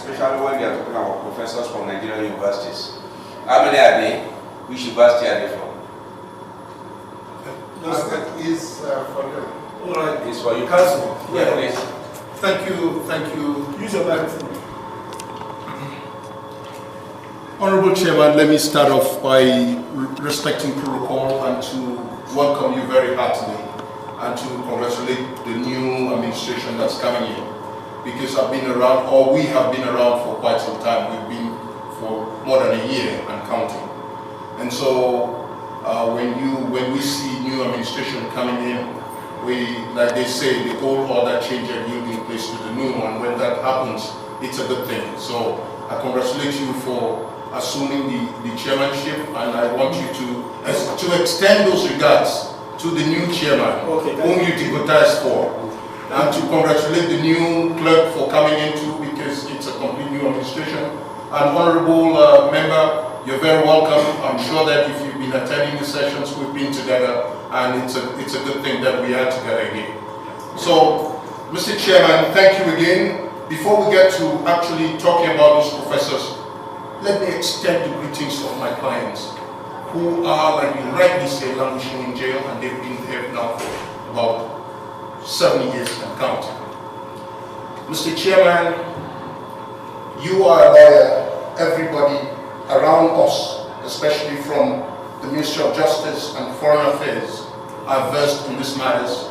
especially when they are talking about professors from Nigerian universities. How many are they? Which university are they from? That is for them. All right. It's for you. Council. Yeah, please. Thank you. Use your microphone. Honorable Chairman, let me start off by respecting protocol and to welcome you very heartily and to congratulate the new administration that's coming in. Because I've been around, or we have been around for quite some time. We've been for more than a year and counting. And so when we see new administration coming in, we, like they say, the old order change and yield in place to the new one. When that happens, it's a good thing. So I congratulate you for assuming the chairmanship, and I want you to extend those regards to the new chairman, whom you deputized for, and to congratulate the new clerk for coming in too, because it's a complete new administration. And honorable member, you're very welcome. I'm sure that if you've been attending the sessions, we've been together, and it's a good thing that we are together here. So, Mr. Chairman, thank you again. Before we get to actually talking about those professors, let me extend the greetings of my clients, who are, like you rightly say, languishing in jail, and they've been there now for about 7 years and counting. Mr. Chairman, you are a lawyer. Everybody around us, especially from the Ministry of Justice and Foreign Affairs, are versed in these matters,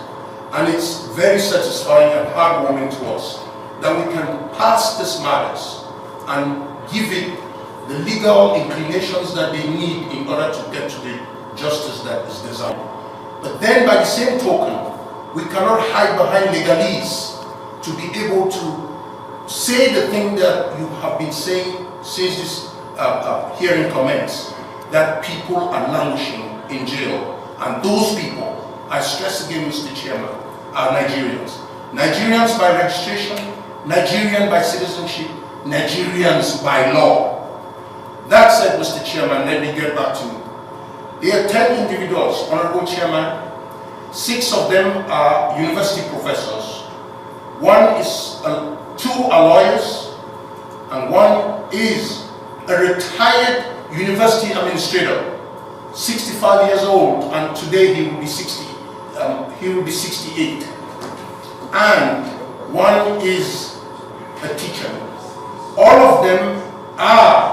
and it's very satisfying and heartwarming to us that we can pass these matters and give it the legal inclinations that they need in order to get to the justice that is desired. But then by the same token, we cannot hide behind legalities to be able to say the thing that you have been saying since this hearing commenced, that people are languishing in jail. And those people, I stress again, Mr. Chairman, are Nigerians. Nigerians by registration, Nigerian by citizenship, Nigerians by law. That said, Mr. Chairman, let me get back to you. There are 10 individuals, Honorable Chairman. 6 of them are university professors. Two are lawyers, and one is a retired university administrator, 65 years old, and today he will be 60. He will be 68. And one is a teacher. All of them are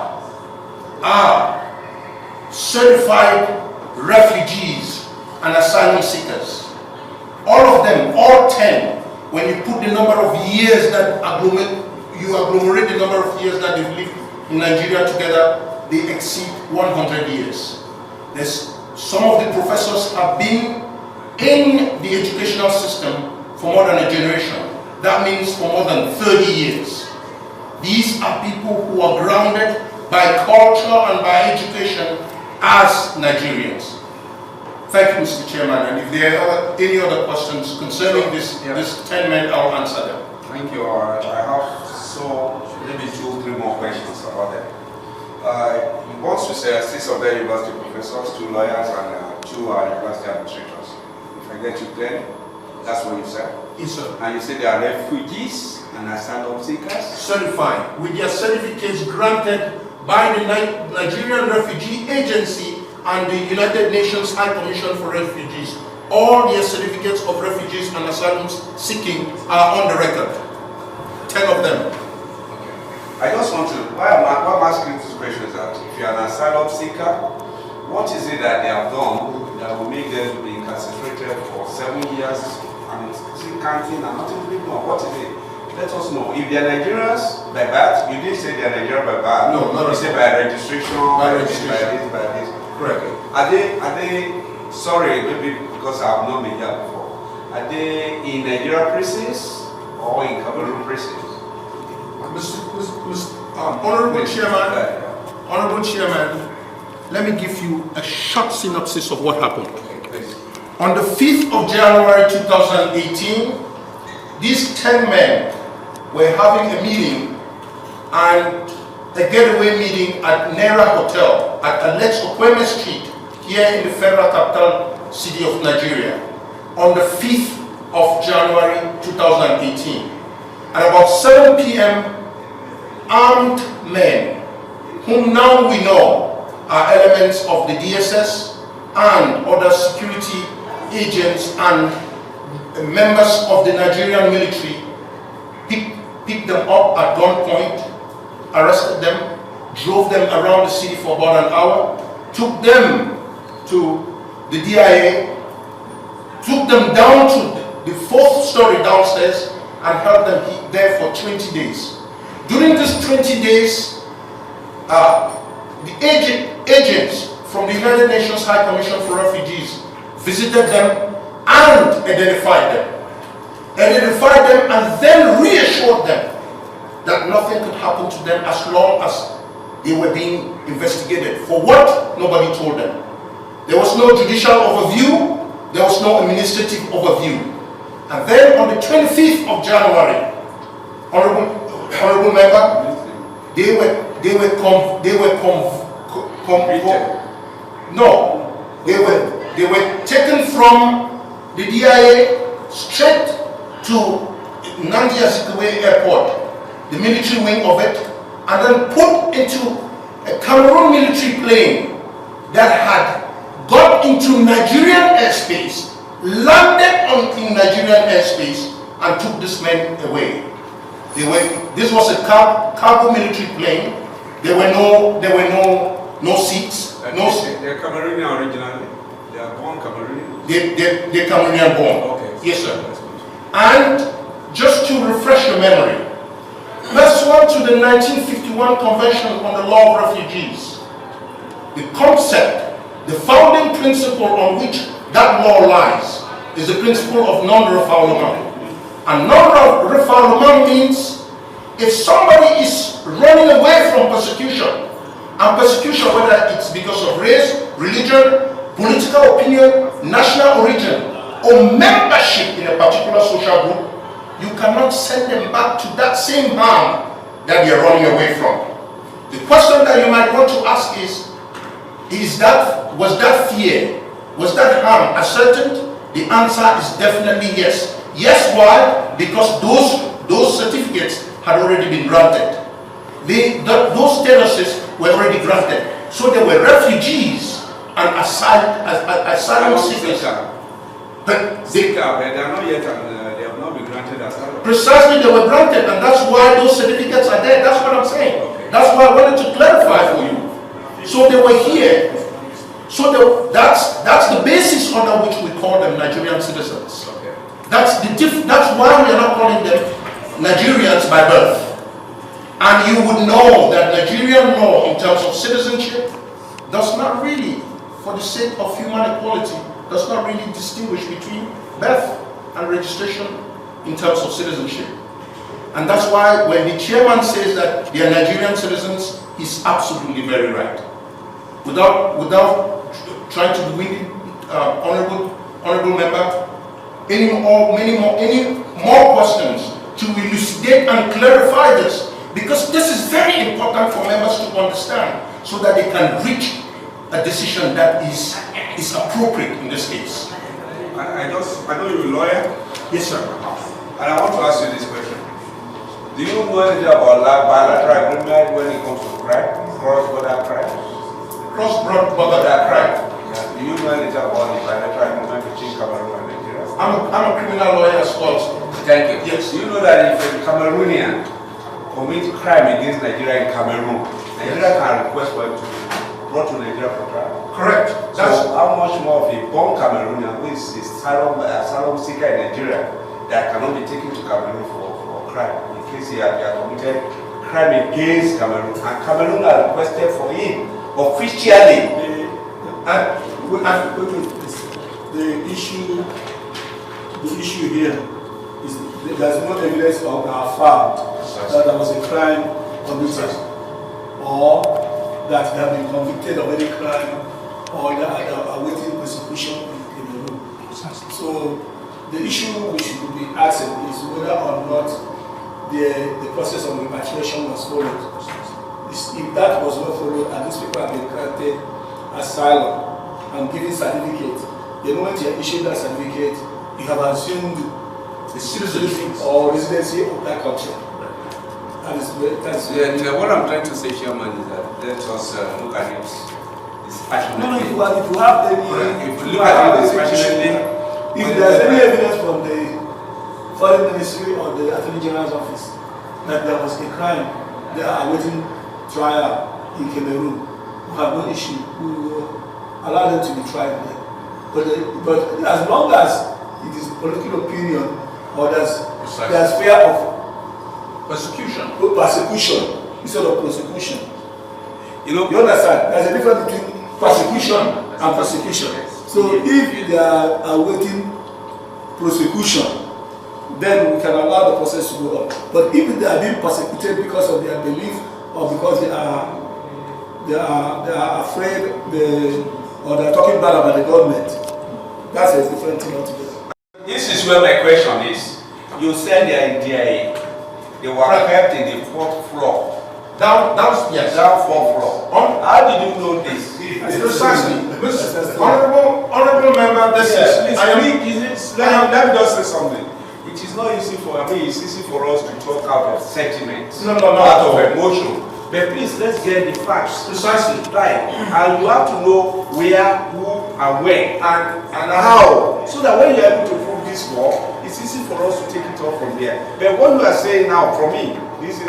certified refugees and asylum seekers. All of them, all 10, when you put the number of years that you agglomerate the number of years that they've lived in Nigeria together, they exceed 100 years. Some of the professors have been in the educational system for more than a generation. That means for more than 30 years. These are people who are grounded by culture and by education as Nigerians. Thank you, Mr. Chairman. And if there are any other questions concerning this 10 men, I'll answer them. Thank you. I have maybe 2-3 more questions about that. You want to say 6 of them university professors, 2 lawyers, and 2 are university administrators. If I get you clear, that's what you said. Yes, sir. And you said they are refugees and asylum seekers? Certified with their certificates granted by the Nigerian Refugee Agency and the United Nations High Commission for Refugees. All their certificates of refugees and asylum seeking are on the record. 10 of them. Okay. I just want to, why I'm asking this question is that if you're an asylum seeker, what is it that they have done that will make them be incarcerated for 7 years and still counting and nothing to know? What is it? Let us know. If they are Nigerians by birth, you didn't say they are Nigerian by birth. No, not you said by registration, by registration. by this. Correct. Are they, sorry, maybe because I have not been here before, are they in Nigeria prisons or in Cameroon prisons? Honorable Chairman, let me give you a short synopsis of what happened. Please. On the 5th of January 2018, these 10 men were having a meeting, and a getaway meeting at Nera Hotel at Electoral Street here in the federal capital city of Nigeria on the 5th of January 2018. At about 7 p.m., armed men, whom now we know are elements of the DSS and other security agents and members of the Nigerian military, picked them up at gunpoint, arrested them, drove them around the city for about an hour, took them to the DIA, took them down to the 4th story downstairs and held them there for 20 days. During these 20 days, the agents from the United Nations High Commission for Refugees visited them and identified them. And then reassured them that nothing could happen to them as long as they were being investigated. For what? Nobody told them. There was no judicial overview, there was no administrative overview. And then on the 25th of January, honorable member, they were taken from the DIA straight to Nnamdi Azikiwe Airport, the military wing of it, and then put into a Cameroon military plane that had got into Nigerian airspace, landed in Nigerian airspace, and took these men away. This was a cargo military plane. There were no seats. They're Cameroonian originally. They are born Cameroonian. They're Cameroonian born. Okay. Yes, sir. And just to refresh your memory, let's run to the 1951 Convention on the Law of Refugees. The concept, the founding principle on which that law lies is the principle of non-refoulement. And non-refoulement means if somebody is running away from persecution, and persecution, whether it's because of race, religion, political opinion, national origin, or membership in a particular social group, you cannot send them back to that same harm that they're running away from. The question that you might want to ask was that fear, was that harm ascertained? The answer is definitely yes. Yes, why? Because those certificates had already been granted. Those statuses were already granted. So they were refugees and asylum seekers. But they are not yet, they have not been granted asylum. Precisely, they were granted, and that's why those certificates are there. That's what I'm saying. Okay. That's why I wanted to clarify for you. So they were here. So that's the basis under which we call them Nigerian citizens. Okay. That's why we are not calling them Nigerians by birth. And you would know that Nigerian law in terms of citizenship does not really, for the sake of human equality, does not really distinguish between birth and registration in terms of citizenship. And that's why when the chairman says that they are Nigerian citizens, he's absolutely very right. Without trying to win honorable member, any more questions to elucidate and clarify this, because this is very important for members to understand so that they can reach a decision that is appropriate in this case. I know you're a lawyer. Yes, sir. And I want to ask you this question. Do you know anything about bilateral agreement when it comes to crime, cross-border crime? Cross-border crime. Yeah. Do you know anything about the bilateral agreement between Cameroon and Nigeria? I'm a criminal lawyer as well. Thank you. Yes. Do you know that if a Cameroonian commits crime against Nigeria in Cameroon, Nigeria can request for him to be brought to Nigeria for trial? Correct. So how much more of a born Cameroonian who is a asylum seeker in Nigeria that cannot be taken to Cameroon for crime in case he has committed crime against Cameroon, and Cameroon has requested for him officially. The issue here is that there's no evidence of our fact that there was a crime committed, or that they have been convicted of any crime, or that they are awaiting prosecution in the room. So the issue we should be asking is whether or not the process of repatriation was followed. If that was not followed and these people have been granted asylum and given certificate, the moment you are issued that certificate, you have assumed the citizenship or residency of that country. What I'm trying to say, Chairman, is that let us look at it dispassionately. No, if you have any, if you look at it dispassionately, if there's any evidence from the Foreign Ministry or the Attorney General's office that there was a crime, they are awaiting trial in Cameroon, we have no issue. We will allow them to be tried there. But as long as it is political opinion or there's fear of persecution instead of prosecution. You understand? There's a difference between persecution and prosecution. So if they are awaiting prosecution, then we can allow the process to go on. But if they are being persecuted because of their belief or because they are afraid or they are talking bad about the government, that's a different thing altogether. This is where my question is. You said they were kept in the 4th floor. Down 4th floor. How did you know this? Precisely. Honorable member, this is. Let me just say something. It is not easy it's easy for us to talk out of sentiment, out of emotion. But please, let's get the facts. Precisely. Right. And you have to know where, who, and when, and how. So that when you're able to prove this more, it's easy for us to take it off from there. But what you are saying now, for me, this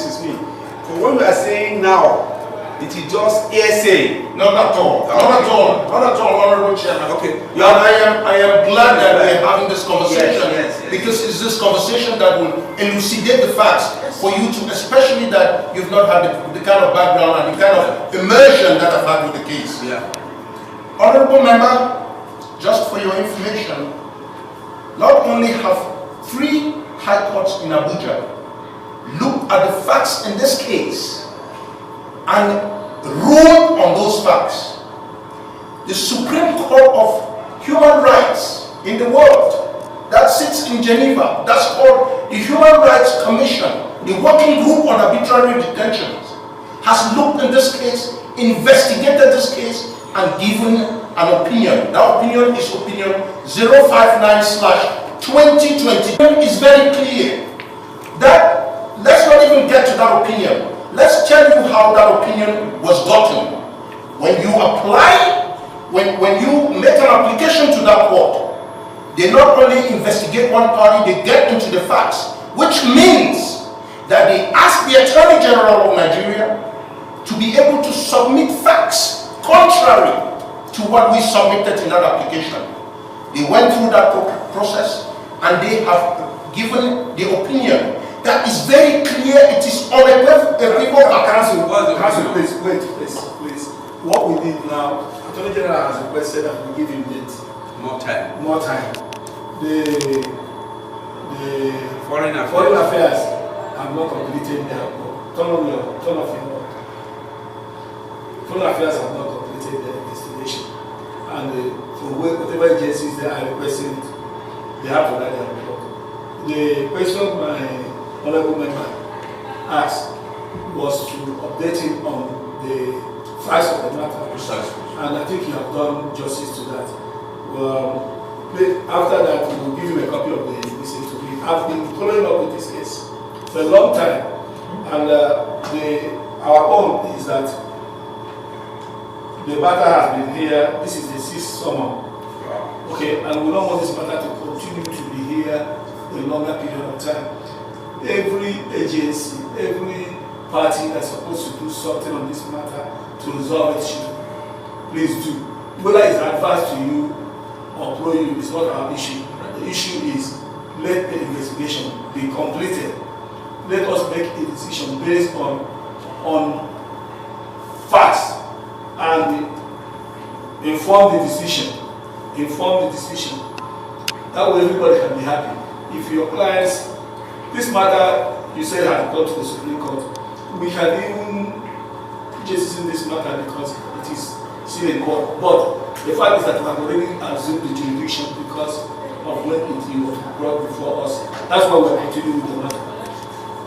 is me. For what you are saying now, it is just hearsay. Not at all, Honorable Chairman. Okay. I am glad that we are having this conversation yes. because it's this conversation that will elucidate the facts for you to, especially that you've not had the kind of background and the kind of immersion that I've had with the case. Yeah. Honorable Member, just for your information, not only have 3 high courts in Abuja looked at the facts in this case and ruled on those facts. The Supreme Court of Human Rights in the world that sits in Geneva, that's called the Human Rights Commission, the working group on arbitrary detentions, has looked in this case, investigated this case, and given an opinion. That opinion is opinion 059/2020. It's very clear that, let's not even get to that opinion. Let's tell you how that opinion was gotten. When you apply, when you make an application to that court, they not only investigate one party, they get into the facts, which means that they ask the Attorney General of Nigeria to be able to submit facts contrary to what we submitted in that application. They went through that process and they have given the opinion that is very clear. It is unequivocal. Council, please. What we need now, Attorney General has requested that we give him more time. The Foreign affairs have not completed their work. Turn off your work. Foreign affairs have not completed their investigation, and from whatever agencies they are requesting, they have to write their report. The question my honorable member asked was to update him on the facts of the matter. Precisely. And I think you have done justice to that. After that, we will give you a copy of the listen to read. I've been following up with this case for a long time, and our own is that the matter has been here. This is the 6th summer. Okay, and we don't want this matter to continue to be here a longer period of time. Every agency, every party that's supposed to do something on this matter to resolve it should please do. Whether it's adverse to you or pro you is not our issue. The issue is let the investigation be completed. Let us make a decision based on facts and inform the decision. That way everybody can be happy. If your clients, this matter you said had gone to the Supreme Court, we can even just in this matter because it is still in court. But the fact is that we have already assumed the jurisdiction because of when it was brought before us. That's why we're continuing with the matter.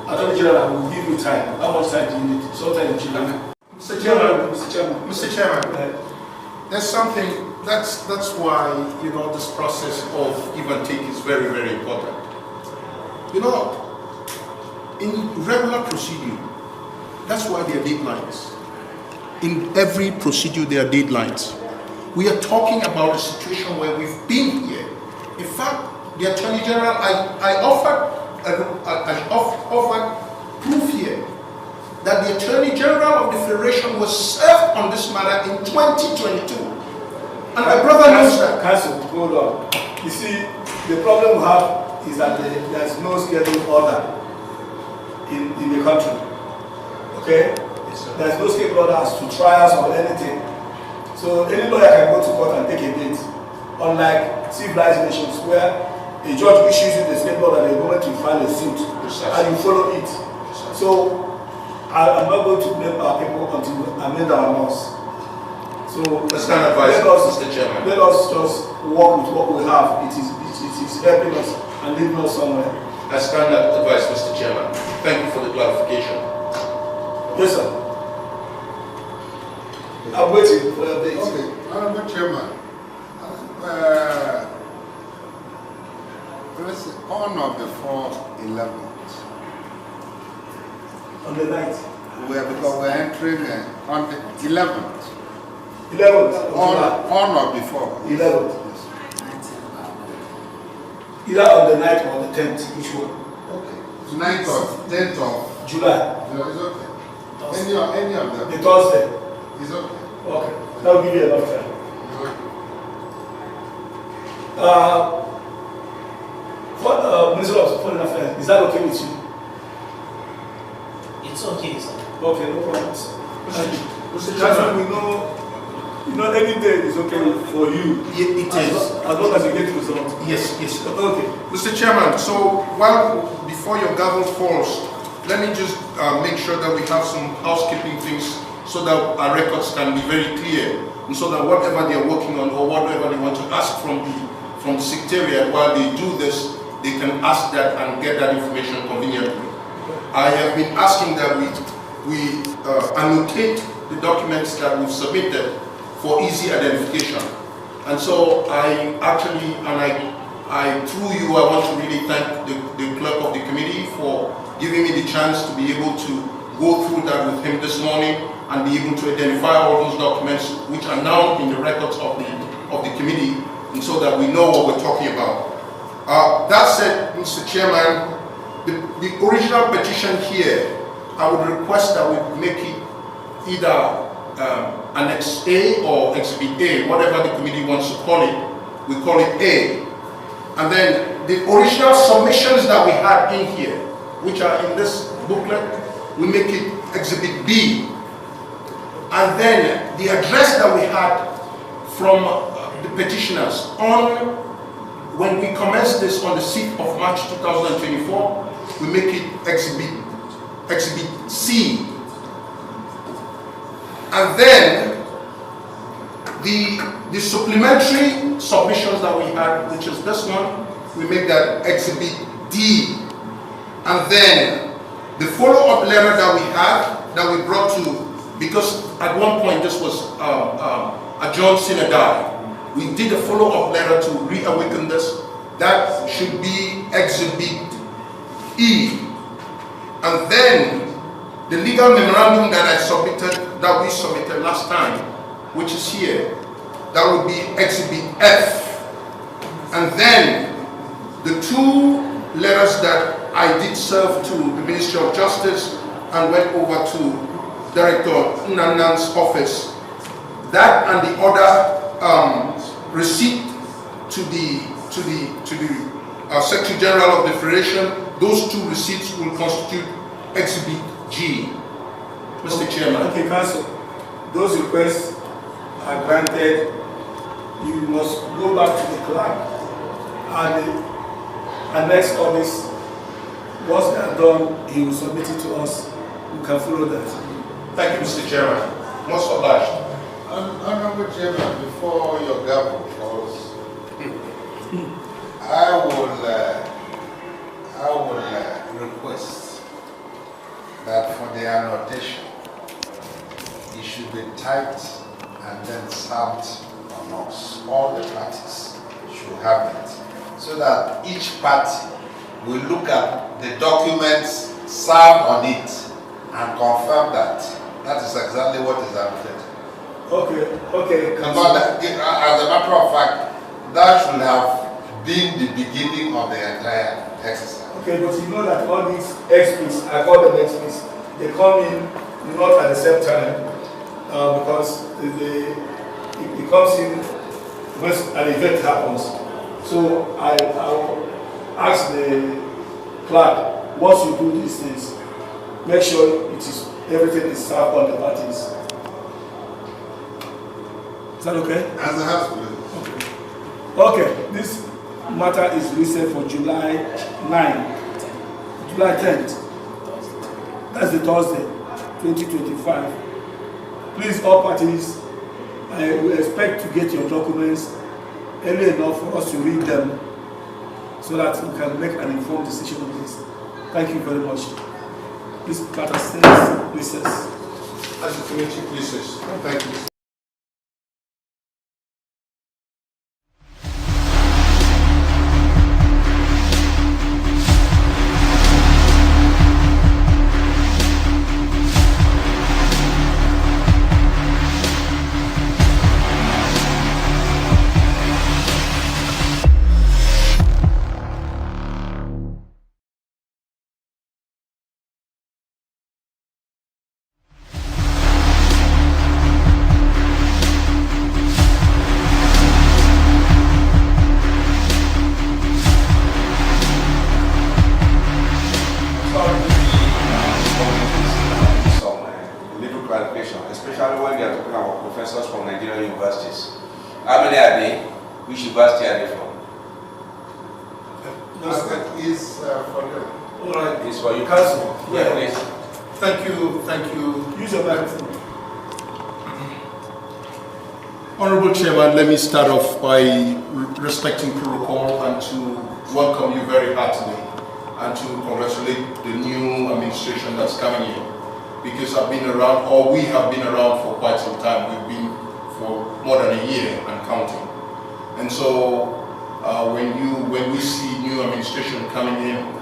Attorney General, I will give you time. How much time do you need? Sometime in July. Mr. Chairman. There's something that's why this process of give and take is very, very important. in regular procedure, that's why there are deadlines. In every procedure, there are deadlines. We are talking about a situation where we've been here. In fact, the Attorney General, I offered proof here that the Attorney General of the Federation was served on this matter in 2022. And my brother knows that. Council, hold on. You see, the problem we have is that there's no scheduling order in the country. Okay? There's no scheduling order as to trials or anything. So any lawyer can go to court and take a date. Unlike civilized nations where a judge issues you the schedule order the moment you file a suit and you follow it. So I'm not going to blame our people until amend our laws. So let's kind of advise Mr. Chairman. Let us just work with what we have. It is helping us and leading us somewhere. That's kind of advice, Mr. Chairman. Thank you for the clarification. Yes, sir. I'm waiting for your date. Okay, Honorable Chairman. Let's say on or before 11th. On the 9th. Because we're entering on the 11th. 11th. On or before. 11th. Either on the 9th or the 10th, which one? Okay. 9th or 10th of July. No, it's okay. Any of them. The Thursday. It's okay. Okay. That will give you enough time. Minister of Foreign Affairs, is that okay with you? It's okay, sir. Okay, no problem, sir. Mr. Chairman, Chairman, we know any day is okay for you. It is. As long as you get results. Yes, yes. Okay. Mr. Chairman, so before your gavel falls, let me just make sure that we have some housekeeping things so that our records can be very clear, and so that whatever they are working on or whatever they want to ask from the Secretariat while they do this, they can ask that and get that information conveniently. I have been asking that we annotate the documents that we've submitted for easy identification. And so I actually, through you, I want to really thank the clerk of the committee for giving me the chance to be able to go through that with him this morning and be able to identify all those documents which are now in the records of the committee, and so that we know what we're talking about. That said, Mr. Chairman, the original petition here, I would request that we make it either Annex A or Exhibit A, whatever the committee wants to call it. We call it A. And then the original submissions that we had in here, which are in this booklet, we make it Exhibit B. And then the address that we had from the petitioners on when we commenced this on the 6th of March 2024, we make it Exhibit C. And then the supplementary submissions that we had, which is this one, we make that Exhibit D. And then the follow-up letter that we had, that we brought to, because at one point this was adjourned sine die. We did a follow-up letter to reawaken this. That should be Exhibit E. And then the legal memorandum that we submitted last time, which is here, that would be Exhibit F. And then the two letters that I did serve to the Ministry of Justice and went over to Director Nnannan's office, that and the other receipt to the Secretary General of the Federation, those two receipts will constitute Exhibit G. Mr. Chairman. Okay, Council. Those requests are granted. You must go back to the clerk and next office. Once they are done, he will submit it to us. We can follow that. Thank you, Mr. Chairman. Most obliged. Honorable Chairman, before your gavel falls, I will request that for the annotation, it should be typed and then stamped on us. All the parties should have it, so that each party will look at the documents served on it and confirmed that that is exactly what is annotated. Okay. But as a matter of fact, that should have been the beginning of the entire exercise. Okay, but you know that all these experts, I call them experts, they come in not at the same time because it comes in when an event happens. So I will ask the clerk, once you do these things, make sure everything is served on the parties. Is that okay? As a hospital. Okay, this matter is listed for July 9, July 10th. That's the Thursday, 2025. Please, all parties, I will expect to get your documents early enough for us to read them so that we can make an informed decision on this. Thank you very much. This matter stays recess. As the committee pleases. Thank you. Especially when we are talking about professors from Nigerian universities. How many are they? Which university are they from? Is for you. All right. It's for you. Council. Yeah, please. Thank you. Use your microphone. Honorable Chairman, let me start off by respecting protocol and to welcome you very heartily and to congratulate the new administration that's coming in. Because I've been around, or we have been around for quite some time. We've been for more than a year and counting. And so when we see new administration coming in,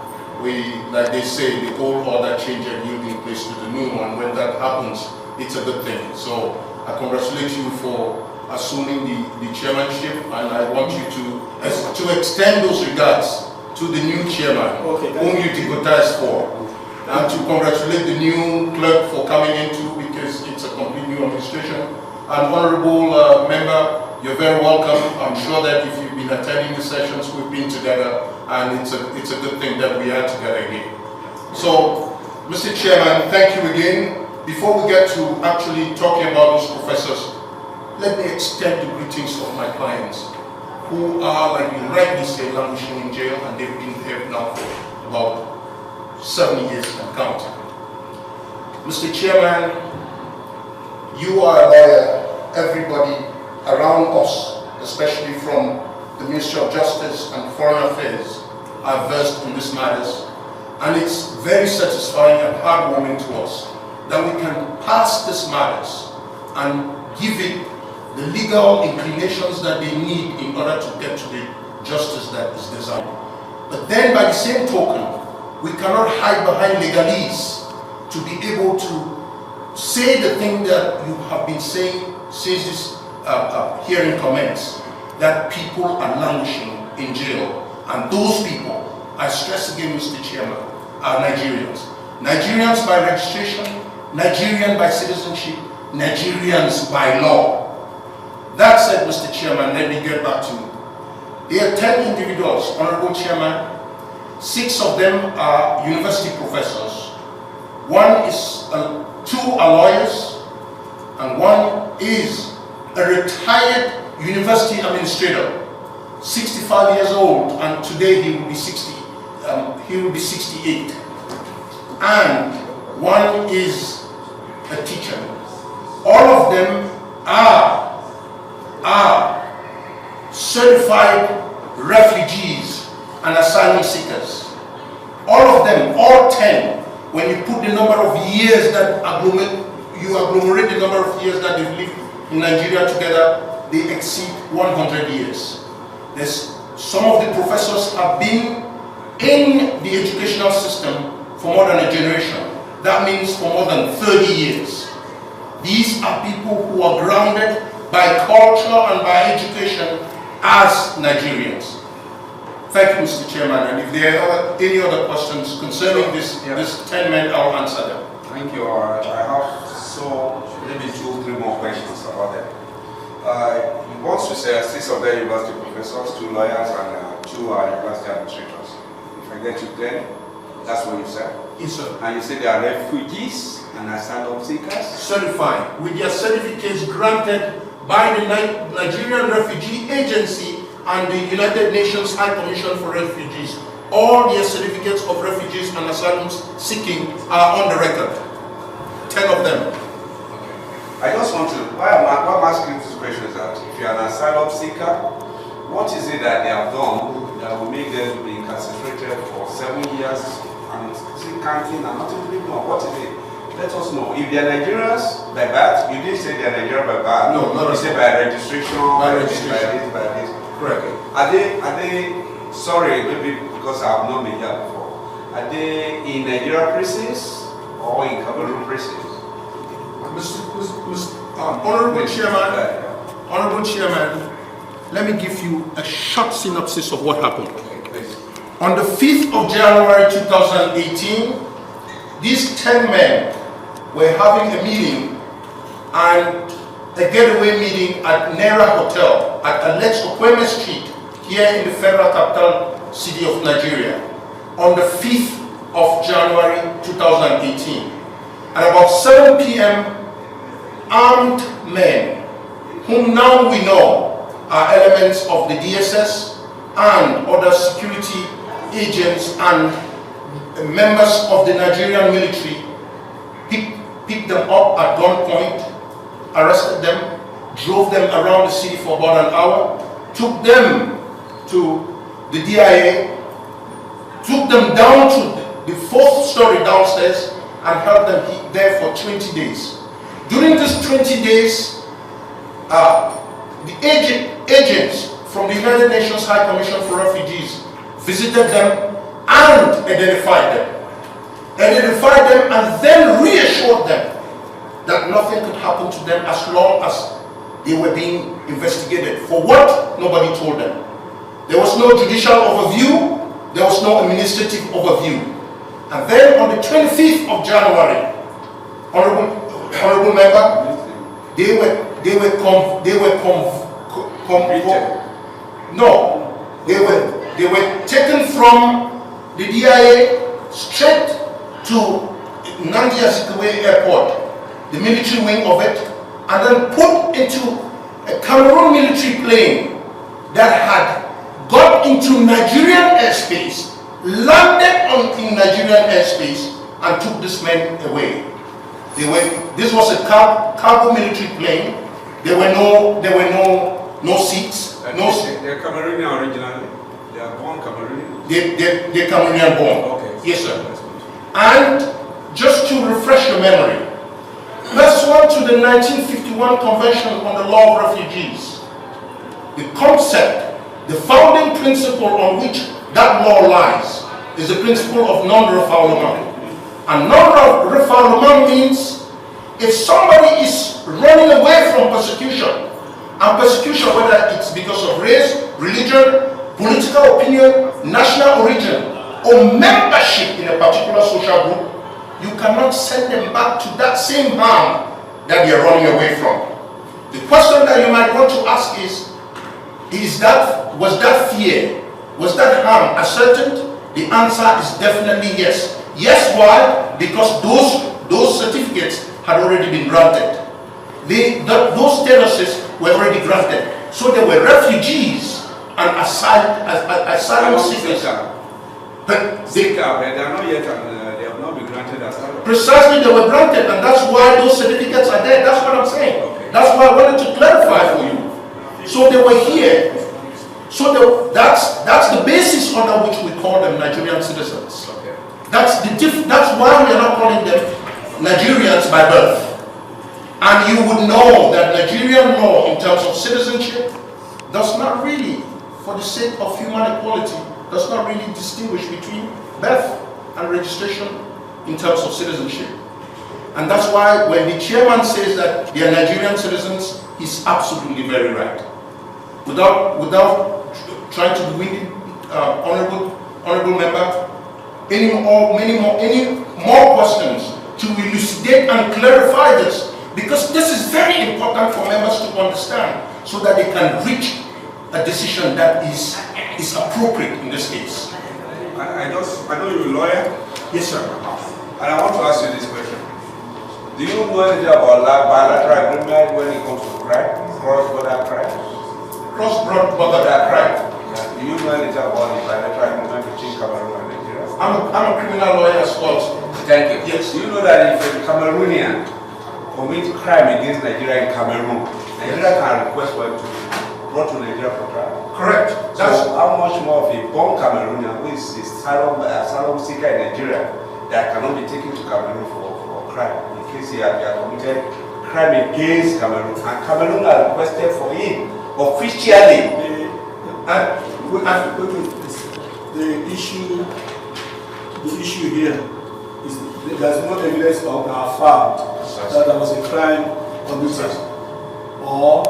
like they say, the old order change and yielding place to the new one. When that happens, it's a good thing. So I congratulate you for assuming the chairmanship, and I want you to extend those regards to the new chairman, whom you deputized for. And to congratulate the new clerk for coming in too, because it's a complete new administration. And honorable member, you're very welcome. I'm sure that if you've been attending the sessions, we've been together, and it's a good thing that we are together here. So, Mr. Chairman, thank you again. Before we get to actually talking about those professors, let me extend the greetings of my clients, who are, like you rightly say, languishing in jail, and they've been there now for about 7 years and counting. Mr. Chairman, you are a lawyer. Everybody around us, especially from the Ministry of Justice and Foreign Affairs, are versed in these matters. And it's very satisfying and heartwarming to us that we can pass these matters and give it the legal inclinations that they need in order to get to the justice that is desired. But then by the same token, we cannot hide behind legalities to be able to say the thing that you have been saying since this hearing commenced, that people are languishing in jail. And those people, I stress again, Mr. Chairman, are Nigerians. Nigerians by registration, Nigerian by citizenship, Nigerians by law. That said, Mr. Chairman, let me get back to you. There are 10 individuals, Honorable Chairman. 6 of them are university professors. 2 are lawyers, and 1 is a retired university administrator, 65 years old, and today he will be 60. He will be 68. And 1 is a teacher. All of them are certified refugees and asylum seekers. All of them, all 10, when you put the number of years that you agglomerate the number of years that they've lived in Nigeria together, they exceed 100 years. Some of the professors have been in the educational system for more than a generation. That means for more than 30 years. These are people who are grounded by culture and by education as Nigerians. Thank you, Mr. Chairman. And if there are any other questions concerning this 10 men, I'll answer them. Thank you. I have maybe 2-3 more questions about that. Once you say 6 of them university professors, 2 lawyers, and 2 are university administrators. If I get you clear, that's what you said. Yes, sir. And you say they are refugees and asylum seekers? Certified with their certificates granted by the Nigerian Refugee Agency and the United Nations High Commission for Refugees. All their certificates of refugees and asylum seeking are on the record. 10 of them. Okay. I just want to, why I'm asking this question is that if you're an asylum seeker, what is it that they have done that will make them to be incarcerated for 7 years and still counting and not even know? What is it? Let us know. If they are Nigerians by birth, you didn't say they are Nigerian by birth. No, not you say by registration, by registration. by this. Correct. Are they, sorry, maybe because I have not been here before, are they in Nigeria prisons or in Cameroon prisons? Honorable Chairman, let me give you a short synopsis of what happened. Okay, on the 5th of January 2018, these 10 men were having a meeting and a getaway meeting at Nera Hotel at Electoral Street here in the federal capital city of Nigeria on the 5th of January 2018. At about 7 p.m., armed men, whom now we know are elements of the DSS and other security agents and members of the Nigerian military, picked them up at gunpoint, arrested them, drove them around the city for about an hour, took them to the DIA, took them down to the 4th story downstairs and held them there for 20 days. During these 20 days, the agents from the United Nations High Commission for Refugees visited them and identified them. And then reassured them that nothing could happen to them as long as they were being investigated. For what? Nobody told them. There was no judicial overview, there was no administrative overview. And then on the 25th of January, honorable member, they were taken from the DIA straight to Nnamdi Azikiwe Airport, the military wing of it, and then put into a Cameroon military plane that had got into Nigerian airspace, landed in Nigerian airspace, and took these men away. This was a cargo military plane. There were no seats. They're Cameroonian originally. They are born Cameroonian. They're Cameroonian born. Okay. Yes, sir. And just to refresh your memory, let's run to the 1951 Convention on the Law of Refugees. The concept, the founding principle on which that law lies is the principle of non-refoulement. And non-refoulement means if somebody is running away from persecution, and persecution, whether it's because of race, religion, political opinion, national origin, or membership in a particular social group, you cannot send them back to that same harm that they are running away from. The question that you might want to ask is was that fear, was that harm ascertained? The answer is definitely yes. Yes, why? Because those certificates had already been granted. Those statuses were already granted. So they were refugees and asylum seekers. But they are not yet, they have not been granted asylum. Precisely, they were granted, and that's why those certificates are there. That's what I'm saying. Okay. That's why I wanted to clarify for you. So they were here. So that's the basis under which we call them Nigerian citizens. Okay. That's why we are not calling them Nigerians by birth. And you would know that Nigerian law in terms of citizenship does not really, for the sake of human equality, does not really distinguish between birth and registration in terms of citizenship. And that's why when the chairman says that they are Nigerian citizens, he's absolutely very right. Without trying to win honorable member, any more questions to elucidate and clarify this, because this is very important for members to understand so that they can reach a decision that is appropriate in this case. I know you're a lawyer. Yes, sir. And I want to ask you this question. Do you know anything about bilateral agreement when it comes to crime, cross-border crime? Cross-border crime. Yeah. Do you know anything about the bilateral agreement between Cameroon and Nigeria? I'm a criminal lawyer as well. Thank you. Yes. Do you know that if a Cameroonian commits crime against Nigeria in Cameroon, Nigeria can request for it to be brought to Nigeria for trial? Correct. So how much more of a born Cameroonian who is asylum seeker in Nigeria that cannot be taken to Cameroon for crime in case he has committed crime against Cameroon, and Cameroon has requested for him officially. The issue here is there's no evidence of our found that there was a crime committed, or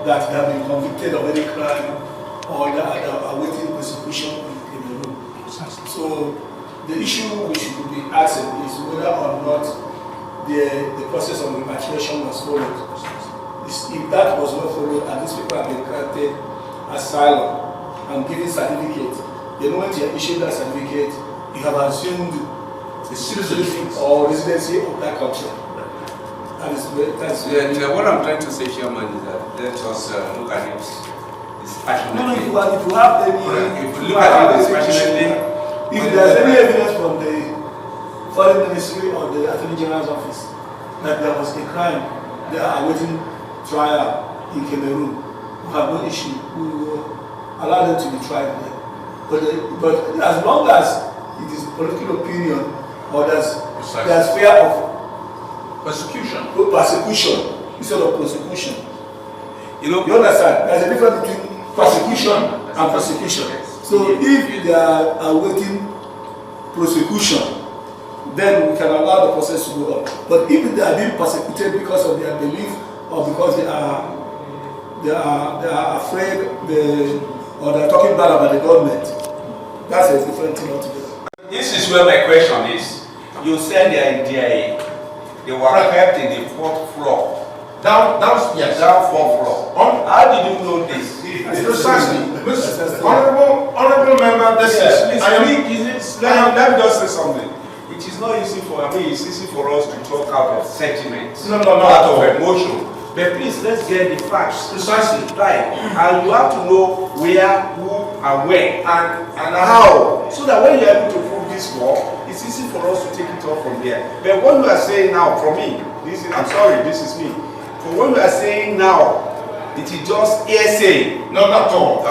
that they have been convicted of any crime, or that are awaiting prosecution in Cameroon. So the issue we should be asking is whether or not the process of repatriation was followed. If that was not followed and these people have been granted asylum and given certificate, the moment you have issued that certificate, you have assumed the citizenship or residency of that country. What I'm trying to say, Chairman, is that let us look at it dispassionately. No, if you have any, if you look at it dispassionately, if there's any evidence from the Foreign Ministry or the Attorney General's office that there was a crime, they are awaiting trial in Cameroon, we have no issue. We will allow them to be tried there. But as long as it is political opinion or there's fear of persecution instead of prosecution. You understand? There's a difference between persecution and persecution. So if they are awaiting prosecution, then we can allow the process to go on. But if they are being persecuted because of their belief or because they are afraid or they are talking bad about the government, that's a different thing altogether. This is where my question is. You said they were kept in the fourth floor. Down fourth floor. How did you know this? Precisely. Honorable member, this is. Let me just say something. It is not easy it's easy for us to talk out of sentiment, out of emotion. But please, let's get the facts. Precisely. Right. And you have to know where, who, and where, and how. So that when you're able to prove this law, it's easy for us to take it off from there. But what you are saying now, for me, this is me. For what you are saying now, it is just hearsay. Not at all,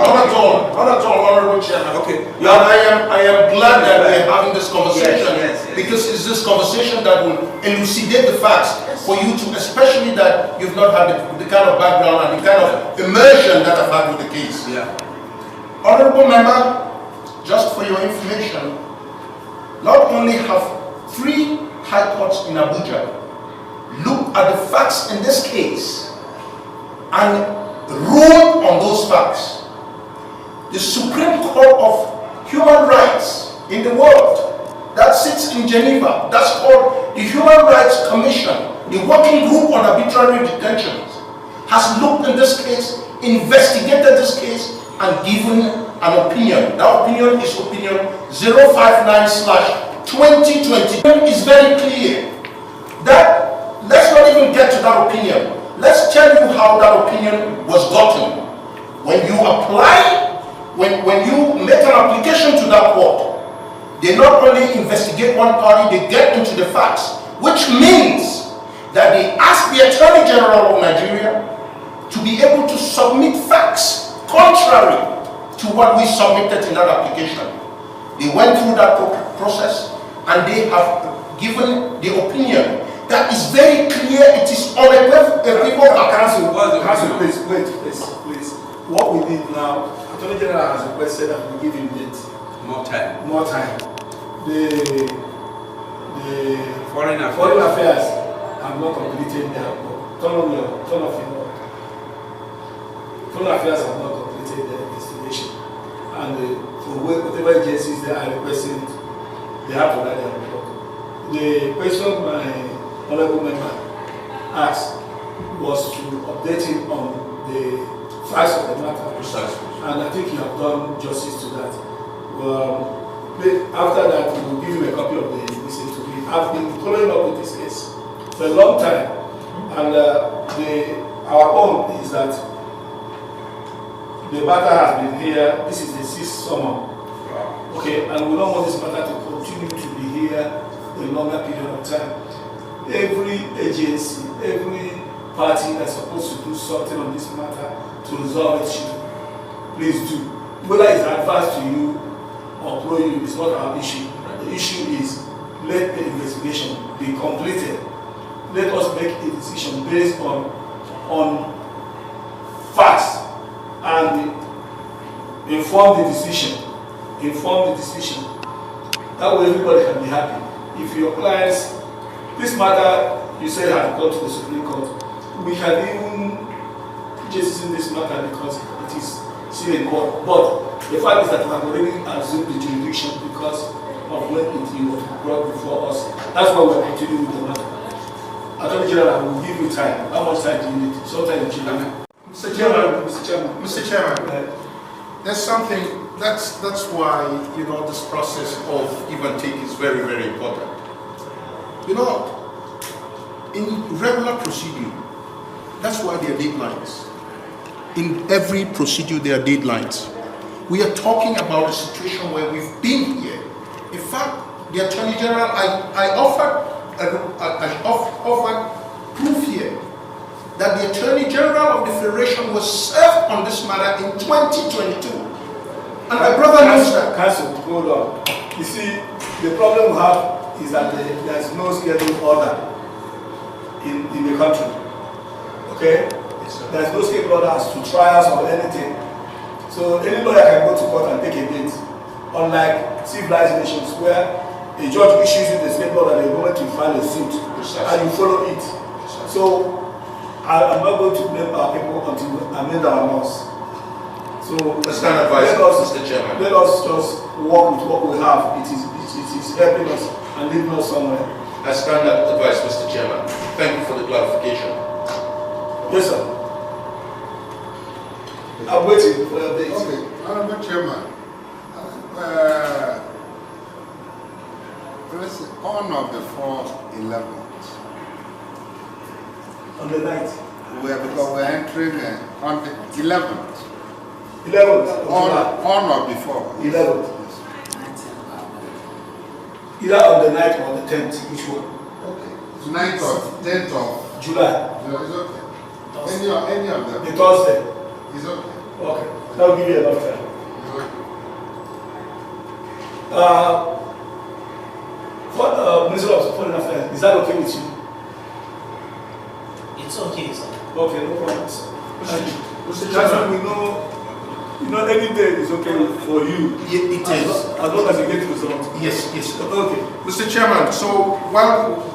Honorable Chairman. Okay. I am glad that we are having this conversation, yes. Because it's this conversation that will elucidate the facts for you to, especially that you've not had the kind of background and the kind of immersion that I've had with the case. Yeah. Honorable Member, just for your information, not only have 3 high courts in Abuja looked at the facts in this case and ruled on those facts. The Supreme Court of Human Rights in the world that sits in Geneva, that's called the Human Rights Commission, the Working Group on Arbitrary Detentions, has looked in this case, investigated this case, and given an opinion. That opinion is opinion 059/2020. It is very clear that, let's not even get to that opinion. Let's tell you how that opinion was gotten. When you apply, when you make an application to that court, they not only investigate one party, they get into the facts, which means that they ask the Attorney General of Nigeria to be able to submit facts contrary to what we submitted in that application. They went through that process and they have given the opinion that is very clear. It is unequivocal. Council, please. What we need now, Attorney General has requested that we give him more time. The Foreign affairs have not completed their work. Foreign affairs have not completed their investigation. And for whatever agencies they are requesting, they have to write their report. The question my honorable member asked was to update him on the facts of the matter. Precisely. And I think you have done justice to that. After that, we will give you a copy of the listen to read. I've been following up with this case for a long time, and our own is that the matter has been here. This is the 6th summer, okay, and we don't want this matter to continue to be here a longer period of time. Every agency, every party that's supposed to do something on this matter to resolve it should please do. Whether it's adverse to you or pro you is not our issue. The issue is let the investigation be completed. Let us make a decision based on facts and inform the decision. That way everybody can be happy. If your clients, this matter you said had gone to the Supreme Court, we can even just in this matter because it is still in court. But the fact is that we have already assumed the jurisdiction because of when it was brought before us. That's why we're continuing with the matter. Attorney General, I will give you time. How much time do you need? Sometime in July. Mr. Chairman. There's something that's why this process of give and take is very, very important. In regular procedure, that's why there are deadlines. In every procedure, there are deadlines. We are talking about a situation where we've been here. In fact, the Attorney General, I offered proof here that the Attorney General of the Federation was served on this matter in 2022. And my brother knows that. Council, hold on. You see, the problem we have is that there's no schedule order in the country. Okay? There's no schedule order as to trials or anything. So any lawyer can go to court and take a date. Unlike civilized nations where a judge issues you the schedule order, they're going to file a suit and you follow it. So I'm not going to blame our people until I amend our laws. So let's not advise Mr. Chairman. Let us just work with what we have. It is helping us and leaving us somewhere. I stand advice, Mr. Chairman. Thank you for the clarification. Yes, sir. I'm waiting for your date. Okay, Honorable Chairman. On of the 4/11th. On the 9th. Because we're entering on the 11th. 11th. On or before? 11th. Either on the 9th or the 10th. Which one? Okay. 9th or 10th of July. No, it's okay. Any of them. The Thursday. It's okay. Okay. That will give you enough time. Minister of Foreign Affairs, is that okay with you? It's okay, sir. Okay, no problem. Mr. Chairman, we know any day is okay for you. It is. As long as you get results. Yes. Okay. Mr. Chairman, so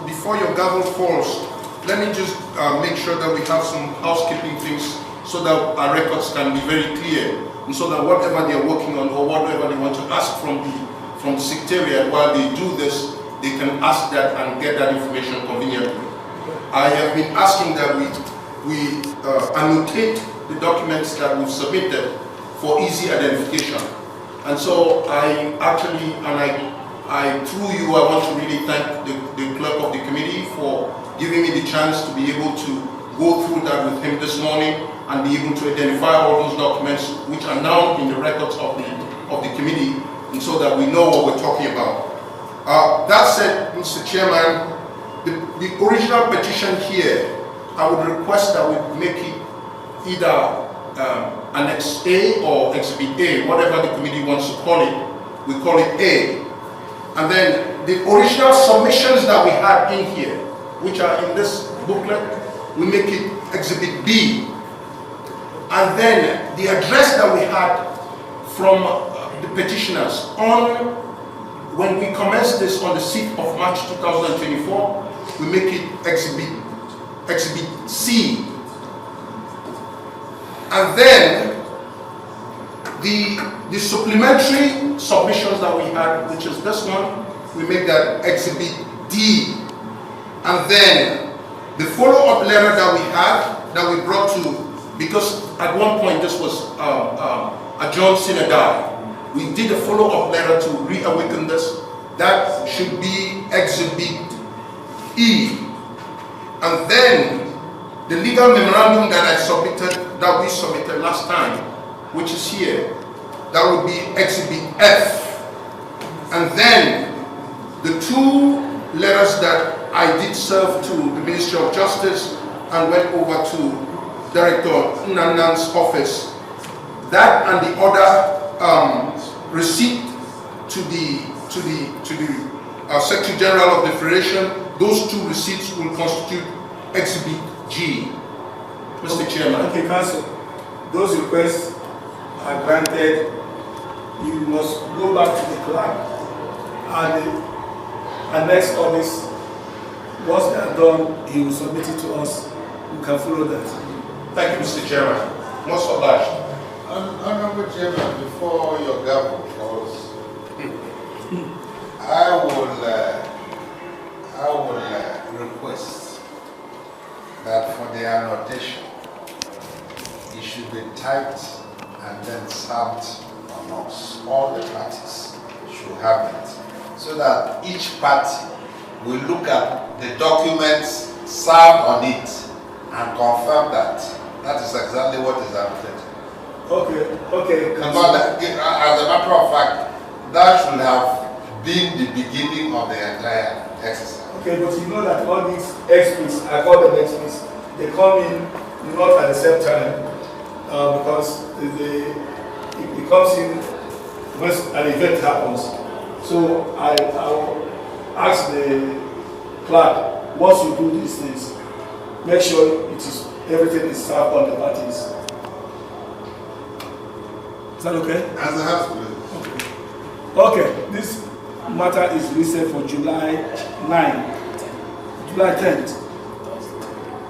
before your gavel falls, let me just make sure that we have some housekeeping things so that our records can be very clear, and so that whatever they are working on or whatever they want to ask from the secretariat while they do this, they can ask that and get that information conveniently. I have been asking that we annotate the documents that we've submitted for easy identification. And so I through you, I want to really thank the clerk of the committee for giving me the chance to be able to go through that with him this morning and be able to identify all those documents which are now in the records of the committee, and so that we know what we're talking about. That said, Mr. Chairman, the original petition here, I would request that we make it either Annex A or Exhibit A, whatever the committee wants to call it. We call it A. And then the original submissions that we had in here, which are in this booklet, we make it Exhibit B. And then the address that we had from the petitioners on when we commence this on the 6th of March 2024, we make it exhibit C. And then the supplementary submissions that we had, which is this one, we make that exhibit D. And then the follow-up letter that we had, that we brought to, because at one point this was Genocidal. We did a follow-up letter to reawaken this. That should be exhibit E. And then the legal memorandum that that we submitted last time, which is here, that would be exhibit F. And then the two letters that I did serve to the Ministry of Justice and went over to Director Nnamdi's office, that and the other receipt to the Secretary General of the Federation, those two receipts will constitute exhibit G. Mr. Chairman. Okay, Council. Those requests are granted. You must go back to the clerk and next all this. Once they are done, he will submit it to us. We can follow that. Thank you, Mr. Chairman. Most obliged. Honorable Chairman, before your gavel falls, I will request that for the annotation, it should be typed and then stamped on us. All the parties should have it, so that each party will look at the documents served on it and confirm that that is exactly what is annotated. Okay. As a matter of fact, that should have been the beginning of the entire exercise. Okay, but you know that all these experts, I call them experts, they come in not at the same time because it comes in when an event happens. So I will ask the clerk, once you do these things, make sure everything is served on the parties. Is that okay? As a husband. Okay, this matter is listed for July 9, July 10th.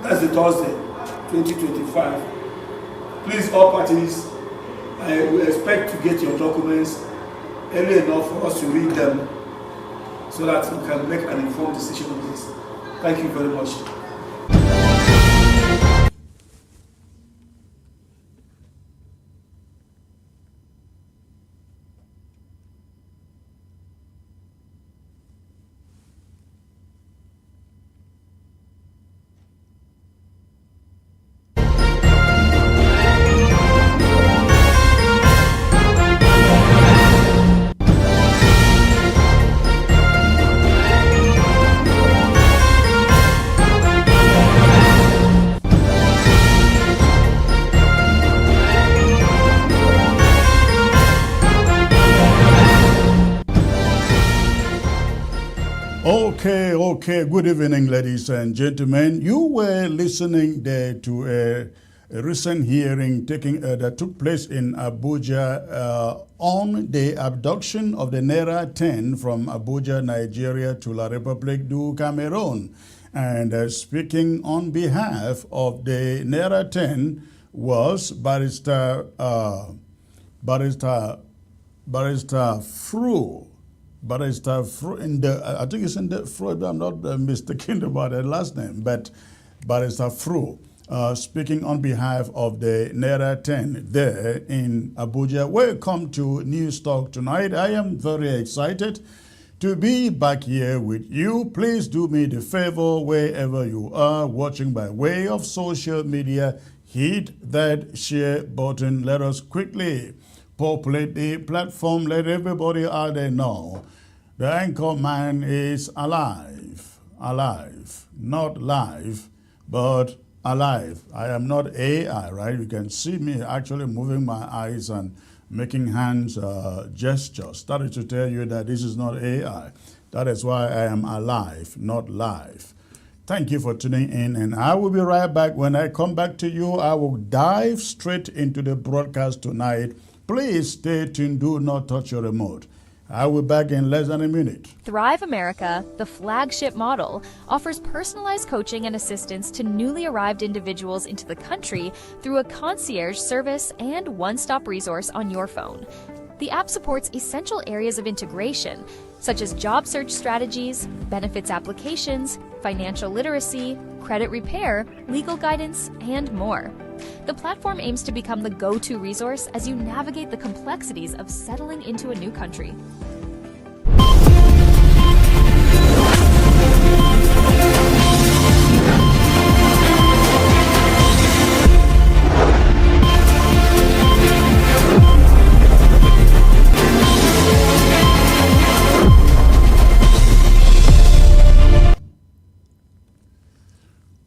That's the Thursday, 2025. Please, all parties, I will expect to get your documents early enough for us to read them so that we can make an informed decision on this. Thank you very much. Okay, good evening, ladies and gentlemen. You were listening there to a recent hearing that took place in Abuja on the abduction of the Nera 10 from Abuja, Nigeria to La République du Cameroon. And speaking on behalf of the Nera 10 was Barrister Fru. Barrister Fru, I think it's in the Fru, I'm not mistaken about the last name, but Barrister Fru, speaking on behalf of the Nera 10 there in Abuja. Welcome to News Talk tonight. I am very excited to be back here with you. Please do me the favor, wherever you are watching by way of social media, hit that share button. Let us quickly populate the platform. Let everybody out there know the anchor man is alive, not live, but alive. I am not AI, right? You can see me actually moving my eyes and making hands gestures. That is to tell you that this is not AI. That is why I am alive, not live. Thank you for tuning in, and I will be right back. When I come back to you, I will dive straight into the broadcast tonight. Please stay tuned. Do not touch your remote. I will be back in less than a minute. Thrive America, the flagship model, offers personalized coaching and assistance to newly arrived individuals into the country through a concierge service and one-stop resource on your phone. The app supports essential areas of integration, such as job search strategies, benefits applications, financial literacy, credit repair, legal guidance, and more. The platform aims to become the go-to resource as you navigate the complexities of settling into a new country.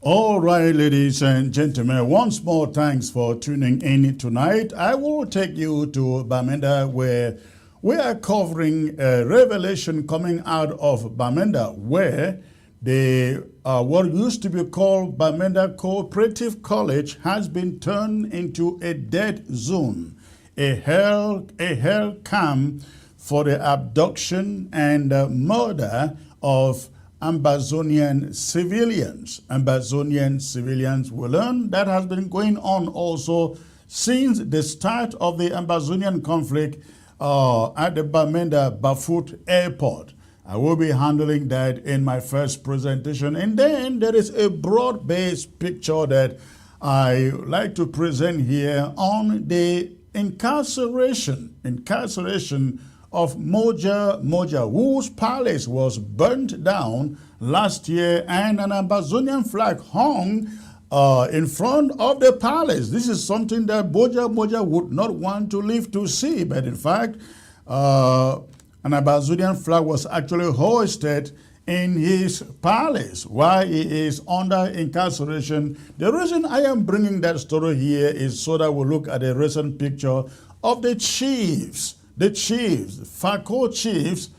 All right, ladies and gentlemen, once more thanks for tuning in tonight. I will take you to Bamenda, where we are covering a revelation coming out of Bamenda, where the what used to be called Bamenda Cooperative College has been turned into a dead zone, a hell camp for the abduction and murder of Ambazonian civilians. Ambazonian civilians will learn that has been going on also since the start of the Ambazonian conflict at the Bamenda Bafut Airport. I will be handling that in my first presentation. And then there is a broad-based picture that I like to present here on the incarceration of Moja, whose palace was burnt down last year, and an Ambazonian flag hung in front of the palace. This is something that Moja would not want to live to see, but in fact, an Ambazonian flag was actually hoisted in his palace while he is under incarceration. The reason I am bringing that story here is so that we'll look at a recent picture of the chiefs, FACO chiefs,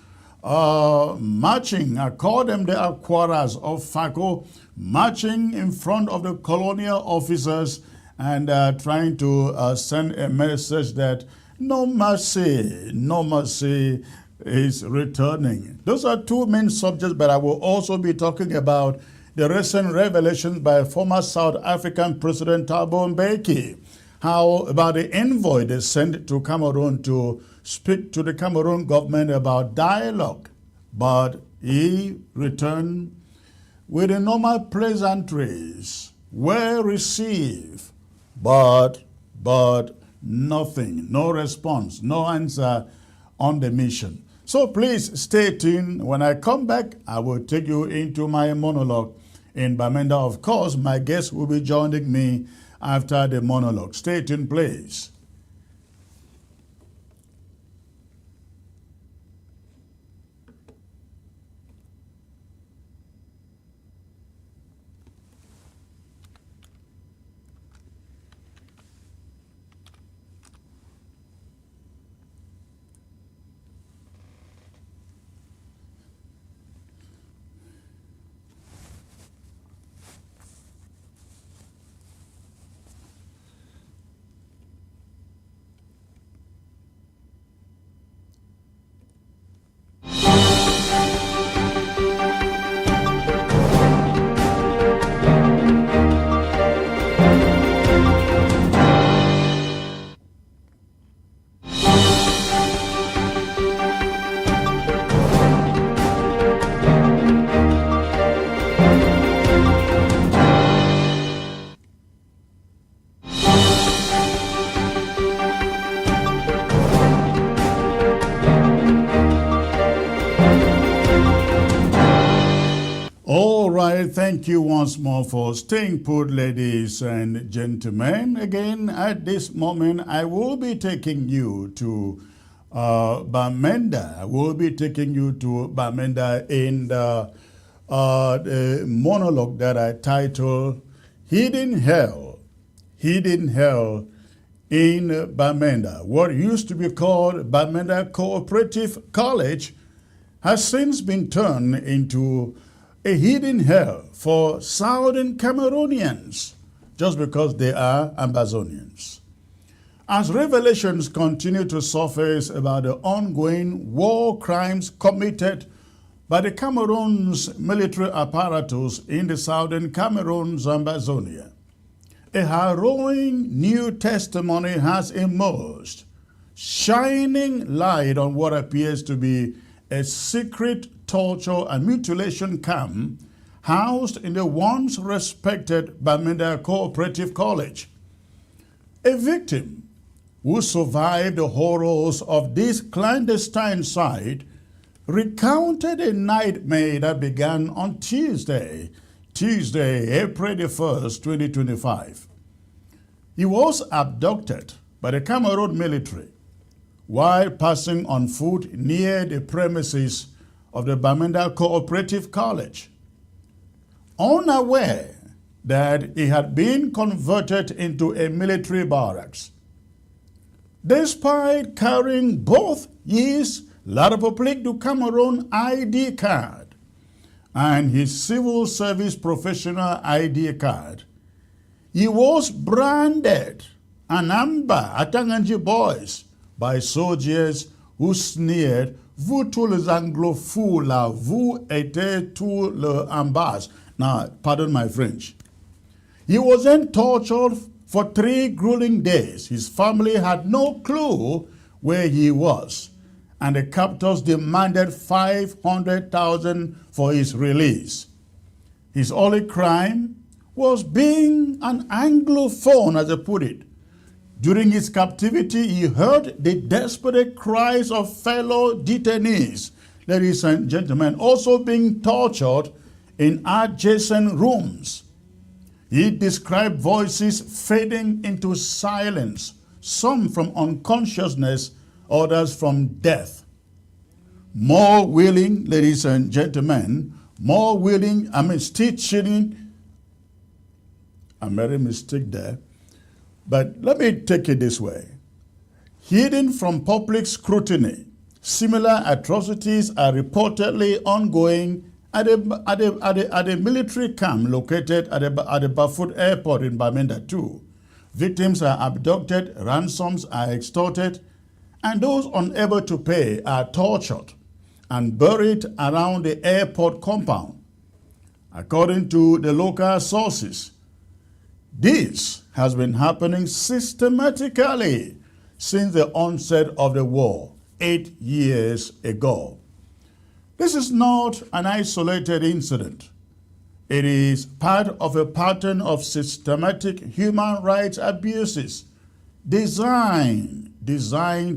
marching. I call them the Aquaras of FACO, marching in front of the colonial officers and trying to send a message that no mercy is returning. Those are two main subjects, but I will also be talking about the recent revelations by former South African President Thabo Mbeki. How about the envoy they sent to Cameroon to speak to the Cameroon government about dialogue, but he returned with the normal pleasantries, well received, but nothing, no response, no answer on the mission. So please stay tuned. When I come back, I will take you into my monologue in Bamenda. Of course, my guest will be joining me after the monologue. Stay tuned, please. Thank you once more for staying put, ladies and gentlemen. Again, at this moment, I will be taking you to Bamenda. I will be taking you to Bamenda in the monologue that I titled Hidden Hell in Bamenda. What used to be called Bamenda Cooperative College has since been turned into a hidden hell for southern Cameroonians just because they are Ambazonians. As revelations continue to surface about the ongoing war crimes committed by the Cameroon's military apparatus in the southern Cameroon's Ambazonia, a harrowing new testimony has emerged, shining light on what appears to be a secret torture and mutilation camp housed in the once respected Bamenda Cooperative College. A victim who survived the horrors of this clandestine site recounted a nightmare that began on Tuesday, April the 1st, 2025. He was abducted by the Cameroon military while passing on foot near the premises of the Bamenda Cooperative College. Unaware that he had been converted into a military barracks. Despite carrying both his La République du Cameroon ID card and his civil service professional ID card, he was branded an amber Atanganji boys by soldiers who sneered, "Vous tous les anglophones là, vous êtes tous les ambas." Now, pardon my French. He was then tortured for 3 grueling days. His family had no clue where he was, and the captors demanded 500,000 for his release. His only crime was being an Anglophone, as they put it. During his captivity, he heard the desperate cries of fellow detainees, ladies and gentlemen, also being tortured in adjacent rooms. He described voices fading into silence, some from unconsciousness, others from death. More willing, ladies and gentlemen, still chilling. I made a mistake there, but let me take it this way. Hidden from public scrutiny, similar atrocities are reportedly ongoing at a military camp located at the Bafut Airport in Bamenda too. Victims are abducted, ransoms are extorted, and those unable to pay are tortured and buried around the airport compound. According to the local sources, this has been happening systematically since the onset of the war 8 years ago. This is not an isolated incident. It is part of a pattern of systematic human rights abuses designed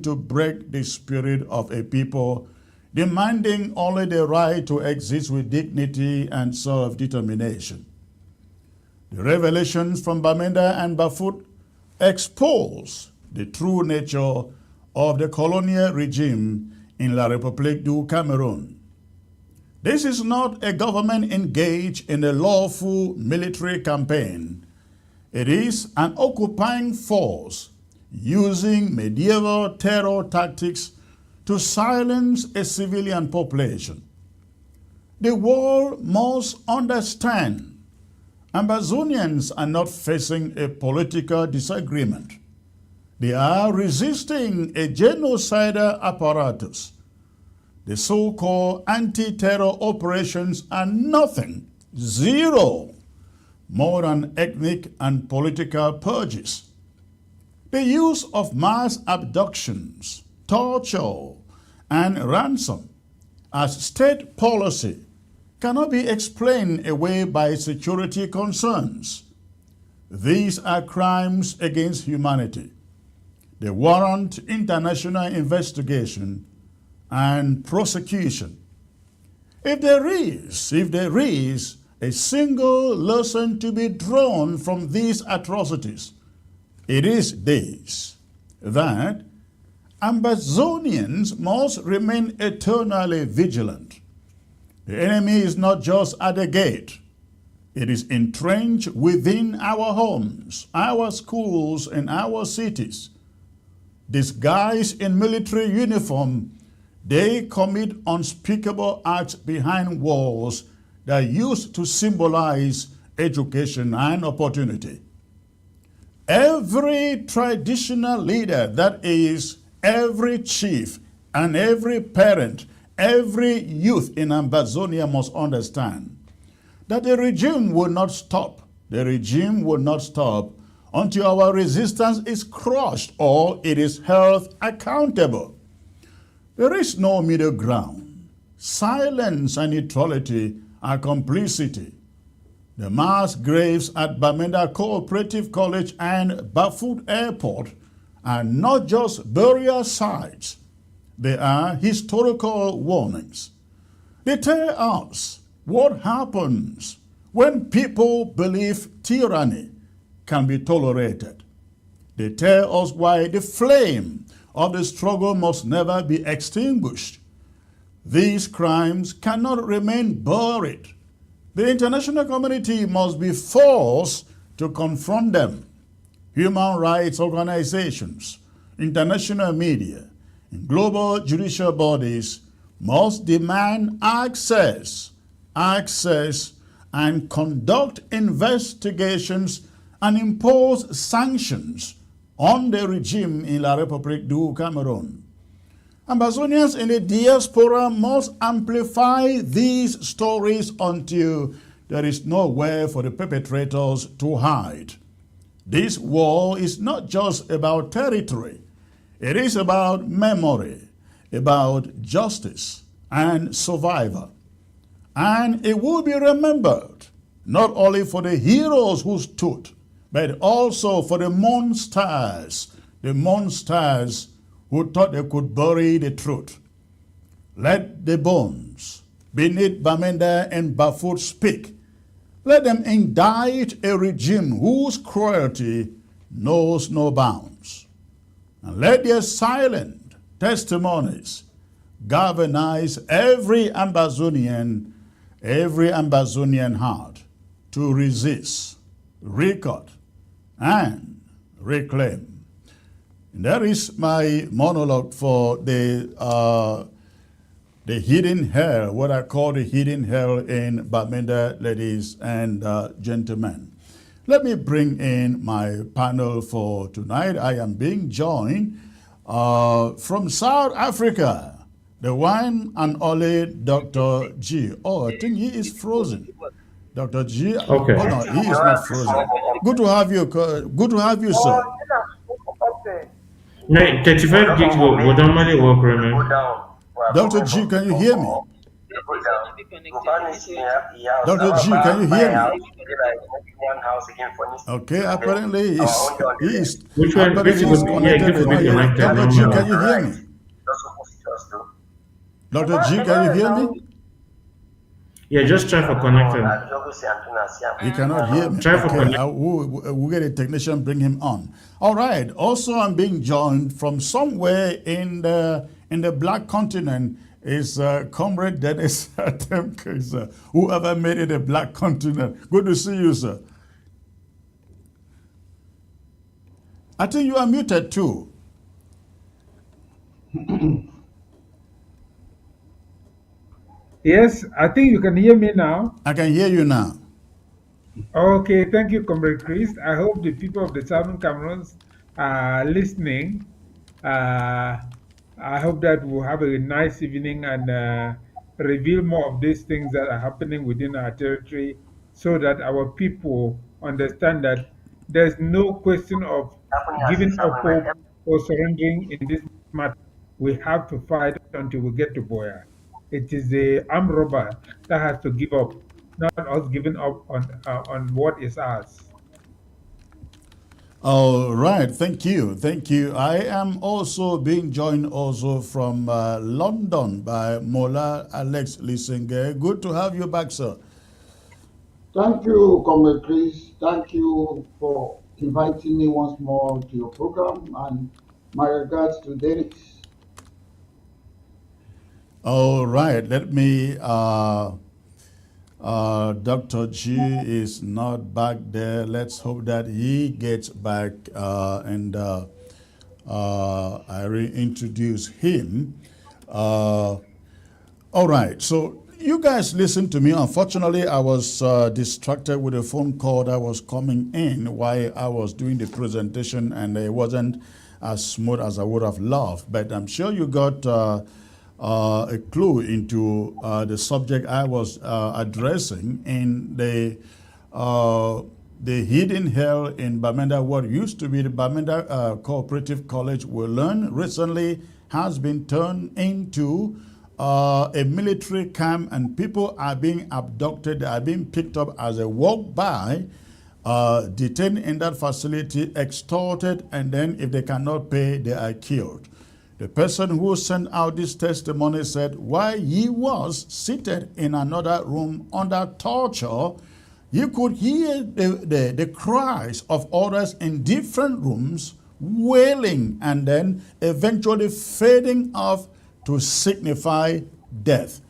to break the spirit of a people demanding only the right to exist with dignity and self-determination. The revelations from Bamenda and Bafut expose the true nature of the colonial regime in La République du Cameroon. This is not a government engaged in a lawful military campaign. It is an occupying force using medieval terror tactics to silence a civilian population. The world must understand Ambazonians are not facing a political disagreement. They are resisting a genocidal apparatus. The so-called anti-terror operations are nothing, zero, more than ethnic and political purges. The use of mass abductions, torture, and ransom as state policy cannot be explained away by security concerns. These are crimes against humanity. They warrant international investigation and prosecution. If there is a single lesson to be drawn from these atrocities, it is this, that Ambazonians must remain eternally vigilant. The enemy is not just at the gate. It is entrenched within our homes, our schools, and our cities. Disguised in military uniform, they commit unspeakable acts behind walls that used to symbolize education and opportunity. Every traditional leader, that is, every chief and every parent, every youth in Ambazonia must understand that the regime will not stop. The regime will not stop until our resistance is crushed or it is held accountable. There is no middle ground. Silence and neutrality are complicity. The mass graves at Bamenda Cooperative College and Bafut Airport are not just burial sites. They are historical warnings. They tell us what happens when people believe tyranny can be tolerated. They tell us why the flame of the struggle must never be extinguished. These crimes cannot remain buried. The international community must be forced to confront them. Human rights organizations, international media, and global judicial bodies must demand access, and conduct investigations and impose sanctions on the regime in La République du Cameroon. Ambazonians in the diaspora must amplify these stories until there is nowhere for the perpetrators to hide. This war is not just about territory. It is about memory, about justice and survival. And it will be remembered not only for the heroes who stood, but also for the monsters who thought they could bury the truth. Let the bones beneath Bamenda and Bafut speak. Let them indict a regime whose cruelty knows no bounds. And let their silent testimonies galvanize every Ambazonian heart to resist, record, and reclaim. And that is my monologue for the hidden hell, what I call the hidden hell in Bamenda, ladies and gentlemen. Let me bring in my panel for tonight. I am being joined from South Africa, the one and only Dr. G. Oh, I think he is frozen. Dr. G. Okay. Oh no, he is not frozen. Good to have you. Good to have you, sir. No, 35 gigs will normally work, remember? Dr. G, can you hear me? Dr. G, can you hear me? Okay, apparently he's Which one? connected with me. Dr. G, can you hear me? Dr. G, can you hear me? Yeah, just try for connecting. He cannot hear me. Try for Okay, we'll get a technician, bring him on. All right. Also, I'm being joined from somewhere in the Black Continent is Comrade Dennis Atemke, whoever made it a Black Continent. Good to see you, sir. I think you are muted too. Yes, I think you can hear me now. I can hear you now. Okay, thank you, Comrade Chris. I hope the people of the Southern Cameroons are listening. I hope that we'll have a nice evening and reveal more of these things that are happening within our territory so that our people understand that there's no question of giving up hope or surrendering in this matter. We have to fight until we get to Boya. It is the armed robber that has to give up, not us giving up on what is ours. All right, thank you. I am also being joined also from London by Mola Alex Lisinge. Good to have you back, sir. Thank you, Comrade Chris. Thank you for inviting me once more to your program, and my regards to Dennis. All right, let me, Dr. G is not back there. Let's hope that he gets back and I reintroduce him. All right, so you guys listen to me. Unfortunately, I was distracted with a phone call that was coming in while I was doing the presentation, and it wasn't as smooth as I would have loved. But I'm sure you got a clue into the subject I was addressing in the hidden hell in Bamenda, what used to be the Bamenda Cooperative College, we learned recently has been turned into a military camp, and people are being abducted, they are being picked up as they walk by, detained in that facility, extorted, and then if they cannot pay, they are killed. The person who sent out this testimony said, while he was seated in another room under torture, you could hear the cries of others in different rooms wailing and then eventually fading off to signify death.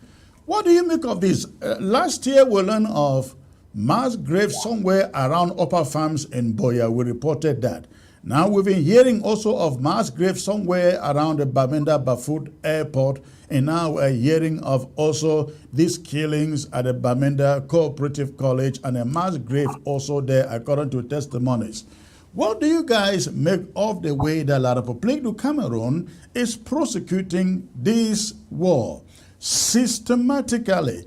What do you make of this? Last year we learned of mass graves somewhere around Upper Farms in Boya. We reported that. Now we've been hearing also of mass graves somewhere around the Bamenda Bafut Airport, and now we're hearing of also these killings at the Bamenda Cooperative College and a mass grave also there according to testimonies. What do you guys make of the way that La République du Cameroon is prosecuting this war? Systematically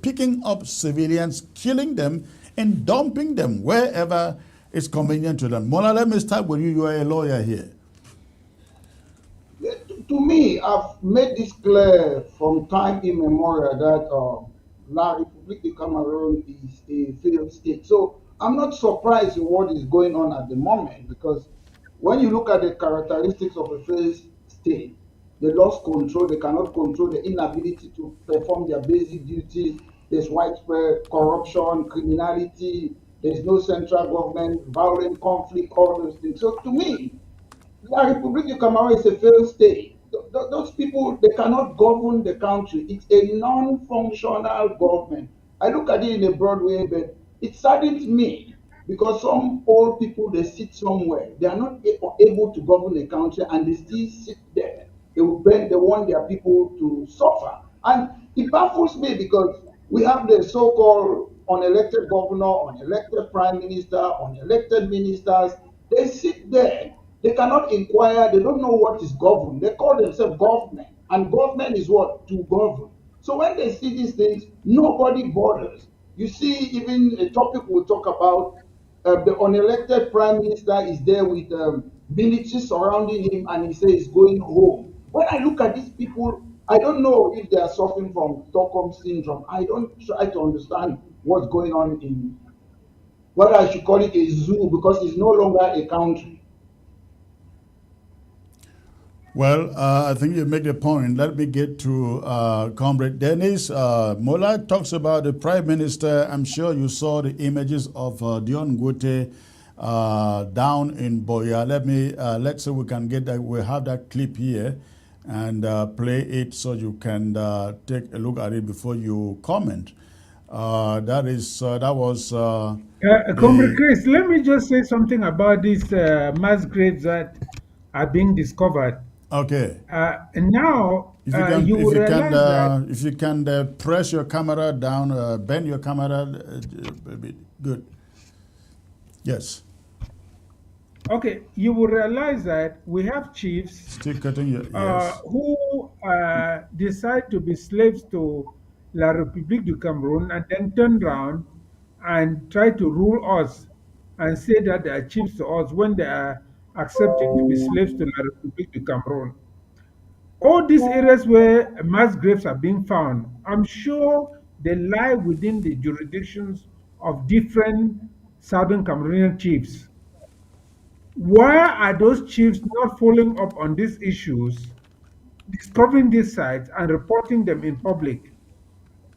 picking up civilians, killing them, and dumping them wherever it's convenient to them. Mola, let me start with you. You are a lawyer here. To me, I've made this clear from time immemorial that La République du Cameroon is a failed state. So I'm not surprised in what is going on at the moment, because when you look at the characteristics of a failed state, they lost control, they cannot control, the inability to perform their basic duties, there's widespread corruption, criminality, there's no central government, violent conflict, all those things. So to me, La République du Cameroon is a failed state. Those people, they cannot govern the country. It's a non-functional government. I look at it in a broad way, but it saddens me because some old people, they sit somewhere. They are not able to govern the country and they still sit there. They want their people to suffer. And it baffles me because we have the so-called unelected governor, unelected prime minister, unelected ministers. They sit there. They cannot inquire. They don't know what is governed. They call themselves government. And government is what? To govern. So when they see these things, nobody bothers. You see, even a topic we'll talk about, the unelected prime minister is there with military surrounding him and he says he's going home. When I look at these people, I don't know if they are suffering from Stockholm syndrome. I don't try to understand what's going on in, whether I should call it a zoo, because it's no longer a country. Well, I think you make the point. Let me get to Comrade Dennis. Mola talks about the Prime Minister. I'm sure you saw the images of Dion Gute down in Boya. Let's say we can get that. We have that clip here and play it so you can take a look at it before you comment. That was. Comrade Chris, let me just say something about these mass graves that are being discovered. Okay. Now, if you can press your camera down, bend your camera a bit. Good. Yes. Okay, you will realize that we have chiefs Still cutting your yes. Who decide to be slaves to La République du Cameroun and then turn around and try to rule us and say that they are chiefs to us when they are accepting to be slaves to La République du Cameroun. All these areas where mass graves are being found, I'm sure they lie within the jurisdictions of different southern Cameroonian chiefs. Why are those chiefs not following up on these issues, discovering these sites, and reporting them in public?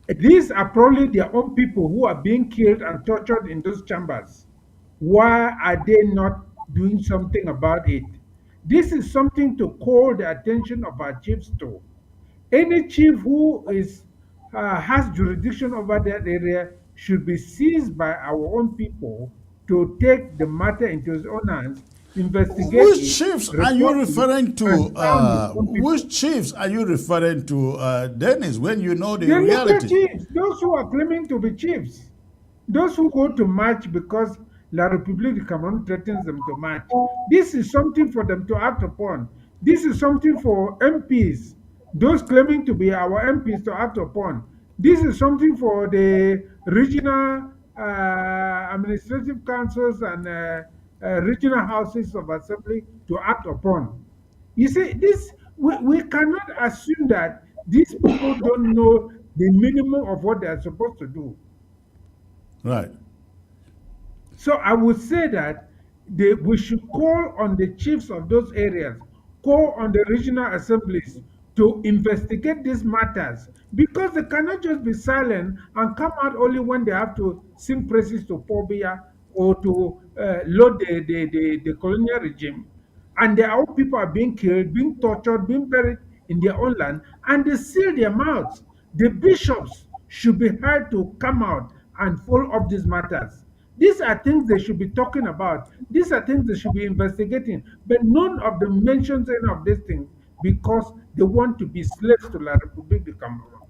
These are probably their own people who are being killed and tortured in those chambers. Why are they not doing something about it? This is something to call the attention of our chiefs to. Any chief who has jurisdiction over that area should be seized by our own people to take the matter into his own hands investigate Which it, chiefs are you report it, referring and to? sound his own people. Which chiefs are you referring to, Dennis, when you know the The local reality? chiefs, those who are claiming to be chiefs, those who go to march because La République du Cameroon threatens them to march. This is something for them to act upon. This is something for MPs, those claiming to be our MPs to act upon. This is something for the regional administrative councils and regional houses of assembly to act upon. You see, this we cannot assume that these people don't know the minimum of what they are supposed to do. Right. So I would say that we should call on the chiefs of those areas, call on the regional assemblies to investigate these matters because they cannot just be silent and come out only when they have to sing praises to Pobia or to load the colonial regime. And their own people are being killed, being tortured, being buried in their own land, and they seal their mouths. The bishops should be heard to come out and follow up these matters. These are things they should be talking about. These are things they should be investigating. But none of them mentions any of these things because they want to be slaves to La République du Cameroun.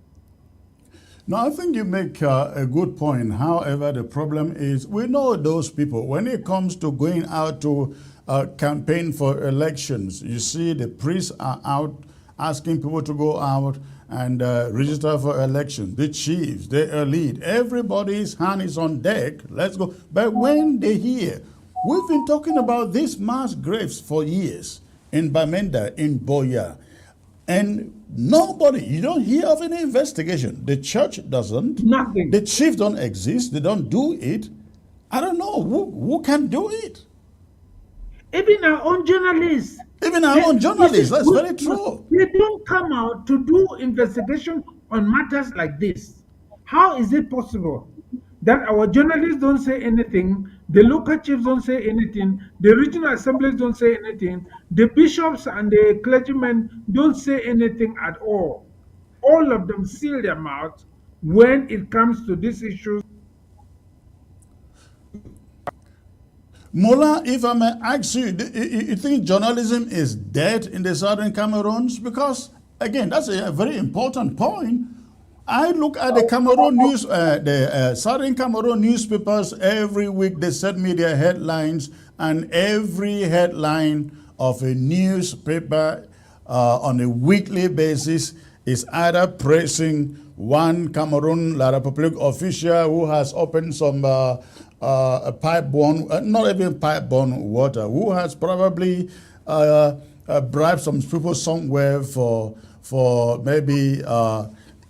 No, I think you make a good point. However, the problem is we know those people. When it comes to going out to campaign for elections, you see the priests are out asking people to go out and register for election. The chiefs, the elite, everybody's hand is on deck. Let's go. But when they hear, we've been talking about these mass graves for years in Bamenda, in Boya, and nobody, you don't hear of any investigation. The church doesn't. Nothing. The chiefs don't exist. They don't do it. I don't know who can do it. Even our own journalists. Even our own journalists. That's very true. They don't come out to do investigation on matters like this. How is it possible that our journalists don't say anything, the local chiefs don't say anything, the regional assemblies don't say anything, the bishops and the clergymen don't say anything at all? All of them seal their mouths when it comes to these issues. Mola, if I may ask you, you think journalism is dead in the southern Cameroons? Because, again, that's a very important point. I look at the Cameroon news, the southern Cameroon newspapers every week. They send me their headlines, and every headline of a newspaper on a weekly basis is either praising one Cameroon La République official who has opened some pipe-borne, not even pipe-borne water, who has probably bribed some people somewhere for maybe,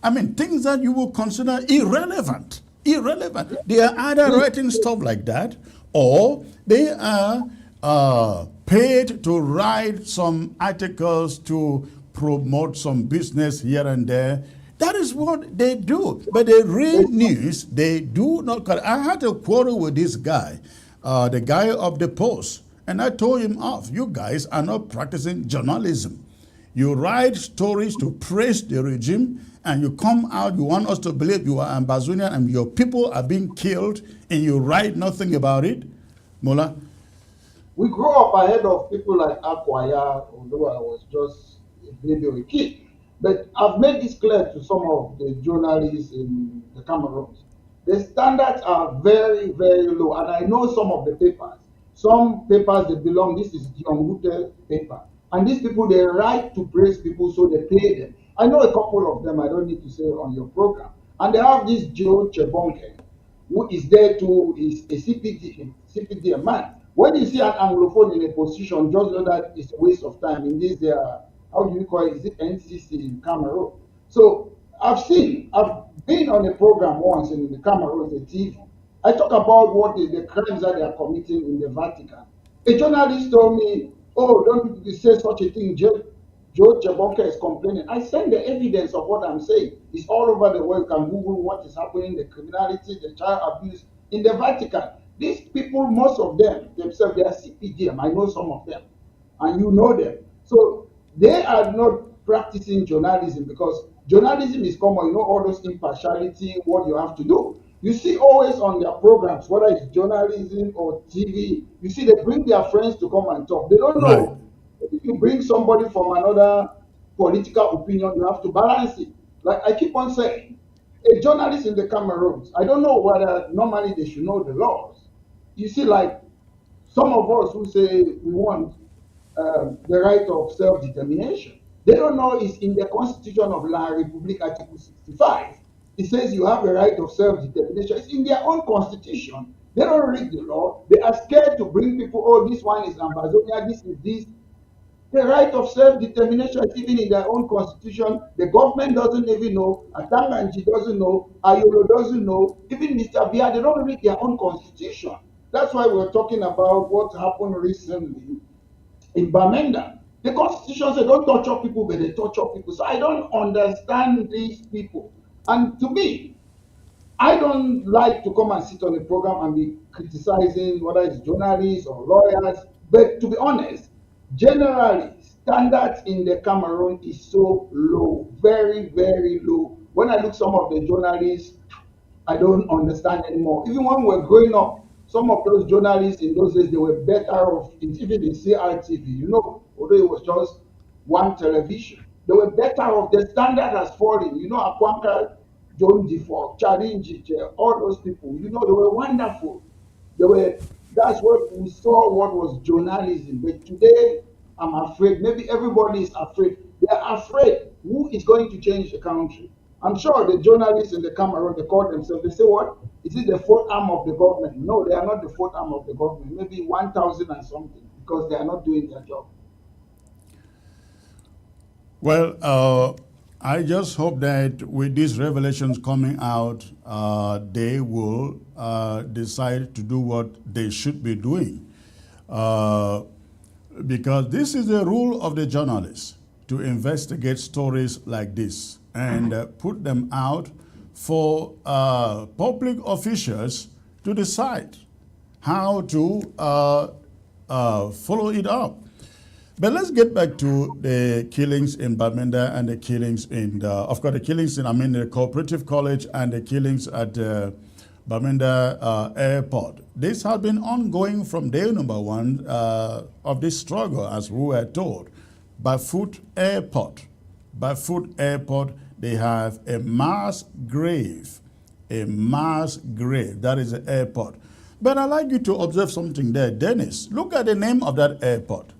I mean, things that you would consider irrelevant. Irrelevant. They are either writing stuff like that, or they are paid to write some articles to promote some business here and there. That is what they do. But the real news, they do not. I had a quarrel with this guy, the guy of the Post, and I told him off. You guys are not practicing journalism. You write stories to praise the regime, and you come out, you want us to believe you are Ambazonian and your people are being killed, and you write nothing about it. Mola? We grew up ahead of people like Akwaya, although I was just a baby or a kid. But I've made this clear to some of the journalists in the Cameroons. The standards are very, very low. And I know some of the papers. Some papers, they belong, this is Diongute paper. And these people, they write to praise people, so they pay them. I know a couple of them, I don't need to say on your program. And they have this Joe Chebonke, who is there to, is a CPD man. When you see an Anglophone in a position, just know that it's a waste of time. In this, they are, how do you call it? Is it NCC in Cameroon? So I've been on a program once in the Cameroon, the TV. I talk about what the crimes that they are committing in the Vatican. A journalist told me, oh, don't say such a thing. Joe Chebonke is complaining. I send the evidence of what I'm saying. It's all over the world. You can Google what is happening, the criminality, the child abuse in the Vatican. These people, most of them themselves, they are CPDM. I know some of them, and you know them. So they are not practicing journalism, because journalism is common. You know all those impartiality, what you have to do. You see always on their programs, whether it's journalism or TV, you see they bring their friends to come and talk. They don't Right. know if you bring somebody from another political opinion, you have to balance it. Like I keep on saying, a journalist in the Cameroons, I don't know whether normally they should know the laws. You see, like some of us who say we want the right of self-determination. They don't know it's in the Constitution of La Republique, Article 65. It says you have a right of self-determination. It's in their own constitution. They don't read the law. They are scared to bring people, oh, this one is Ambazonia, this is this. The right of self-determination is even in their own constitution. The government doesn't even know. Atanganji doesn't know. Ayolo doesn't know. Even Mr. Bia, they don't read their own constitution. That's why we're talking about what happened recently in Bamenda. The constitution said don't torture people, but they torture people. So I don't understand these people. And to me, I don't like to come and sit on a program and be criticizing whether it's journalists or lawyers. But to be honest, generally, standards in the Cameroon is so low, very, very low. When I look some of the journalists, I don't understand anymore. Even when we were growing up, some of those journalists in those days, they were better off, even in CRTV, although it was just one television. They were better off. The standard has fallen. Akwanka, John Defoe, Charinji, all those people, they were wonderful. That's what we saw, what was journalism. But today, I'm afraid, maybe everybody is afraid. They're afraid who is going to change the country. I'm sure the journalists in the Cameroon, they call themselves, they say, what? Is it the fourth arm of the government? No, they are not the fourth arm of the government. Maybe 1,000 and something, because they are not doing their job. Well, I just hope that with these revelations coming out, they will decide to do what they should be doing. Because this is the rule of the journalists, to investigate stories like this and put them out for public officials to decide how to follow it up. But let's get back to the killings in Bamenda and the killings in, of course, the killings in, the Cooperative College and the killings at Bamenda Airport. This has been ongoing from day number one of this struggle, as we were told. Bafoot Airport. Bafoot Airport, they have a mass grave. A mass grave. That is the airport. But I'd like you to observe something there. Dennis, look at the name of that airport.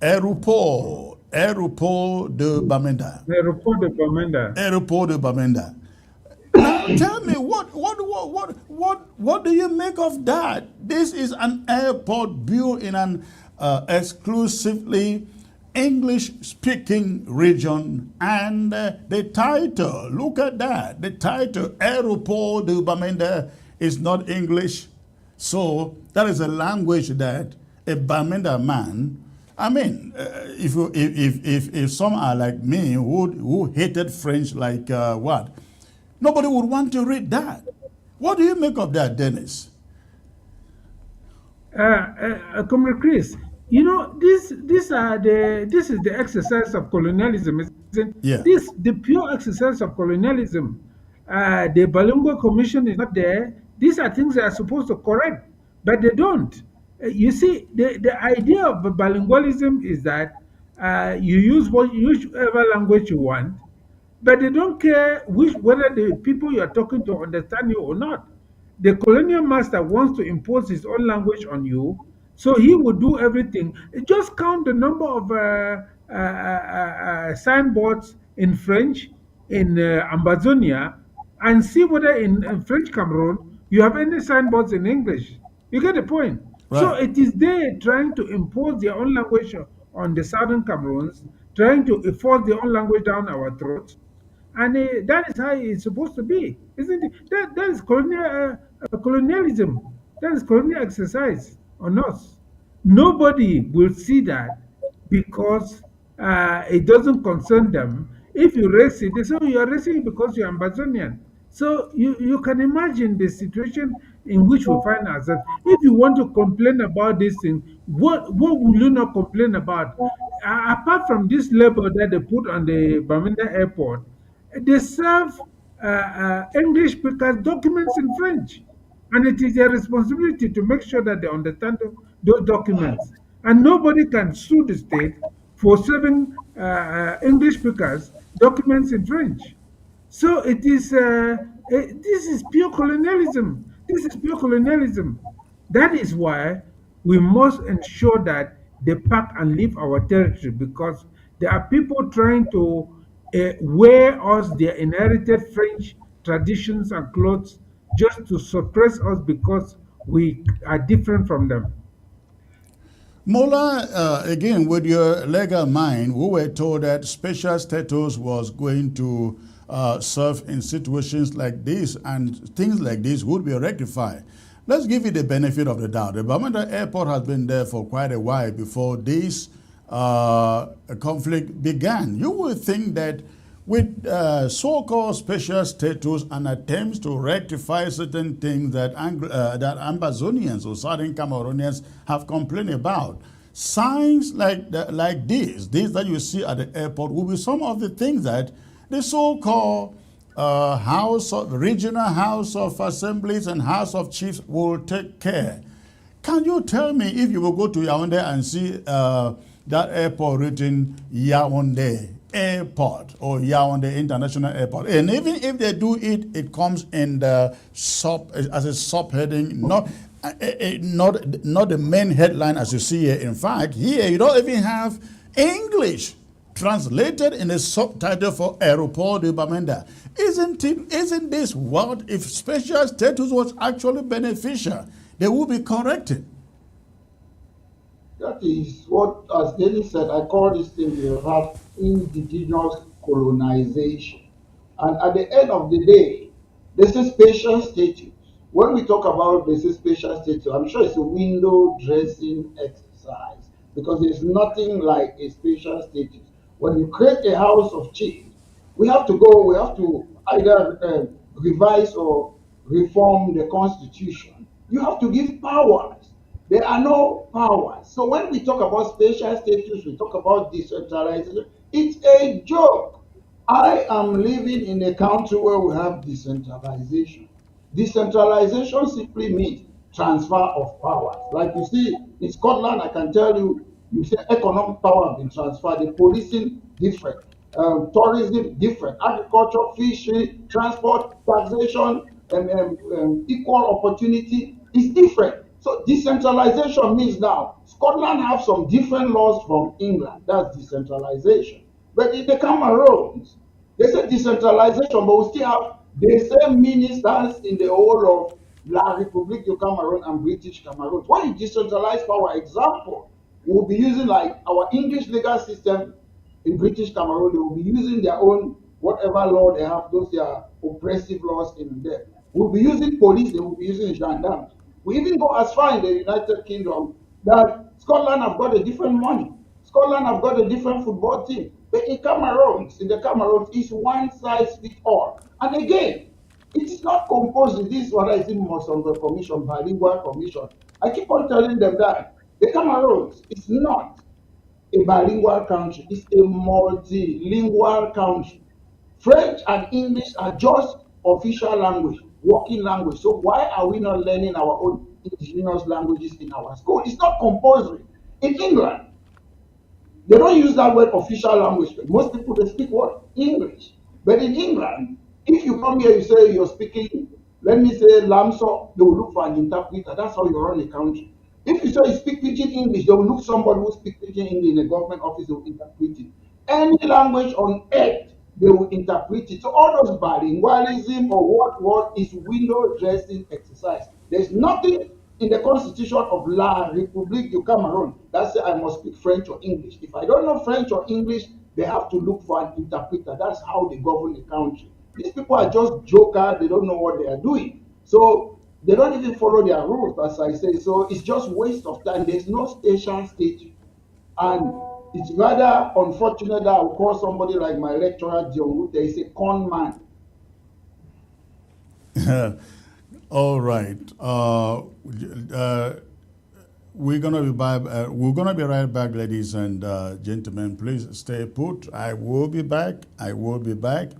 Aéroport de Bamenda. Aéroport de Bamenda. Aéroport de Bamenda. Now tell me, what do you make of that? This is an airport built in an exclusively English-speaking region, and the title, look at that, the title, Aéroport de Bamenda, is not English. So that is a language that a Bamenda man, if some are like me who hated French like what? Nobody would want to read that. What do you make of that, Dennis? Comrade Chris, this is the exercise of colonialism, isn't Yeah. this the pure exercise of colonialism? The bilingual commission is not there. These are things they are supposed to correct, but they don't. You see, the idea of bilingualism is that you use whichever language you want, but they don't care whether the people you are talking to understand you or not. The colonial master wants to impose his own language on you, so he will do everything. Just count the number of signboards in French in Ambazonia, and see whether in French Cameroon you have any signboards in English. You get the point? So Right. it is they trying to impose their own language on the southern Cameroons, trying to force their own language down our throats. And that is how it's supposed to be, isn't it? That is colonialism. That is colonial exercise on us. Nobody will see that because it doesn't concern them. If you raise it, they say, oh, you are raising it because you're Ambazonian. So you can imagine the situation in which we find ourselves. If you want to complain about this thing, what will you not complain about? Apart from this label that they put on the Bamenda airport, they serve English speakers documents in French. And it is their responsibility to make sure that they understand those documents. And nobody can sue the state for serving English speakers documents in French. So it is, this is pure colonialism. This is pure colonialism. That is why we must ensure that they pack and leave our territory, because there are people trying to wear us their inherited French traditions and clothes just to suppress us because we are different from them. Mola, again, with your legal mind, we were told that special status was going to serve in situations like this, and things like this would be rectified. Let's give it the benefit of the doubt. The Bamenda airport has been there for quite a while before this conflict began. You would think that with so-called special status and attempts to rectify certain things that that Ambazonians or Southern Cameroonians have complained about, signs like this that you see at the airport will be some of the things that the so-called regional House of Assemblies and House of Chiefs will take care. Can you tell me if you will go to Yaoundé and see that airport written Yaoundé Airport or Yaoundé International Airport, and even if they do it, it comes in the as a subheading, not the main headline as you see here. In fact, here you don't even have English translated in the subtitle for Aeroport de Bamenda. Isn't this what, if special status was actually beneficial, they would be corrected? That is what, as Dennis said, I call this thing we have indigenous colonization. And at the end of the day, this is spatial status. When we talk about this is spatial status, I'm sure it's a window dressing exercise, because there's nothing like a spatial status. When you create a house of chiefs, we have to either revise or reform the constitution. You have to give powers. There are no powers. So when we talk about spatial status, we talk about decentralization. It's a joke. I am living in a country where we have decentralization. Decentralization simply means transfer of powers. Like you see in Scotland, I can tell you, you say economic power has been transferred, the policing different, tourism different, agriculture, fishery, transport, taxation, equal opportunity is different. So decentralization means now Scotland have some different laws from England. That's decentralization. But in the Cameroons, they say decentralization, but we still have the same ministers in the whole of La République du Cameroon and British Cameroon. When you decentralize power, example, we'll be using like our English legal system in British Cameroon, they will be using their own whatever law they have, those their oppressive laws in there. We'll be using police, they will be using gendarmes. We even go as far in the United Kingdom that Scotland have got a different money. Scotland have got a different football team. But in the Cameroons, it's one size fits all. And again, it is not composed. This is what I think most of the commission, bilingual commission. I keep on telling them that the Cameroons is not a bilingual country, it's a multilingual country. French and English are just official language, working language. So why are we not learning our own indigenous languages in our school? It's not compulsory. In England, they don't use that word official language. Most people, they speak what? English. But in England, if you come here, you say you're speaking, let me say Lamso, they will look for an interpreter. That's how you run a country. If you say you speak pidgin English, they will look somebody who speaks pidgin English in a government office, they will interpret it. Any language on earth, they will interpret it. So all those bilingualism or what is window dressing exercise. There's nothing in the constitution of La République du Cameroon that says I must speak French or English. If I don't know French or English, they have to look for an interpreter. That's how they govern the country. These people are just jokers. They don't know what they are doing. So they don't even follow their rules, as I say. So it's just waste of time. There's no spatial statute. And it's rather unfortunate that I will call somebody like my lecturer, John Wood, is a con man. All right. We're gonna be back. We're gonna be right back, ladies and gentlemen. Please stay put. I will be back. I will be back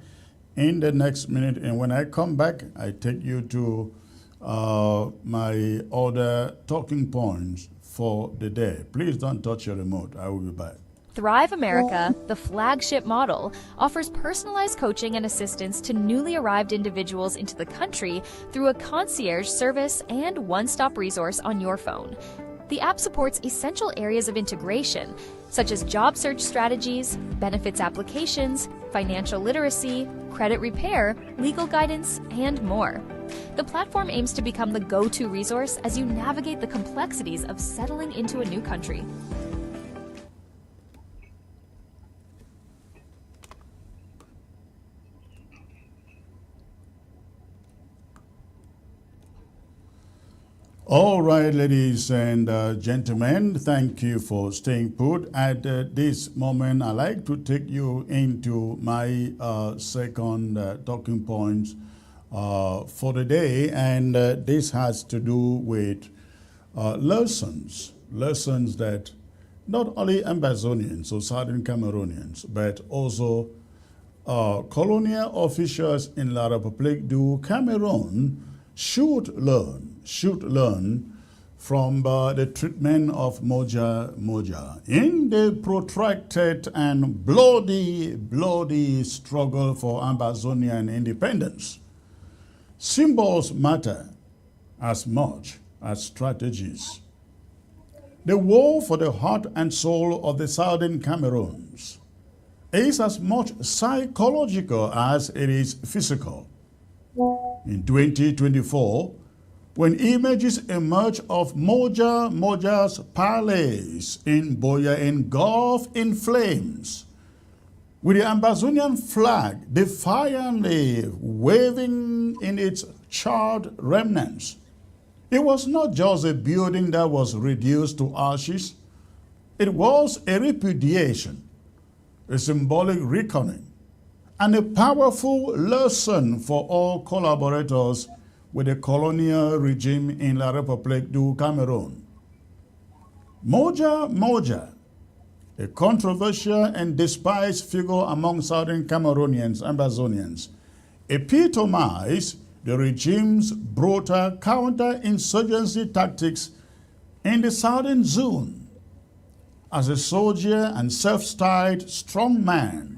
in the next minute, and when I come back, I take you to my other talking points for the day. Please don't touch your remote. I will be back. Thrive America, the flagship model, offers personalized coaching and assistance to newly arrived individuals into the country through a concierge service and one-stop resource on your phone. The app supports essential areas of integration, such as job search strategies, benefits applications, financial literacy, credit repair, legal guidance, and more. The platform aims to become the go-to resource as you navigate the complexities of settling into a new country. All right, ladies and gentlemen, thank you for staying put. At this moment, I'd like to take you into my second talking point for the day, and this has to do with lessons that not only Ambazonians or Southern Cameroonians, but also colonial officials in La République du Cameroon should learn from the treatment of Moja in the protracted and bloody struggle for Ambazonian independence. Symbols matter as much as strategies. The war for the heart and soul of the Southern Cameroons is as much psychological as it is physical. In 2024, when images emerge of Moja's palace in Boya engulfed in flames, with the Ambazonian flag defiantly waving in its charred remnants, it was not just a building that was reduced to ashes. It was a repudiation, a symbolic reckoning, and a powerful lesson for all collaborators with the colonial regime in La République du Cameroon. Moja, a controversial and despised figure among Southern Cameroonians, Ambazonians, epitomized the regime's brutal counter-insurgency tactics in the Southern Zone. As a soldier and self-styled strong man,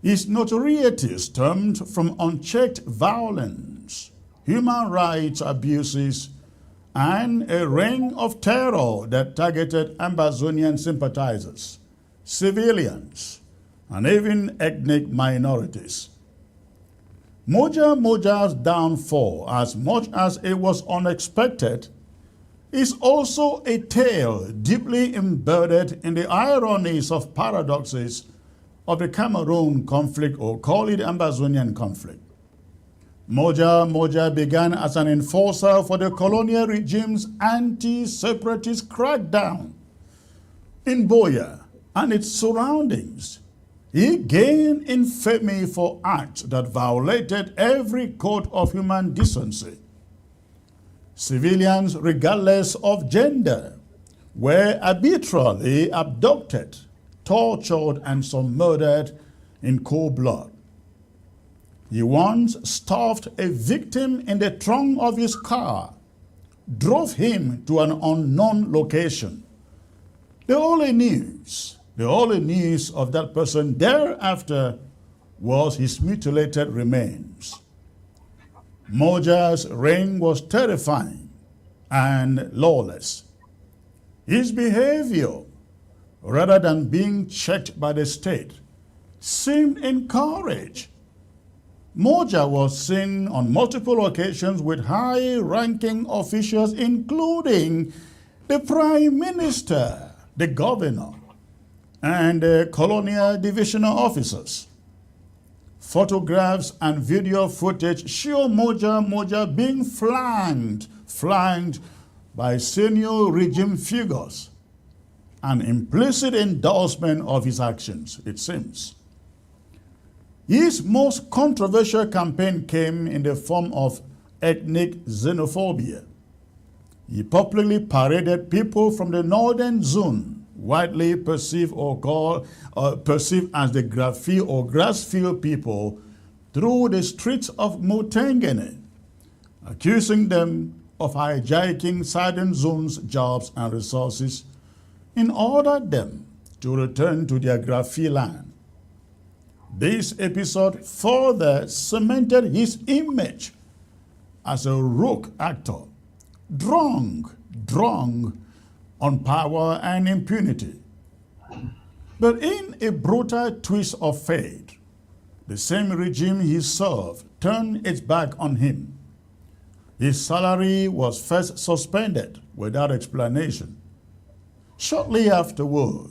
his notoriety stemmed from unchecked violence, human rights abuses, and a reign of terror that targeted Ambazonian sympathizers, civilians, and even ethnic minorities. Moja's downfall, as much as it was unexpected, is also a tale deeply embedded in the ironies of paradoxes of the Cameroon conflict, or call it Ambazonian conflict. Moja began as an enforcer for the colonial regime's anti-separatist crackdown in Boya and its surroundings. He gained infamy for acts that violated every code of human decency. Civilians, regardless of gender, were arbitrarily abducted, tortured, and some murdered in cold blood. He once stuffed a victim in the trunk of his car, drove him to an unknown location. The only news of that person thereafter was his mutilated remains. Moja's reign was terrifying and lawless. His behavior, rather than being checked by the state, seemed encouraged. Moja was seen on multiple occasions with high-ranking officials, including the Prime Minister, the Governor, and the colonial divisional officers. Photographs and video footage show Moja being flanked by senior regime figures, an implicit endorsement of his actions, it seems. His most controversial campaign came in the form of ethnic xenophobia. He publicly paraded people from the northern zone, widely perceived as the Grassfield people, through the streets of Mutengene, accusing them of hijacking certain zones, jobs, and resources in order them to return to their Graffiti land. This episode further cemented his image as a rogue actor, drunk on power and impunity. But in a brutal twist of fate, the same regime he served turned its back on him. His salary was first suspended without explanation. Shortly afterward,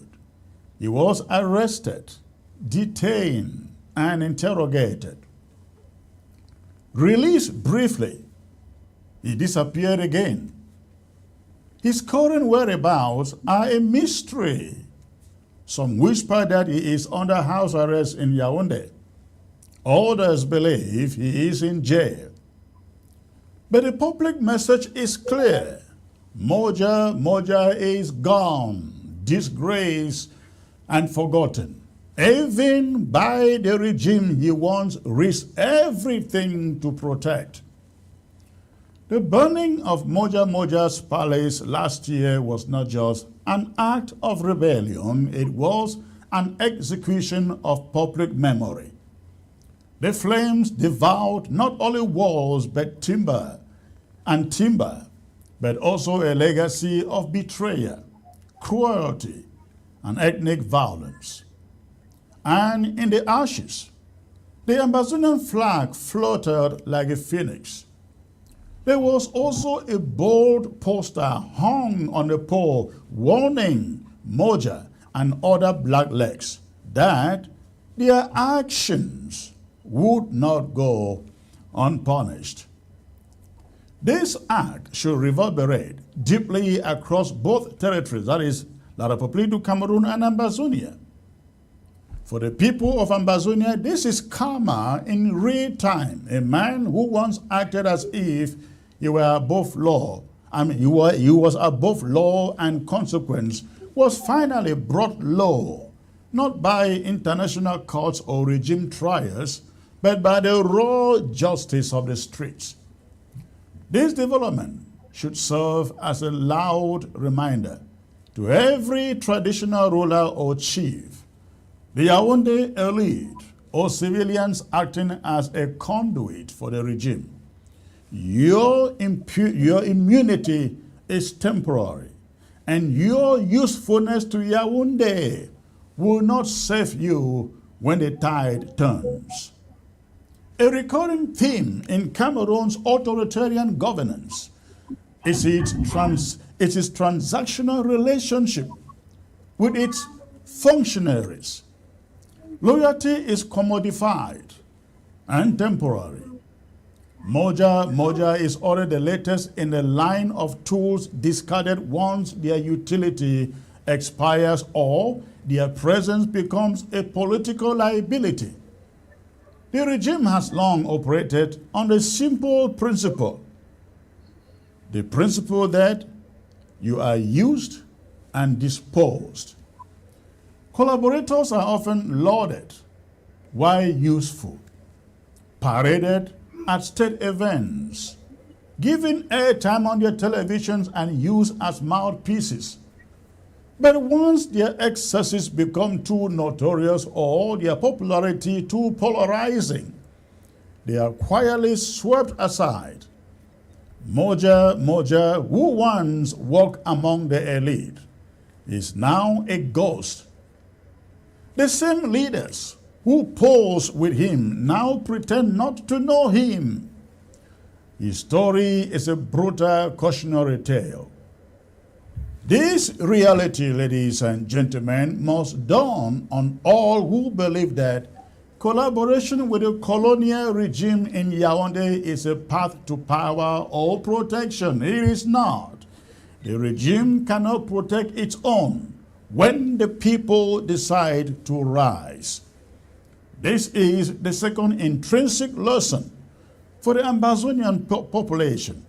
he was arrested, detained, and interrogated. Released briefly, he disappeared again. His current whereabouts are a mystery. Some whisper that he is under house arrest in Yaoundé. Others believe he is in jail. But the public message is clear. Moja is gone, disgraced, and forgotten. Even by the regime he once risked everything to protect. The burning of Moja's palace last year was not just an act of rebellion, it was an execution of public memory. The flames devoured not only walls but timber, but also a legacy of betrayal, cruelty, and ethnic violence. And in the ashes, the Ambazonian flag fluttered like a phoenix. There was also a bold poster hung on the pole warning Moja and other blacklegs that their actions would not go unpunished. This act should reverberate deeply across both territories, that is, La République du Cameroon and Ambazonia. For the people of Ambazonia, this is karma in real time. A man who once acted as if he were above law, he was above law and consequence, was finally brought low, not by international courts or regime trials, but by the raw justice of the streets. This development should serve as a loud reminder to every traditional ruler or chief, the Yaoundé elite, or civilians acting as a conduit for the regime. Your immunity is temporary, and your usefulness to Yaoundé will not save you when the tide turns. A recurring theme in Cameroon's authoritarian governance is its transactional relationship with its functionaries. Loyalty is commodified and temporary. Moja is already the latest in a line of tools discarded once their utility expires or their presence becomes a political liability. The regime has long operated on the simple principle. The principle that you are used and disposed. Collaborators are often lauded while useful, paraded at state events, given airtime on their televisions and used as mouthpieces. But once their excesses become too notorious or their popularity too polarizing, they are quietly swept aside. Moja, who once walked among the elite, is now a ghost. The same leaders who pose with him now pretend not to know him. His story is a brutal cautionary tale. This reality, ladies and gentlemen, must dawn on all who believe that collaboration with the colonial regime in Yaoundé is a path to power or protection. It is not. The regime cannot protect its own when the people decide to rise. This is the second intrinsic lesson for the Ambazonian population.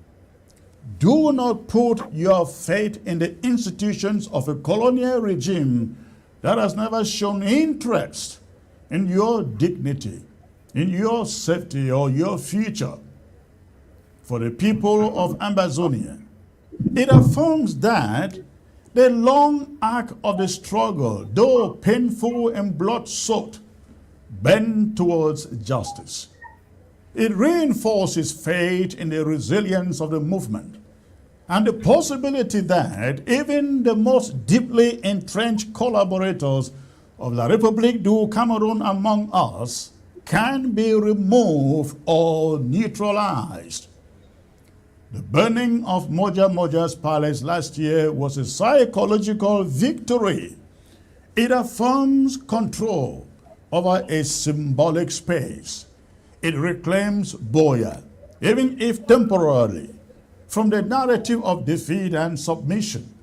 Do not put your faith in the institutions of a colonial regime that has never shown interest in your dignity, in your safety or your future for the people of Ambazonia. It affirms that the long arc of the struggle, though painful and blood-soaked, bend towards justice. It reinforces faith in the resilience of the movement and the possibility that even the most deeply entrenched collaborators of La République du Cameroon among us can be removed or neutralized. The burning of Moja Moja's palace last year was a psychological victory. It affirms control over a symbolic space. It reclaims Boya, even if temporarily, from the narrative of defeat and submission.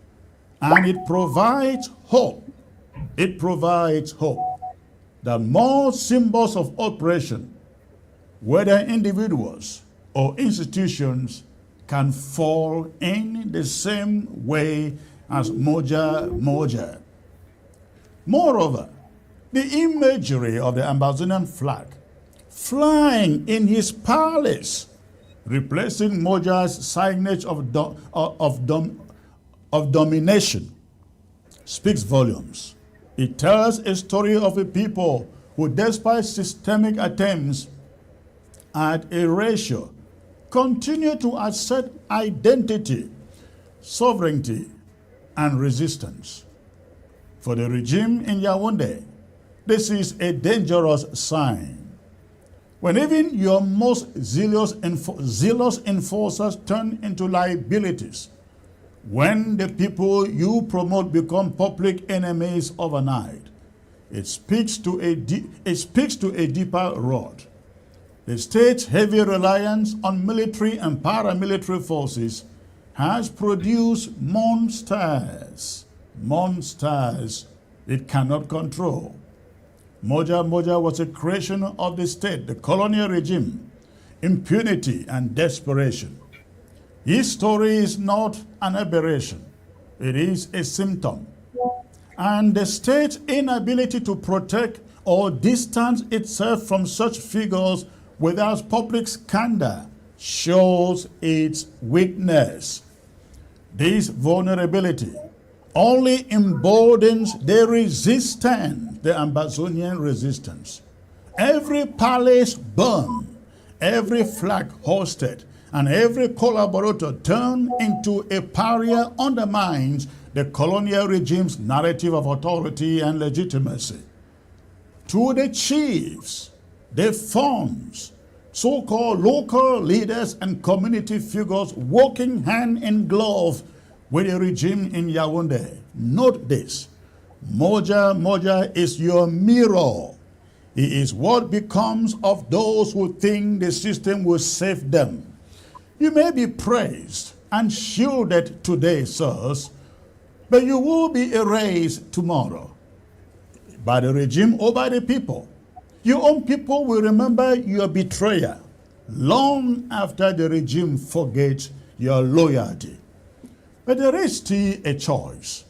And it provides hope. It provides hope that more symbols of oppression, whether individuals or institutions, can fall in the same way as Moja Moja. Moreover, the imagery of the Ambazonian flag flying in his palace, replacing Moja's signage of domination, speaks volumes. It tells a story of a people who, despite systemic attempts at erasure, continue to assert identity, sovereignty, and resistance. For the regime in Yaoundé, this is a dangerous sign. When even your most zealous enforcers turn into liabilities, when the people you promote become public enemies overnight, it speaks to a deeper rot. The state's heavy reliance on military and paramilitary forces has produced monsters it cannot control. Moja Moja was a creation of the state, the colonial regime, impunity and desperation. His story is not an aberration. It is a symptom. And the state's inability to protect or distance itself from such figures without public scandal shows its weakness. This vulnerability only emboldens the resistance, the Ambazonian resistance. Every palace burned, every flag hoisted, and every collaborator turned into a pariah undermines the colonial regime's narrative of authority and legitimacy. To the chiefs, the firms, so-called local leaders and community figures working hand in glove with the regime in Yaoundé, note this: Moja Moja is your mirror. He is what becomes of those who think the system will save them. You may be praised and shielded today, sirs, but you will be erased tomorrow by the regime or by the people. Your own people will remember your betrayal long after the regime forgets your loyalty. But there is still a choice.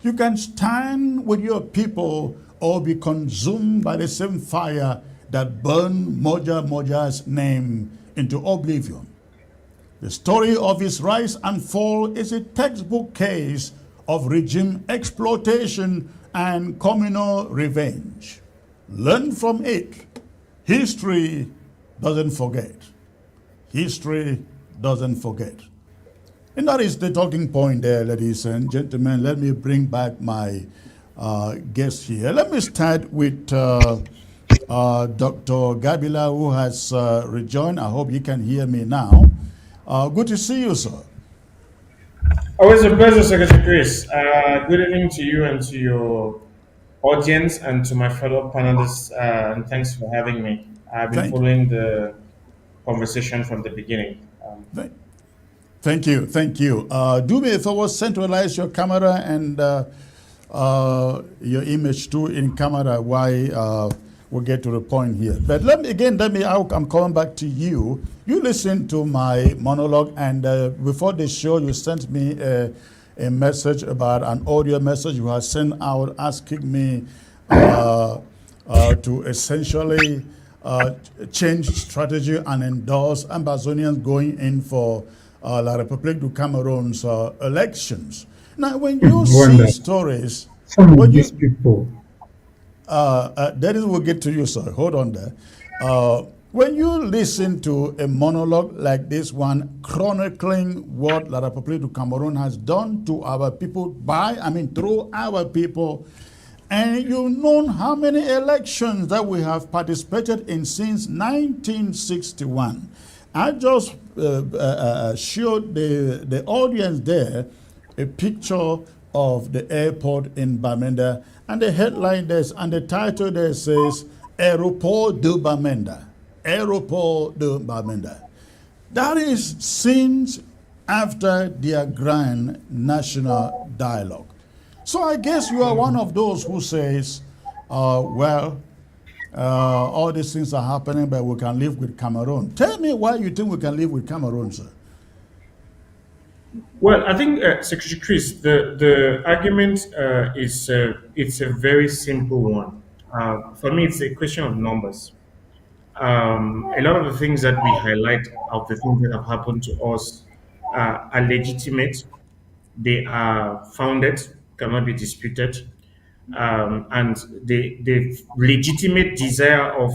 You can stand with your people or be consumed by the same fire that burned Moja Moja's name into oblivion. The story of his rise and fall is a textbook case of regime exploitation and communal revenge. Learn from it. History doesn't forget. History doesn't forget. And that is the talking point there, ladies and gentlemen. Let me bring back my guest here. Let me start with Dr. Gabila, who has rejoined. I hope you can hear me now. Good to see you, sir. Always a pleasure, Secretary Chris. Good evening to you and to your audience and to my fellow panelists, and thanks for having me. I've been following the conversation from the beginning. Thank you. Do me a favor, centralize your camera and your image too in camera while we'll get to the point here. But I'm coming back to you. You listened to my monologue, and before the show, you sent me a message about an audio message you had sent out asking me to essentially change strategy and endorse Ambazonians going in for La République du Cameroon's elections. Now, when you see stories, some of these people. Dennis will get to you, sir. Hold on there. When you listen to a monologue like this one, chronicling what La République du Cameroon has done to our people through our people, and you know how many elections that we have participated in since 1961. I just showed the audience there a picture of the airport in Bamenda, and the headline there and the title there says Aéroport de Bamenda. Aéroport de Bamenda. That is since after their grand national dialogue. So I guess you are one of those who says, all these things are happening, but we can live with Cameroon. Tell me why you think we can live with Cameroon, sir. Well, I think, Secretary Chris, the argument is it's a very simple one. For me, it's a question of numbers. A lot of the things that we highlight of the things that have happened to us are legitimate. They are founded, cannot be disputed, and the legitimate desire of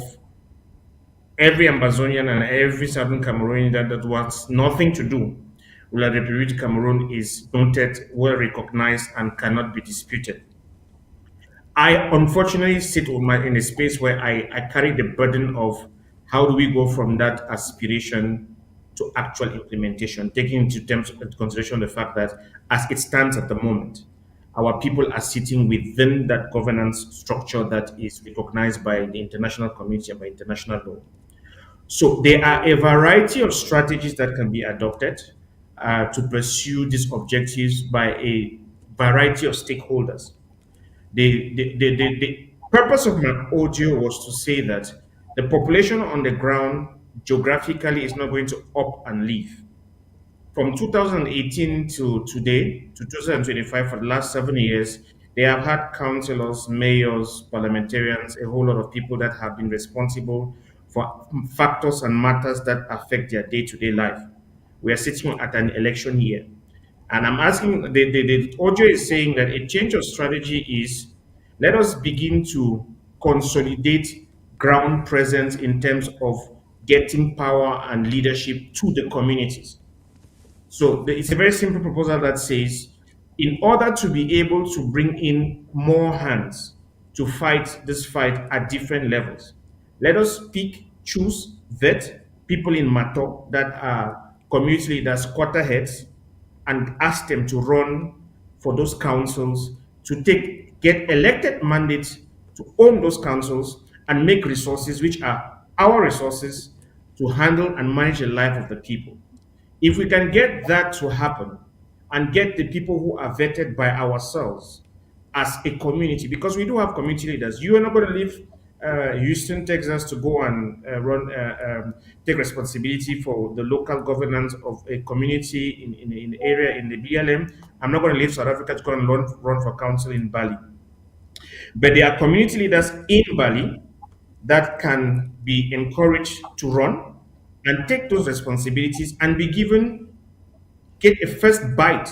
every Ambazonian and every Southern Cameroonian that wants nothing to do with the Republic of Cameroon is noted, well recognized, and cannot be disputed. I unfortunately sit in a space where I carry the burden of how do we go from that aspiration to actual implementation, taking into consideration the fact that as it stands at the moment, our people are sitting within that governance structure that is recognized by the international community and by international law. So there are a variety of strategies that can be adopted to pursue these objectives by a variety of stakeholders. The purpose of my audio was to say that the population on the ground geographically is not going to up and leave. From 2018 to today, to 2025, for the last 7 years, they have had councillors, mayors, parliamentarians, a whole lot of people that have been responsible for factors and matters that affect their day-to-day life. We are sitting at an election year. And I'm asking, the audio is saying that a change of strategy is, let us begin to consolidate ground presence in terms of getting power and leadership to the communities. So it's a very simple proposal that says, in order to be able to bring in more hands to fight this fight at different levels, let us pick, choose, vet people in Mato that are community leaders, quarter heads, and ask them to run for those councils, to get elected mandates to own those councils and make resources which are our resources to handle and manage the life of the people. If we can get that to happen and get the people who are vetted by ourselves as a community, because we do have community leaders. You are not going to leave Houston, Texas to go and take responsibility for the local governance of a community in the area in the BLM. I'm not going to leave South Africa to go and run for council in Bali. But there are community leaders in Bali that can be encouraged to run and take those responsibilities and be get a first bite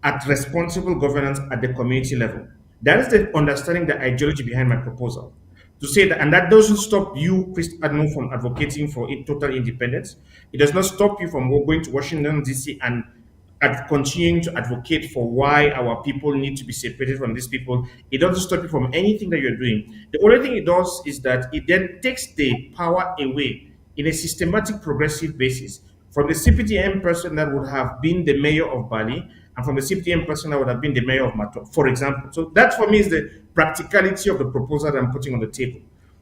at responsible governance at the community level. That is the understanding, the ideology behind my proposal. To say that, and that doesn't stop you, Chris Adno, from advocating for total independence. It does not stop you from going to Washington, D.C. and continuing to advocate for why our people need to be separated from these people. It doesn't stop you from anything that you're doing. The only thing it does is that it then takes the power away in a systematic, progressive basis from the CPTM person that would have been the mayor of Bali and from the CPTM person that would have been the mayor of Mato, for example. So that for me is the practicality of the proposal that I'm putting on the table.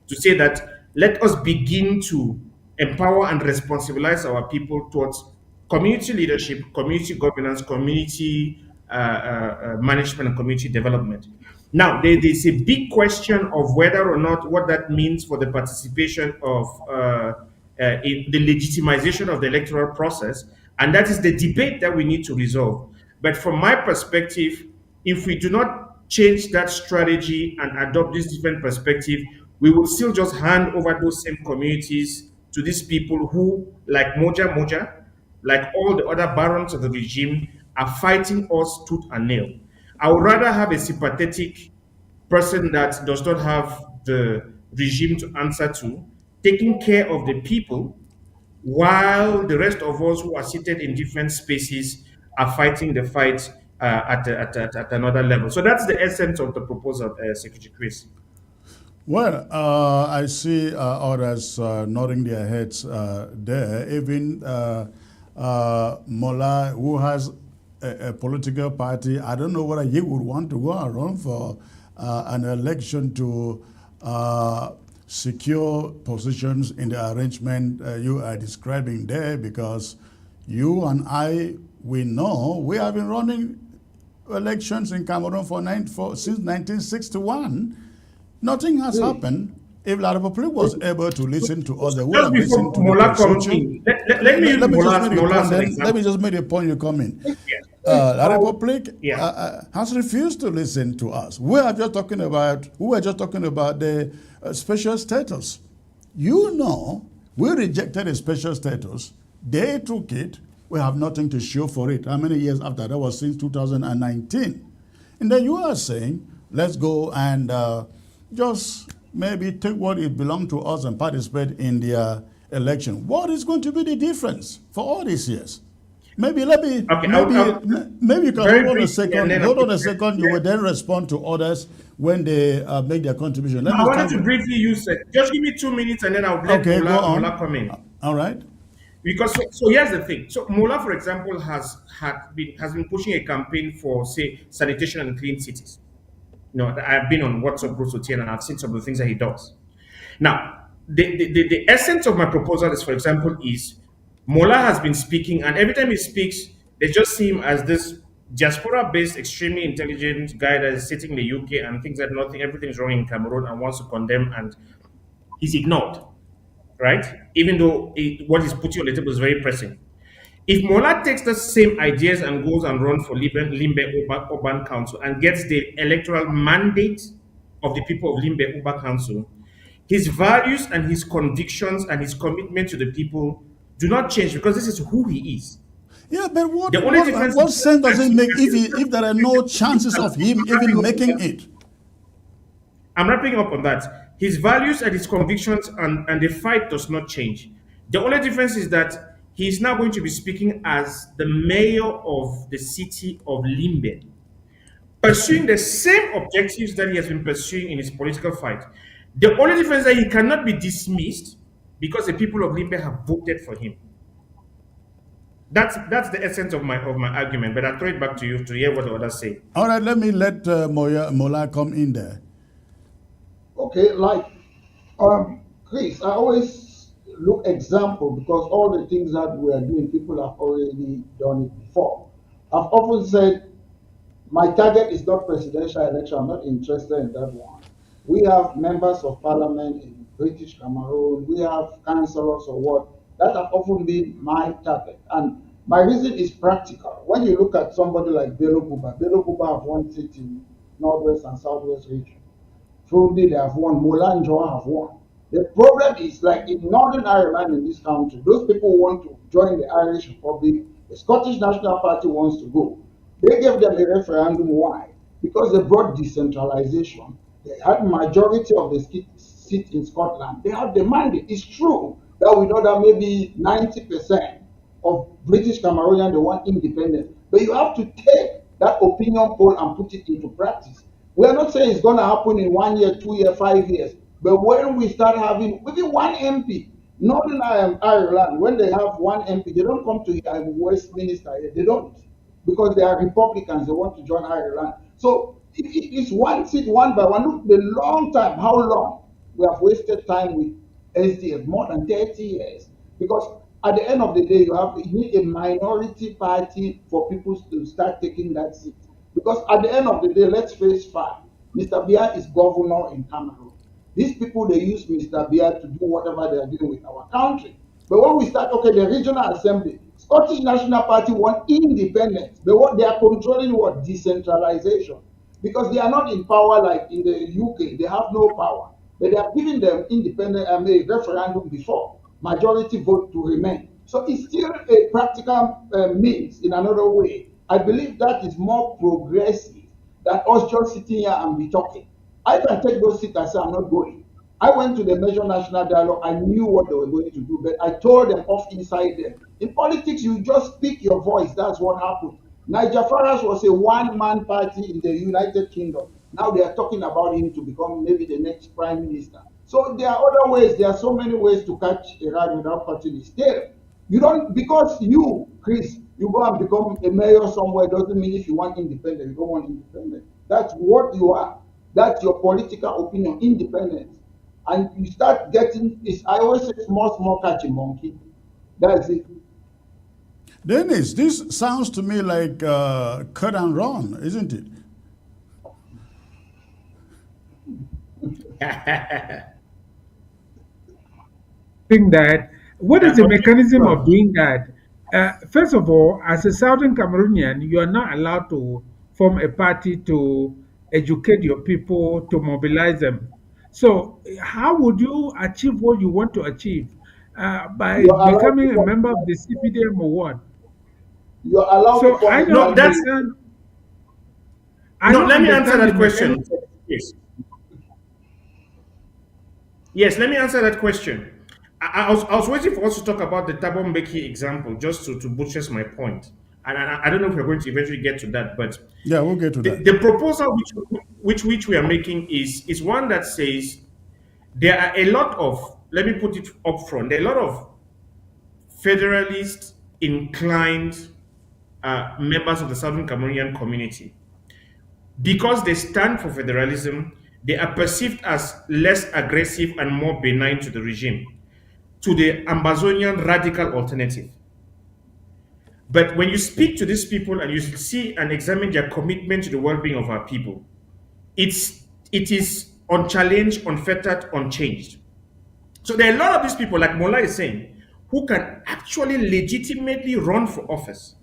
To say that let us begin to empower and responsibilize our people towards community leadership, community governance, community management, and community development. Now, there's a big question of whether or not what that means for the participation of in the legitimization of the electoral process, and that is the debate that we need to resolve. But from my perspective, if we do not change that strategy and adopt this different perspective, we will still just hand over those same communities to these people who, like Moja Moja, like all the other barons of the regime, are fighting us tooth and nail. I would rather have a sympathetic person that does not have the regime to answer to, taking care of the people, while the rest of us who are seated in different spaces are fighting the fight at another level. So that's the essence of the proposal, Secretary Chris. Well, I see others nodding their heads there. Even Mola, who has a political party, I don't know whether he would want to go around for an election to secure positions in the arrangement you are describing there, because you and I, we know we have been running elections in Cameroon since 1961. Nothing has happened. If La Republic was able to listen to us, they would have listened to the consortium. Let me just make a point you come in. La Republic has refused to listen to us. We were just talking about the special status. You know, we rejected a special status. They took it. We have nothing to show for it. How many years after? That was since 2019. And then you are saying, let's go and just maybe take what it belonged to us and participate in their election. What is going to be the difference for all these years? Maybe you can hold on a second. You will then respond to others when they make their contribution. I wanted to briefly use it. Just give me 2 minutes and then I'll let Mola come in. All right. Because so here's the thing. So Mola, for example, has been pushing a campaign for, say, sanitation and clean cities. I've been on WhatsApp groups with him and I've seen some of the things that he does. Now, the essence of my proposal is, for example, is Mola has been speaking, and every time he speaks, they just see him as this diaspora-based, extremely intelligent guy that is sitting in the UK and thinks that everything's wrong in Cameroon and wants to condemn, and he's ignored, right? Even though what he's putting on the table is very pressing. If Mola takes the same ideas and goes and runs for Limbe Urban Council and gets the electoral mandate of the people of Limbe Urban Council, his values and his convictions and his commitment to the people do not change, because this is who he is. Yeah, but what sense does it make if there are no chances of him even making it? I'm wrapping up on that. His values and his convictions and the fight does not change. The only difference is that he's now going to be speaking as the mayor of the city of Limbe, pursuing the same objectives that he has been pursuing in his political fight. The only difference is that he cannot be dismissed because the people of Limbe have voted for him. That's the essence of my argument, but I'll throw it back to you to hear what the others say. All right, let me let Mola come in there. Okay, Chris, I always look example, because all the things that we are doing, people have already done it before. I've often said, my target is not presidential election. I'm not interested in that one. We have members of parliament in British Cameroon. We have councillors or what. That have often been my target. And my reason is practical. When you look at somebody like Bello Buba have one seat in Northwest and Southwest region. Frundi, they have won. Mola and Joa have won. The problem is, like in Northern Ireland in this country, those people want to join the Irish Republic. The Scottish National Party wants to go. They gave them a referendum. Why? Because they brought decentralization. They had majority of the seat in Scotland. They have the mandate. It's true that we know that maybe 90% of British Cameroonians, they want independence. But you have to take that opinion poll and put it into practice. We are not saying it's going to happen in 1 year, 2 years, 5 years. But when we start having within one MP, Northern Ireland, when they have one MP, they don't come to Westminster. They don't, because they are Republicans. They want to join Ireland. So it's one seat, one by one. Look, the long time, how long we have wasted time with SDF, more than 30 years. Because at the end of the day, you need a minority party for people to start taking that seat. Because at the end of the day, let's face fact, Mr. Biya is governor in Cameroon. These people, they use Mr. Biya to do whatever they are doing with our country. But when we start, okay, the regional assembly, Scottish National Party want independence. But they are controlling what? Decentralization. Because they are not in power like in the UK. They have no power. But they have given them independent referendum before, majority vote to remain. So it's still a practical means in another way. I believe that is more progressive than us just sitting here and be talking. I can take those seats and say I'm not going. I went to the Major National Dialogue. I knew what they were going to do, but I told them off inside them. In politics, you just speak your voice. That's what happened. Niger Farage was a one-man party in the United Kingdom. Now they are talking about him to become maybe the next prime minister. So there are other ways. There are so many ways to catch a rat without cutting his tail. You don't, because you, Chris, you go and become a mayor somewhere doesn't mean if you want independence, you don't want independence. That's what you are. That's your political opinion, independence. And you start getting this, I always say small catch a monkey. That's it. Dennis, this sounds to me like cut and run, isn't it? Think that what is the mechanism of doing that? First of all, as a Southern Cameroonian, you are not allowed to form a party to educate your people, to mobilize them. So, how would you achieve what you want to achieve? By You're allowed to becoming a form member of the CPDM or what? you're allowed to So, form I a don't No, that's understand. I no. don't Let me answer understand that the question. mechanism. Yes. Yes, let me answer that question. I was waiting for us to talk about the Thabo Mbeki example, just to buttress my point. And I don't know if we're going to eventually get to that, but Yeah, we'll get to that. the proposal which we are making is one that says there are a lot of, let me put it up front, there are a lot of federalist inclined members of the Southern Cameroonian community. Because they stand for federalism, they are perceived as less aggressive and more benign to the regime, to the Ambazonian radical alternative. But when you speak to these people and you see and examine their commitment to the well-being of our people, it is unchallenged, unfettered, unchanged. So there are a lot of these people, like Mola is saying, who can actually legitimately run for office.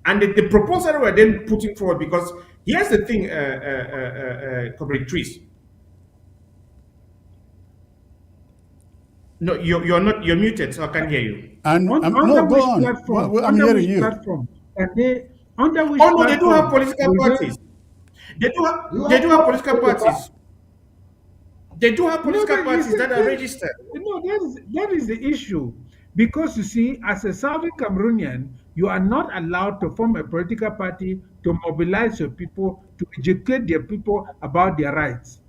And the proposal that we're then putting forward, because here's the thing, Comrade Chris. No, you're muted, so I can't hear you. And Under no, go which on. platform? I'm Under hearing which you. platform? And they under which Oh no, they do have platform political will they? parties. They do have You they have do have to political take the parties. They do have No, political but you parties see, that are registered. that is the issue. Because you see, as a Southern Cameroonian, you are not allowed to form a political party to mobilize your people, to educate their people about their rights.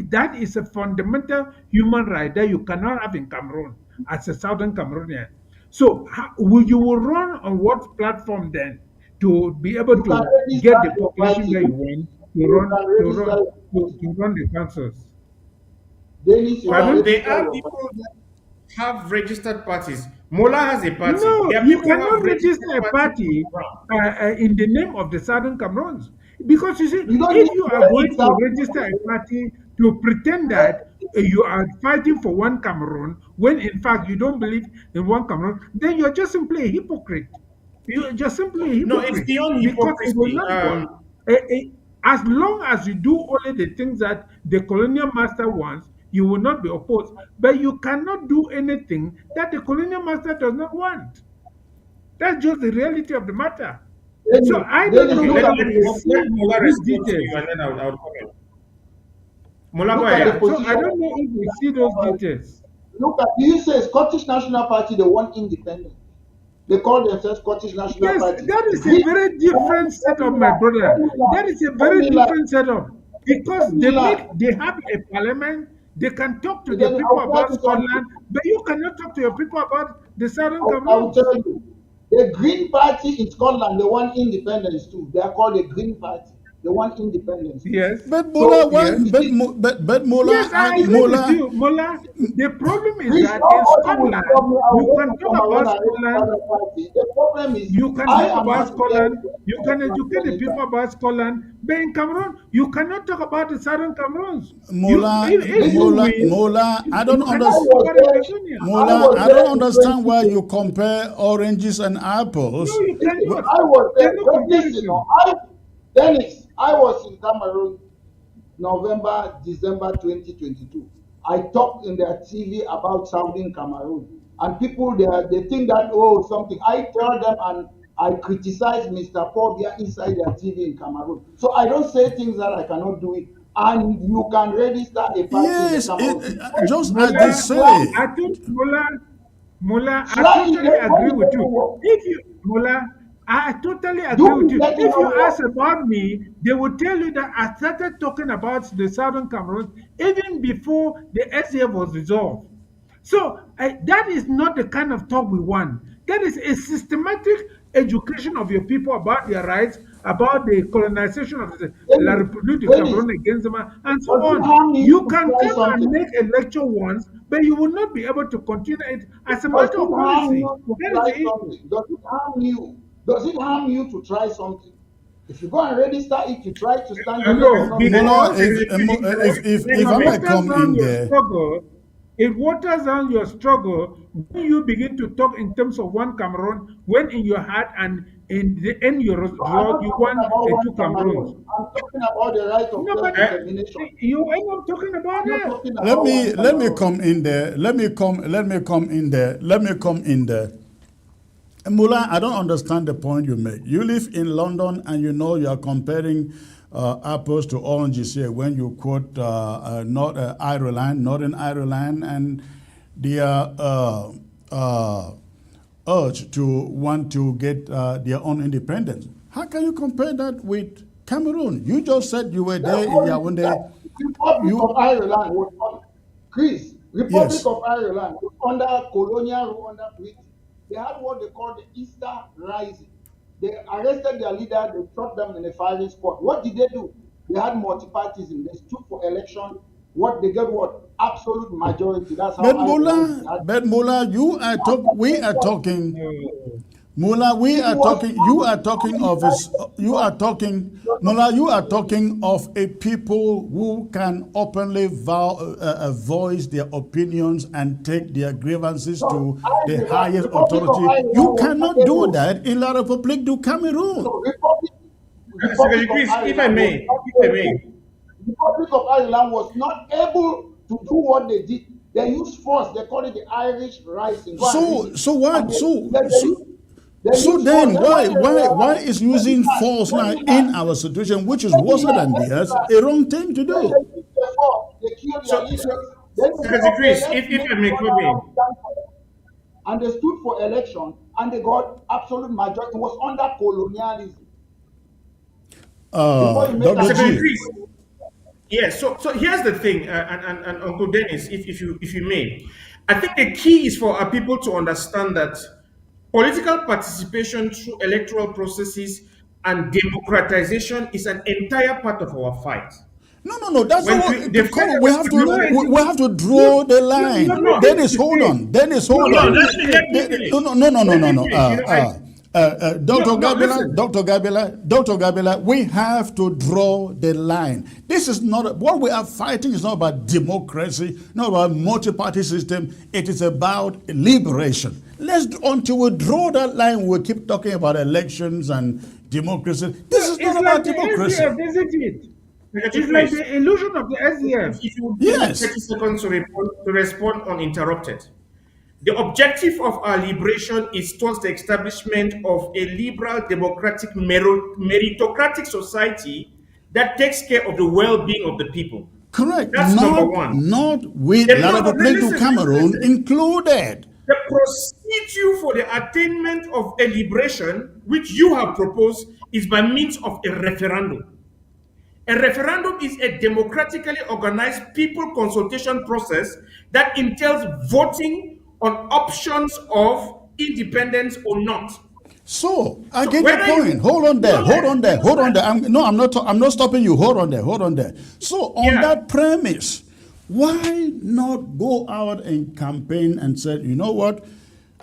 That is a fundamental human right that you cannot have in Cameroon as a Southern Cameroonian. So, you will run on what platform then to be able you can to register get the your population party. that you want to You run can to register run your party. to run the councils? Dennis, you can Pardon? There register are your party. people that have registered parties. Mola has a party. No, There are you people who have cannot registered register a parties on the party ground. in the name of the Southern Cameroons. Because you see, You don't if need you to are going to register a register. party to pretend that you are fighting for one Cameroon, when in fact you don't believe in one Cameroon, then you're just simply a hypocrite. You're just simply a No, it's hypocrite beyond because it will hypocrisy. not work. As long as you do only the things that the colonial master wants, you will not be opposed. But you cannot do anything that the colonial master does not want. That's just the reality of the matter. So I don't Dennis, know Okay, look if at we the will let see position. Mola these respond to you, details. and then I'll comment. Mola, go Look at the Yeah, ahead. so I position don't know if we see those of details. look at you say Scottish National Party, they want independence. They call themselves Scottish National Yes, Party. that is a Green, very different setup, my brother. That is a let very me lie, different setup because let me lie. they have a parliament. They can talk to their Then people I'll tell about you something. Scotland, but you cannot talk to your people about the Southern I'll tell Cameroons. you. The Green Party in Scotland, they want independence too. They are called the Green Party. They want independence too. Yes, But Mola, So why? yes. you see, But Mola, Yes, I agree with Mola. you, Mola. The problem is Chris, that in nobody will Scotland, stop me. I'll you go can to talk Cameroon about and register Scotland, the party. The problem is, you can I talk am about not prepared Scotland, to you go can to educate the Senegal. people about Scotland, but in Cameroon, you cannot talk about the Southern Cameroons. Mola, If you Listen, win, Mola, I don't you I cannot understand. talk was about there. Ambazonia. I Mola, was I there don't in understand why 2010. you compare oranges and No, apples. you Listen, cannot. I was There's there. no But listen, comparison. Dennis, I was in Cameroon November, December 2022. I talk in their TV about Southern Cameroon, and people they think that, oh, something. I tell them and I criticize Mr. Paul Biya inside their TV in Cameroon. So I don't say things that I cannot do it. And you can register a party in the Yes, Cameroon. just as they Mullah, say. I think Mullah, I Slightly, totally agree with you. If you Mullah, I totally agree do with you you. getting If you on ask about me, they will tell you that I started talking about the Southern Cameroon even before the SAF was dissolved. So that is not the kind of talk we want. That is a systematic education of your people about their rights, about the colonization of La Dennis, République du Dennis, Cameroun against them, and so does it on. harm you You to can try come and something? make a lecture once, but you will not be able to continue it as a Does matter it of harm policy. you to That is try the issue. something? Does it harm you? Does it harm you to try something? If you go and register, if you try to stand, you may No, not be Mullah, because elected. it if I may waters come down in your there, struggle. It waters down your struggle when you begin to talk in terms of one Cameroon, when in your heart and in the end you So I'm not you talking want about one two Cameroons. Cameroon. I'm talking about the right of No, but self-determination. you end up talking about I'm not it. talking about one let me Cameroon. come in there. Let me come in there. Let me come in there. Mullah, I don't understand the point you make. You live in London and you know you are comparing apples to oranges here when you quote Ireland, Northern Ireland, and their urge to want to get their own independence. How can you compare that with Cameroon? You just said you were there in Yaoundé. Republic of Ireland was on Chris. Republic Yes. of Ireland was under colonial rule, under Britain. They had what they call the Easter Rising. They arrested their leader, they shot them in a firing squad. What did they do? They had multi-partyism. They stood for election. What they get, what? Absolute majority. That's how Ireland had. But Mullah, we are talking. No. Mullah, we It are was talking. You are talking of you are talking. Mullah, you are talking of a people who can openly voice their opinions and take their grievances to the highest Republic of authority. Ireland You was cannot not do able. that in La République du Cameroon. So Republic Secretary of Chris, if I Ireland may, was if not I able. may, Republic of Ireland was not able to do what they did. They used force. They call it the Irish Rising. Go and read it. So what? And they So used then, force. why is using force now in our situation, which is worse than theirs, a wrong thing to do? They killed their so, leaders. so Then they said, Secretary okay, Chris, let's if make I may one come in, round stand for it. And they stood for election, and they got absolute majority. It was under colonialism. Before you make Dr. Secretary G. Chris, yes. So here's the thing, and Uncle Dennis, if you may, I think the key is for our people to understand that political participation through electoral processes and democratization is an entire part of our fight. No. That's When not the what we have to. federal We have to draw the line. no, no. Dennis, hold on. Dennis, hold Hold on, on. let me finish. No. Let me finish. Dr. Listen. Dr. Gabila, we have to draw the line. This is not what we are fighting. Is not about democracy, not about multi-party system. It is about liberation. Until we draw that line, we'll keep talking about elections and democracy. This is not about democracy. SDF, isn't it? It's like the illusion of the SDF. If you would give me 30 seconds to respond uninterrupted. The objective of our liberation is towards the establishment of a liberal, democratic, meritocratic society that takes care of the well-being of the people. Correct. That's number one. Not with La République du Cameroon included. The procedure for the attainment of a liberation, which you have proposed, is by means of a referendum. A referendum is a democratically organized people consultation process that entails voting on options of independence or not. So I get your point. Hold on there. I'm not stopping you. Hold on there. So on that premise, why not go out and campaign and say, you know what?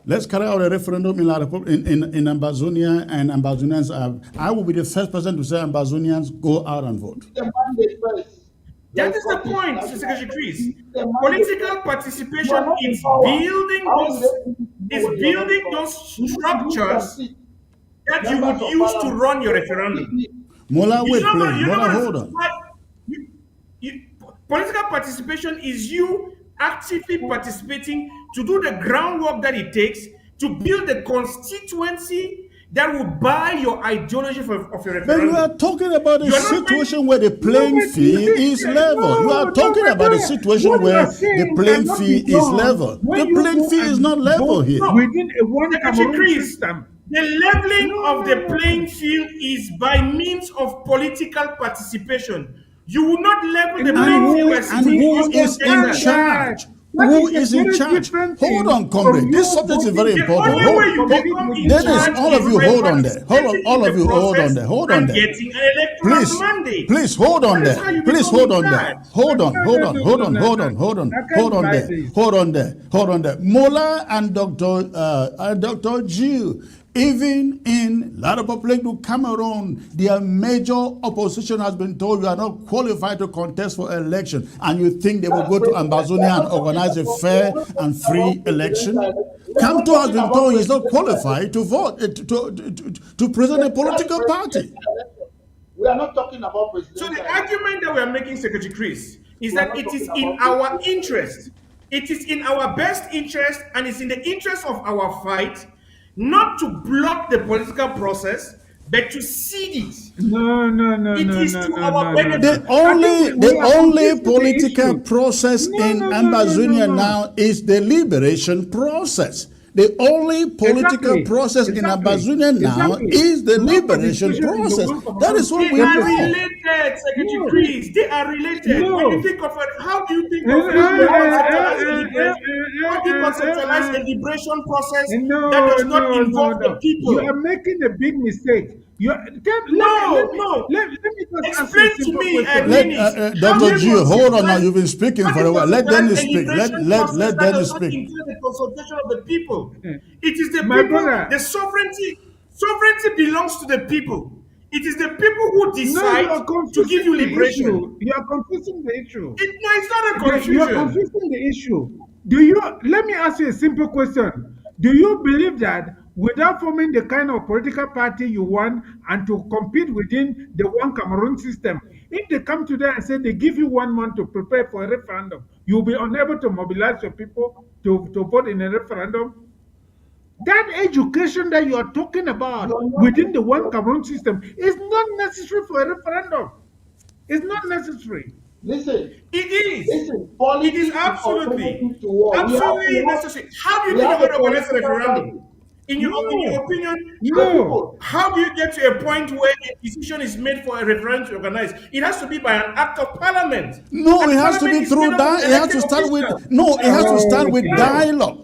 Let's carry out a referendum in Ambazonia, and Ambazonians I will be the first person to say Ambazonians go out and vote. That is the point, Secretary Chris. Political participation is building those structures that you would use to run your referendum. Mullah, wait, please. Mullah, hold on. Political participation is you actively participating to do the groundwork that it takes to build the constituency that will buy your ideology of your But you are referendum. talking about a You are not going. situation where the No, playing but you field see, is level. You are no, talking my about a brother. situation What you are where the saying playing cannot be field is done level. when The you playing go field is and not level vote here. No, within a one Secretary Cameroon Chris, system. the leveling No, of no, the no, playing no. field is by means of political participation. You will not level the No, playing field by And sitting in we who this is in understand container. that. charge? That Who is a is in very charge? different Hold thing on, from comrade. This you subject is very voting The important. only within way the you become committee in within Dennis, charge one all of is you, by Cameroon. hold on there. participating in All of the you, hold on process there. Hold on and there. getting an electoral Please, mandate. please hold on That is there. how you Please become hold in on there. charge. Hold on, hold on, hold on, hold on, hold on, I hold can't on buy there. this. Hold on there. Hold on there. Mola and Dr. Gill, even in La Republic du Cameroon, their major opposition has been told you are not qualified to contest for election, and you think they will go to Ambazonian and organize a fair and free election? Kamto has been told he's not qualified to vote, to present a political party. We are not talking about So presidential the election. argument that we are making, Secretary Chris, is We are that not it is talking in about our presidential interest. It is in our best interest and it's in the interest of our fight not to block the political process, but to seed it. No, no, no, It no, is no, to no, our no, no, benefit. no. The I think only, we the are only confusing the political issue. process No, in no, no, no, no, Ambazonia no. now is the liberation process. The only political Exactly. process in Exactly. Ambazonia now Exactly. is the No liberation participation in the process. one That Cameroon is what They we are want. process. related, Secretary No. Chris. They are related. When you No. think of it, how do you think Eh, of eh, how do you eh, eh, conceptualize a eh, eh, liberation? How do you conceptualize a liberation process that No, does not no, no, involve the no. You are people? making a big mistake. No, no. Let me just ask you a Explain to simple me, question. Let Dennis, how do Dr. you Gio, hold on now. conceptualize You've been speaking how do for you a while. Let conceptualize Dennis a speak. liberation process Let that does Dennis not speak. include the consultation of the people? Eh, It is the My people, brother, the sovereignty. Sovereignty belongs to the people. It is the people who no, you decide are to give confusing you the liberation. issue. You are confusing the issue. No, it's not a You are confusion. confusing the issue. Do you, let me ask you a simple question. Do you believe that without forming the kind of political party you want and to compete within the one Cameroon system, if they come today and say they give you 1 month to prepare for a referendum, you'll be unable to mobilize your people to vote in a referendum? That education that you are talking You about are not within the one Cameroon system is not necessary for a referendum. It's not necessary. listen, It is. listen. It is Politics is absolutely, alternative to war. absolutely necessary. How do you We think have you're a going to organize a political referendum? party. In your No, opinion, My no. people, how do you get to a point where a decision is made for a referendum to organize? It has to be by an act of parliament. No, it And has to parliament be is made through up of that. It has elected to start officials. with, no, it has to start with Okay. How? dialogue.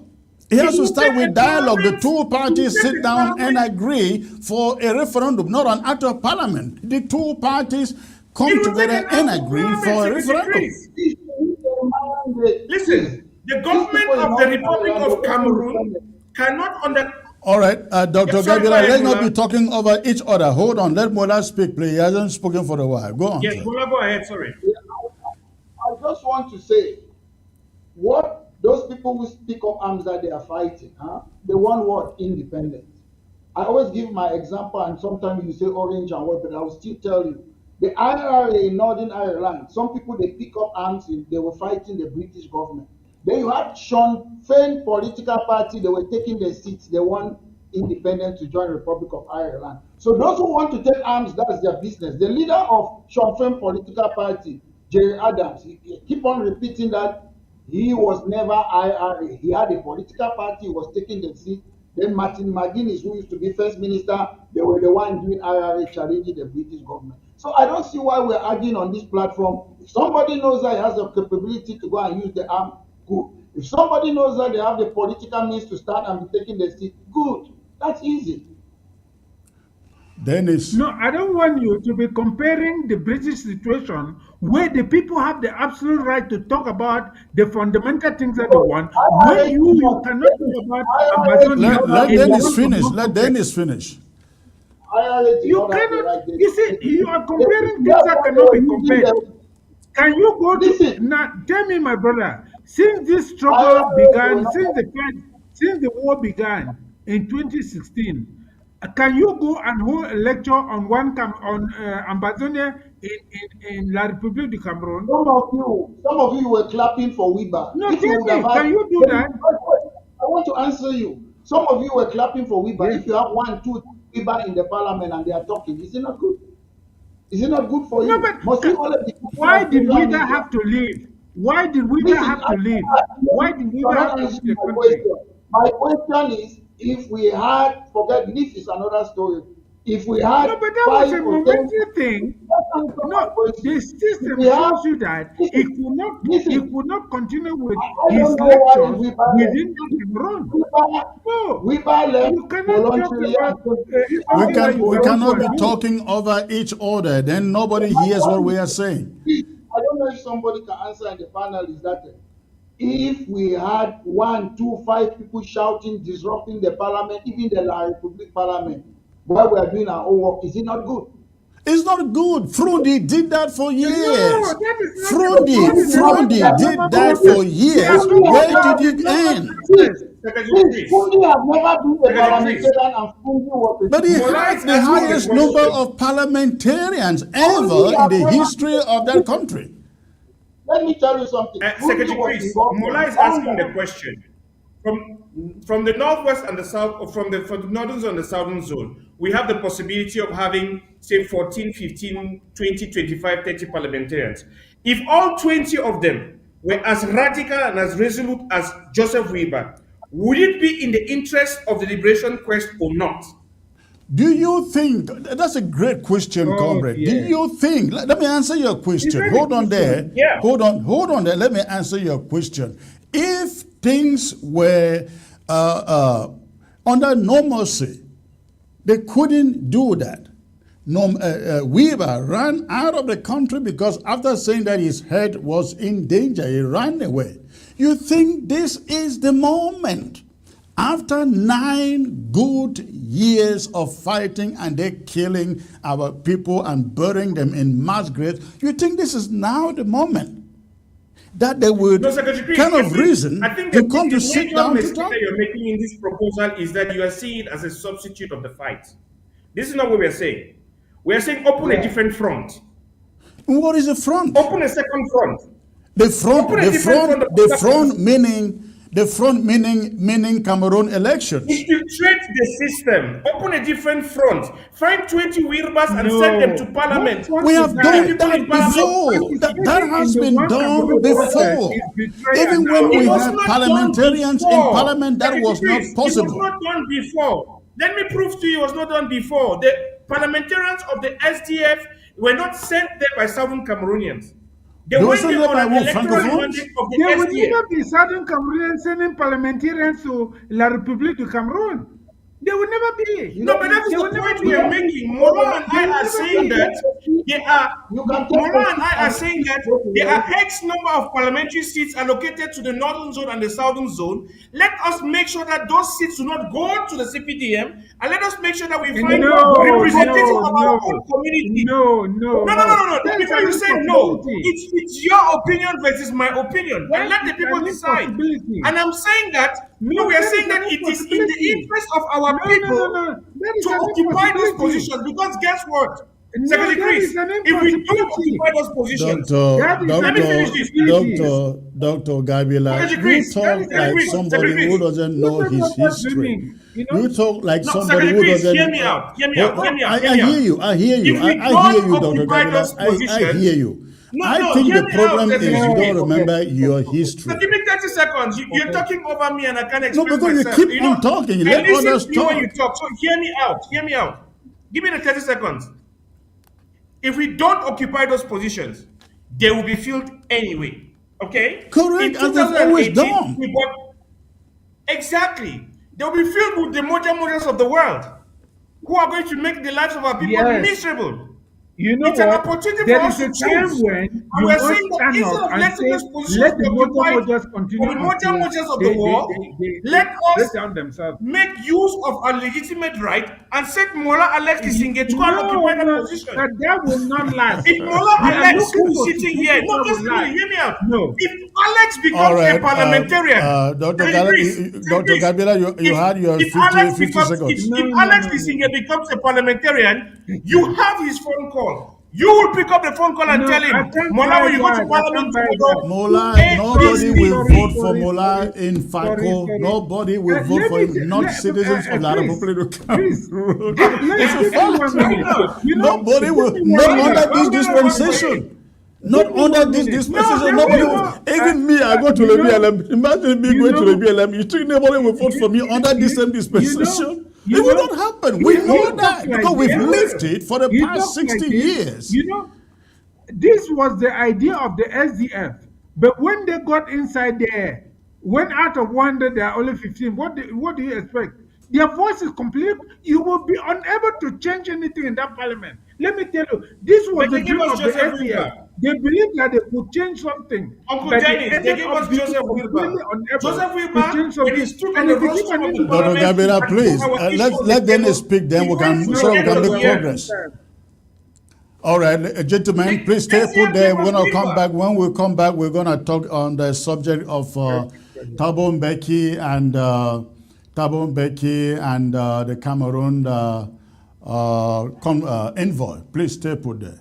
It It has to will start take with a dialogue. The parliament. two It will parties take sit a down and parliament. agree for a referendum, not an act of parliament. The two parties It come will take together an and act of agree parliament, for a Secretary referendum. Chris. these people in please, Listen, the these government people in of the Northern Republic Ireland, they of want Cameroon independence. cannot under. All right, Yeah, Dr. sorry, go Gabila, ahead, let's not be Mola. talking over each other. Hold on, let Mola speak, please. He hasn't spoken for a while. Go on, Yes, sir. Mola, go ahead. Sorry. I just want to say, what those people who speak up arms that they are fighting, they want what? Independence. I always give my example, and sometimes you say orange and what, but I will still tell you. The IRA in Northern Ireland, some people they pick up arms, they were fighting the British government. Then you had Sean Fein political party, they were taking their seats, they want independence to join Republic of Ireland. So those who want to take arms, that's their business. The leader of Sean Fein political party, Jerry Adams, he keep on repeating that he was never IRA. He had a political party, he was taking the seat. Then Martin McGuinness, who used to be first minister, they were the one doing IRA challenging the British government. So I don't see why we're arguing on this platform. If somebody knows that he has the capability to go and use the arm, good. If somebody knows that they have the political means to start and be taking the seat, good. That's easy. Dennis. No, I don't want you to be comparing the British situation where the people have the absolute right to talk about the fundamental things that they want, when you cannot talk about Ambazonia Let in the Dennis one finish. Cameroon Let context. Dennis finish. IRA did You not have the cannot, right. you see, you are comparing things that Therefore, they cannot were be using compared. the Can you go to listen. now? Tell me, my brother. Since this struggle IRA, they were began, not. since the war began in 2016, can you go and hold a lecture on Ambazonia in La République du Cameroon. Some of you were clapping for Wiba. No, If you would have had, can you do that? I want to answer you. Some of you were clapping for Wiba. Yes. If you have 1, 2, 3 Wiba in the parliament and they are talking, is it not good? Is it not good for you? No, but Must you always be why did social Wiba media? have to leave? Why did Wiba Listen, have to leave? Why did you are Wiba have not to leave answering the my country? question. My question is, if we had, forget leave is another story. If we had No, but that 5 was a or 10, momentary thing. that's not my No, question. the system If we have- shows you that listen, he could not continue with I his don't know why lectures Wiba within the Cameroon. No, Wiba left you cannot talk voluntarily. about We something that you we don't cannot be want to do. talking over each other. Then nobody hears what we are saying. I don't know if somebody can answer in the panel is that if we had 1, 2, 5 people shouting, disrupting the parliament, even the La Republic parliament, while we are doing our own work, is it not good? It's not good. Frundi did that for years. No, that is not Frundi did that for years. Where did it end? Fundi has never been a parliamentarian and Fundi was a But he has the highest number of parliamentarians ever in the history of that country. Let me tell you something. Secretary Chris, Mola is asking the question. From the northwest and the south, or from the northern and the southern zone, we have the possibility of having, say, 14, 15, 20, 25, 30 parliamentarians. If all 20 of them were as radical and as resolute as Joseph Weber, would it be in the interest of the liberation quest or not? Do you think, that's a great question, comrade. Yeah. Do you think, let me answer your question. Hold on there. Yeah. Hold on there. Let me answer your question. If things were under normalcy, they couldn't do that. Weber ran out of the country because after saying that his head was in danger, he ran away. You think this is the moment? After 9 good years of fighting and they killing our people and burying them in mass graves, you think this is now the moment that they would kind of reason to come to sit down to talk? The you're making in this proposal is that you are seeing it as a substitute of the fight. This is not what we are saying. We are saying open a different front. What is the front? Open a second front. The front meaning Cameroon elections. Infiltrate the system. Open a different front. Find 20 Wilbers and send them to parliament. We have done that before. That has been done before. Even when we had parliamentarians in parliament, that was not possible. It was not done before. Let me prove to you it was not done before. The parliamentarians of the SDF were not sent there by Southern Cameroonians. They went there on an electoral mandate of the There will SDF. never be Southern Cameroonians sending parliamentarians to La République du Cameroon. There will never be. No, but that is the point we are making. Moro and I are saying that there are X number of parliamentary seats allocated to the northern zone and the southern zone. Let us make sure that those seats do not go to the CPDM, and let us make sure that we find representatives of our own community. No. Before you say no, it's your opinion versus my opinion, and let the people decide. And I'm saying that. No, we are saying that it is in the interest of our people to occupy those positions, because guess what? Secretary Chris, if we don't occupy those positions, let me finish this. Dr. Gabila, you talk like somebody who doesn't know his history. You talk like somebody who doesn't. Hear me out. I hear you, Dr. Gabila. I hear you. I think the problem is you don't remember your history. So give me 30 seconds. You're talking over me and I can't explain myself. No, because you keep on talking. Let others talk. When you talk. So hear me out. Give me the 30 seconds. If we don't occupy those positions, they will be filled anyway. Okay? Correct, as they've always done. Exactly. They will be filled with the models of the world who are going to make the lives of our people miserable. You know it's an opportunity for us to choose. When and we're saying that instead of letting those positions be occupied for the models of the world, let us make use of our legitimate right and set Mola Alex Kisinge to occupy that position. But that will not last. If Mola Alex, who is sitting here, no, just hear me out. No. If Alex becomes a parliamentarian, Dr. Gabila, you had your 50 seconds. If Alex Kisinge becomes a parliamentarian, you have his phone call. You will pick up the phone call and No, tell him, I can't Mola, buy when you go to that. I Parliament can't buy tomorrow, that. Mola, pay nobody this will thing. vote for Mola in FACO. Nobody will vote for him. Not citizens of the Republic of Chris, Cameroon. let's It's a give me 1 fact. minute. You know, Nobody give will, me not 1 minute. under this I'm gonna vote for dispensation. him. Not Give me under 1 this minute. dispensation. No, Nobody you will. know, Even me, I go to the BLM. Imagine me going to the BLM. You think nobody will vote for me under this same dispensation? It will not happen. We know that because we've lived it for the past 60 years. You know, this was the idea of the SDF. But when they got inside there, when out of 100 there are only 15, what do you expect? Their voice is complete. You will be unable to change anything in that parliament. Let me tell you, this was But the they gave dream us of the Joseph SDF. Wilber. They believed that they could change something. Uncle But they Dennis, they ended gave up us being Joseph completely Wilber. unable Joseph to Wilber, change when he something. stood on And the it became rostrum an of the Dr. parliament Gabira, and please, put our issue on the let Dennis table, speak, then he we went can, to so the we end can of make the year. progress. All right, gentlemen, please stay put there. We're going to come back. When we come back, we're going to talk on the subject of Thabo Mbeki and the Cameroon envoy. Please stay put there.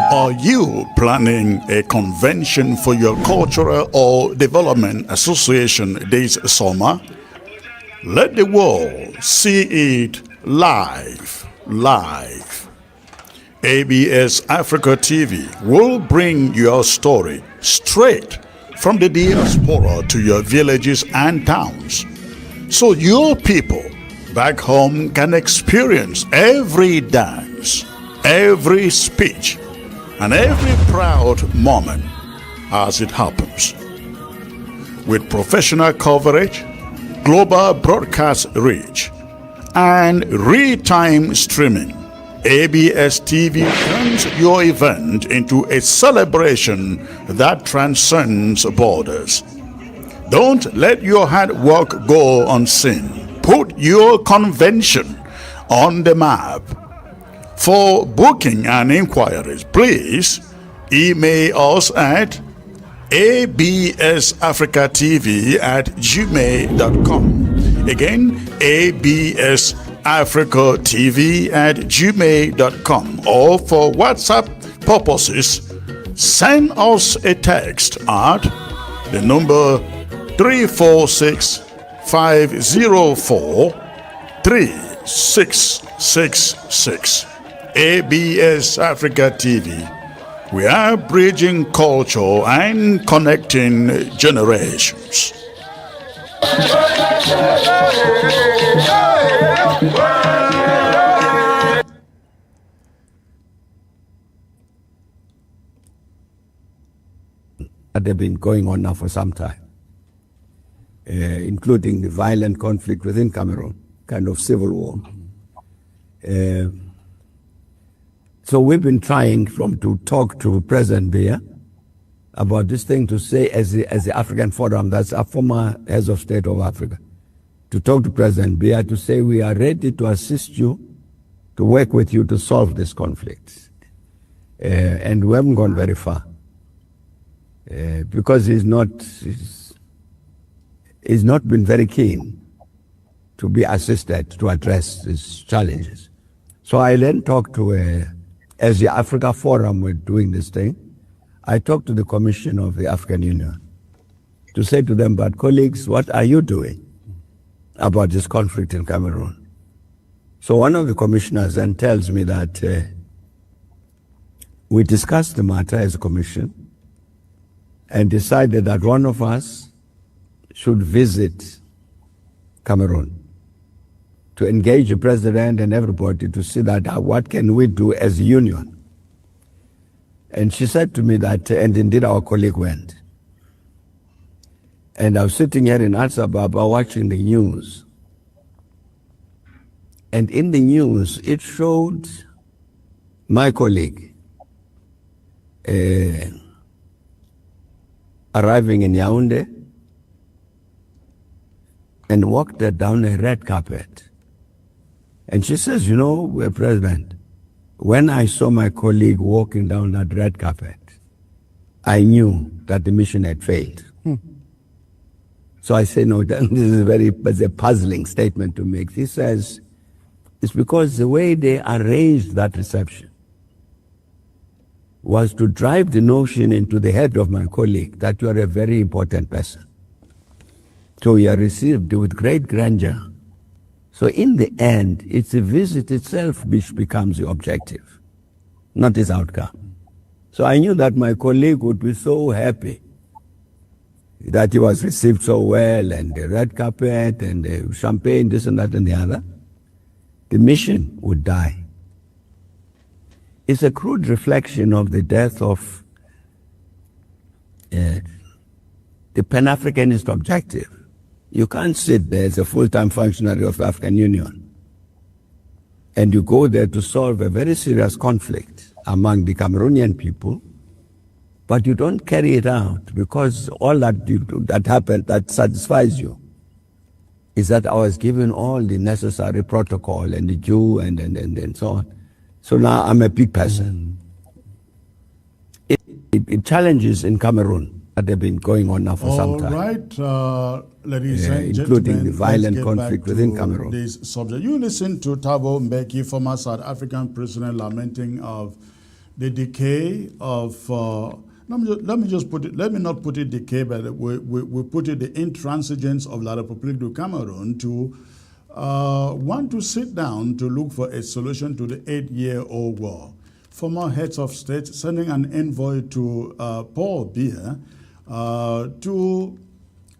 Are you planning a convention for your cultural or development association this summer? Let the world see it live. ABS Africa TV will bring your story straight from the diaspora to your villages and towns, so your people back home can experience every dance, every speech, and every proud moment as it happens. With professional coverage, global broadcast reach, and real-time streaming, ABS TV turns your event into a celebration that transcends borders. Don't let your hard work go unseen. Put your convention on the map. For booking and inquiries, please email us at absafricatv@gmail.com. Again, absafricatv@gmail.com. Or for WhatsApp purposes, send us a text at the number 346-504-3666. ABS Africa TV. We are bridging culture and connecting generations. They've been going on now for some time, including the violent conflict within Cameroon, kind of civil war. So we've been trying to talk to President Biya about this thing, to say as the African Forum, that's a former heads of state of Africa, to talk to President Biya to say we are ready to assist you, to work with you to solve this conflict. And we haven't gone very far. Because he's not been very keen to be assisted to address these challenges. So I then talked to, as the Africa Forum were doing this thing, I talked to the Commission of the African Union to say to them, but colleagues, what are you doing about this conflict in Cameroon? So one of the commissioners then tells me that we discussed the matter as a commission and decided that one of us should visit Cameroon to engage the president and everybody to see that what can we do as a union. And she said to me that, and indeed our colleague went. And I was sitting here in Addis Ababa watching the news. And in the news, it showed my colleague arriving in Yaoundé, and walked her down a red carpet. And she says, you know, President, when I saw my colleague walking down that red carpet, I knew that the mission had failed. So I say, no, this is a puzzling statement to make. He says, it's because the way they arranged that reception was to drive the notion into the head of my colleague that you are a very important person. So you are received with great grandeur. So in the end, it's the visit itself which becomes the objective, not its outcome. So I knew that my colleague would be so happy that he was received so well, and the red carpet and the champagne, this and that and the other. The mission would die. It's a crude reflection of the death of the Pan-Africanist objective. You can't sit there as a full-time functionary of the African Union and you go there to solve a very serious conflict among the Cameroonian people, but you don't carry it out because all that happened, that satisfies you, is that I was given all the necessary protocol and the due and so on. So now I'm a big person. It challenges in Cameroon that have been going on now for some time. All right, ladies and gentlemen, including the violent conflict within Cameroon. This subject. You listen to Thabo Mbeki, former South African president, lamenting of the decay of. Let me just put it. Let me not put it decay, but we put it the intransigence of La République du Cameroon to want to sit down to look for a solution to the 8-year-old war. Former heads of state sending an envoy to Paul Biya to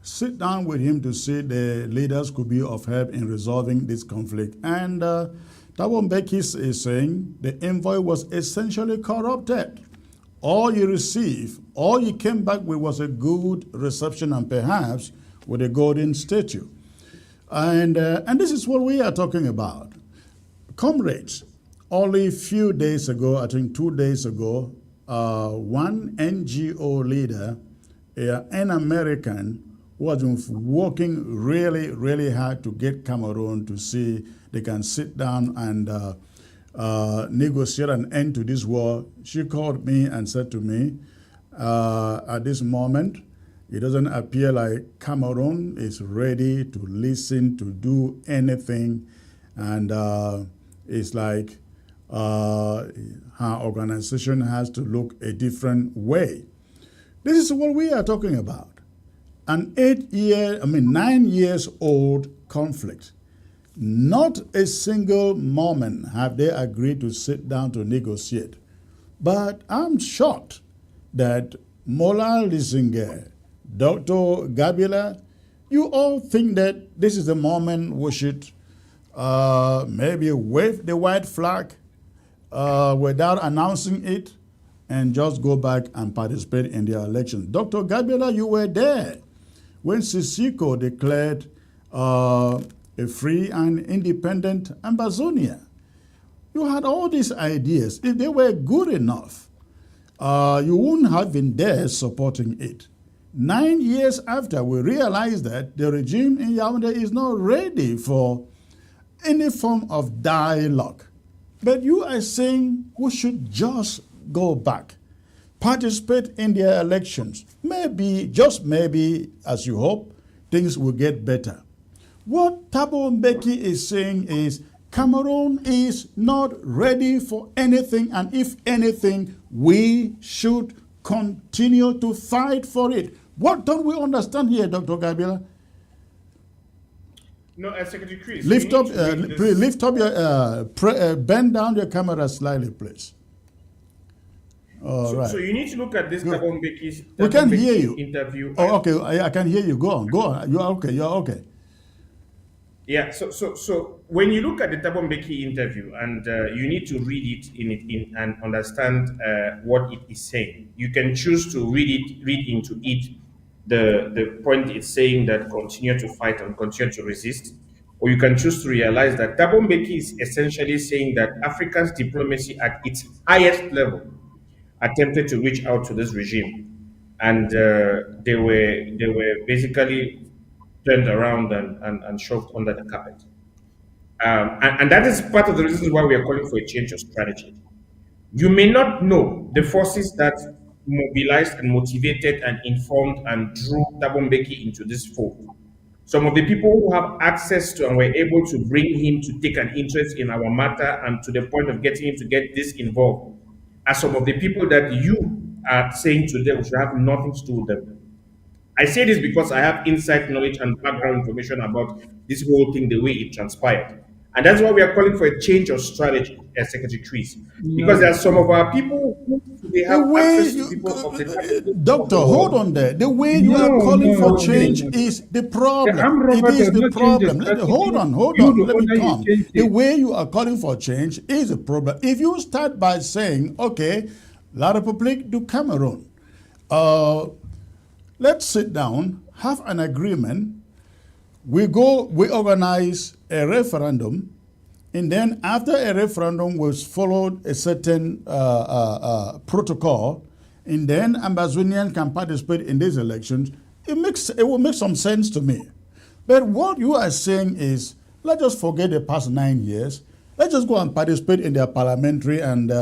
sit down with him to see the leaders could be of help in resolving this conflict. And Thabo Mbeki is saying the envoy was essentially corrupted. All you received, all you came back with was a good reception and perhaps with a golden statue. And this is what we are talking about. Comrades, only a few days ago, I think 2 days ago, one NGO leader, an American, was working really, really hard to get Cameroon to see they can sit down and negotiate an end to this war. She called me and said to me, at this moment, it doesn't appear like Cameroon is ready to listen, to do anything, and it's like her organization has to look a different way. This is what we are talking about. An 9 years old conflict. Not a single moment have they agreed to sit down to negotiate. But I'm shocked that Mola Lizinger, Dr. Gabila, you all think that this is the moment we should maybe wave the white flag without announcing it and just go back and participate in the election. Dr. Gabila, you were there when Sisiko declared a free and independent Ambazonian. You had all these ideas. If they were good enough, you wouldn't have been there supporting it. 9 years after, we realized that the regime in Yaoundé is not ready for any form of dialogue. But you are saying we should just go back, participate in their elections. Maybe, just maybe, as you hope, things will get better. What Thabo Mbeki is saying is Cameroon is not ready for anything, and if anything, we should continue to fight for it. What don't we understand here, Dr. Gabila? No, Secretary Chris. Lift up your, bend down your camera slightly, please. Right. So you need to look at this Thabo Mbeki's we can hear you. Interview. Oh, okay, I can hear you. Go on. You are okay. You are okay. Yeah. So when you look at the Thabo Mbeki interview, and you need to read it and understand what it is saying. You can choose to read into it the point it's saying that continue to fight and continue to resist, or you can choose to realize that Thabo Mbeki is essentially saying that Africa's diplomacy at its highest level attempted to reach out to this regime, and they were basically turned around and shoved under the carpet. And that is part of the reasons why we are calling for a change of strategy. You may not know the forces that mobilized and motivated and informed and drew Thabo Mbeki into this fold. Some of the people who have access to and were able to bring him to take an interest in our matter and to the point of getting him to get this involved are some of the people that you are saying today we should have nothing to do with them. I say this because I have insight knowledge and background information about this whole thing, the way it transpired. And that's why we are calling for a change of strategy, as Secretary Chris. Because there are some of our people who they have access to people of the Doctor, hold on there. The way you are calling for change is the problem. It is the problem. Hold on. Let me come. The way you are calling for change is a problem. If you start by saying, okay, La République du Cameroon, let's sit down, have an agreement. We organize a referendum, and then after a referendum was followed a certain protocol, and then Ambazonian can participate in these elections. It will make some sense to me. But what you are saying is, let's just forget the past 9 years. Let's just go and participate in their parliamentary and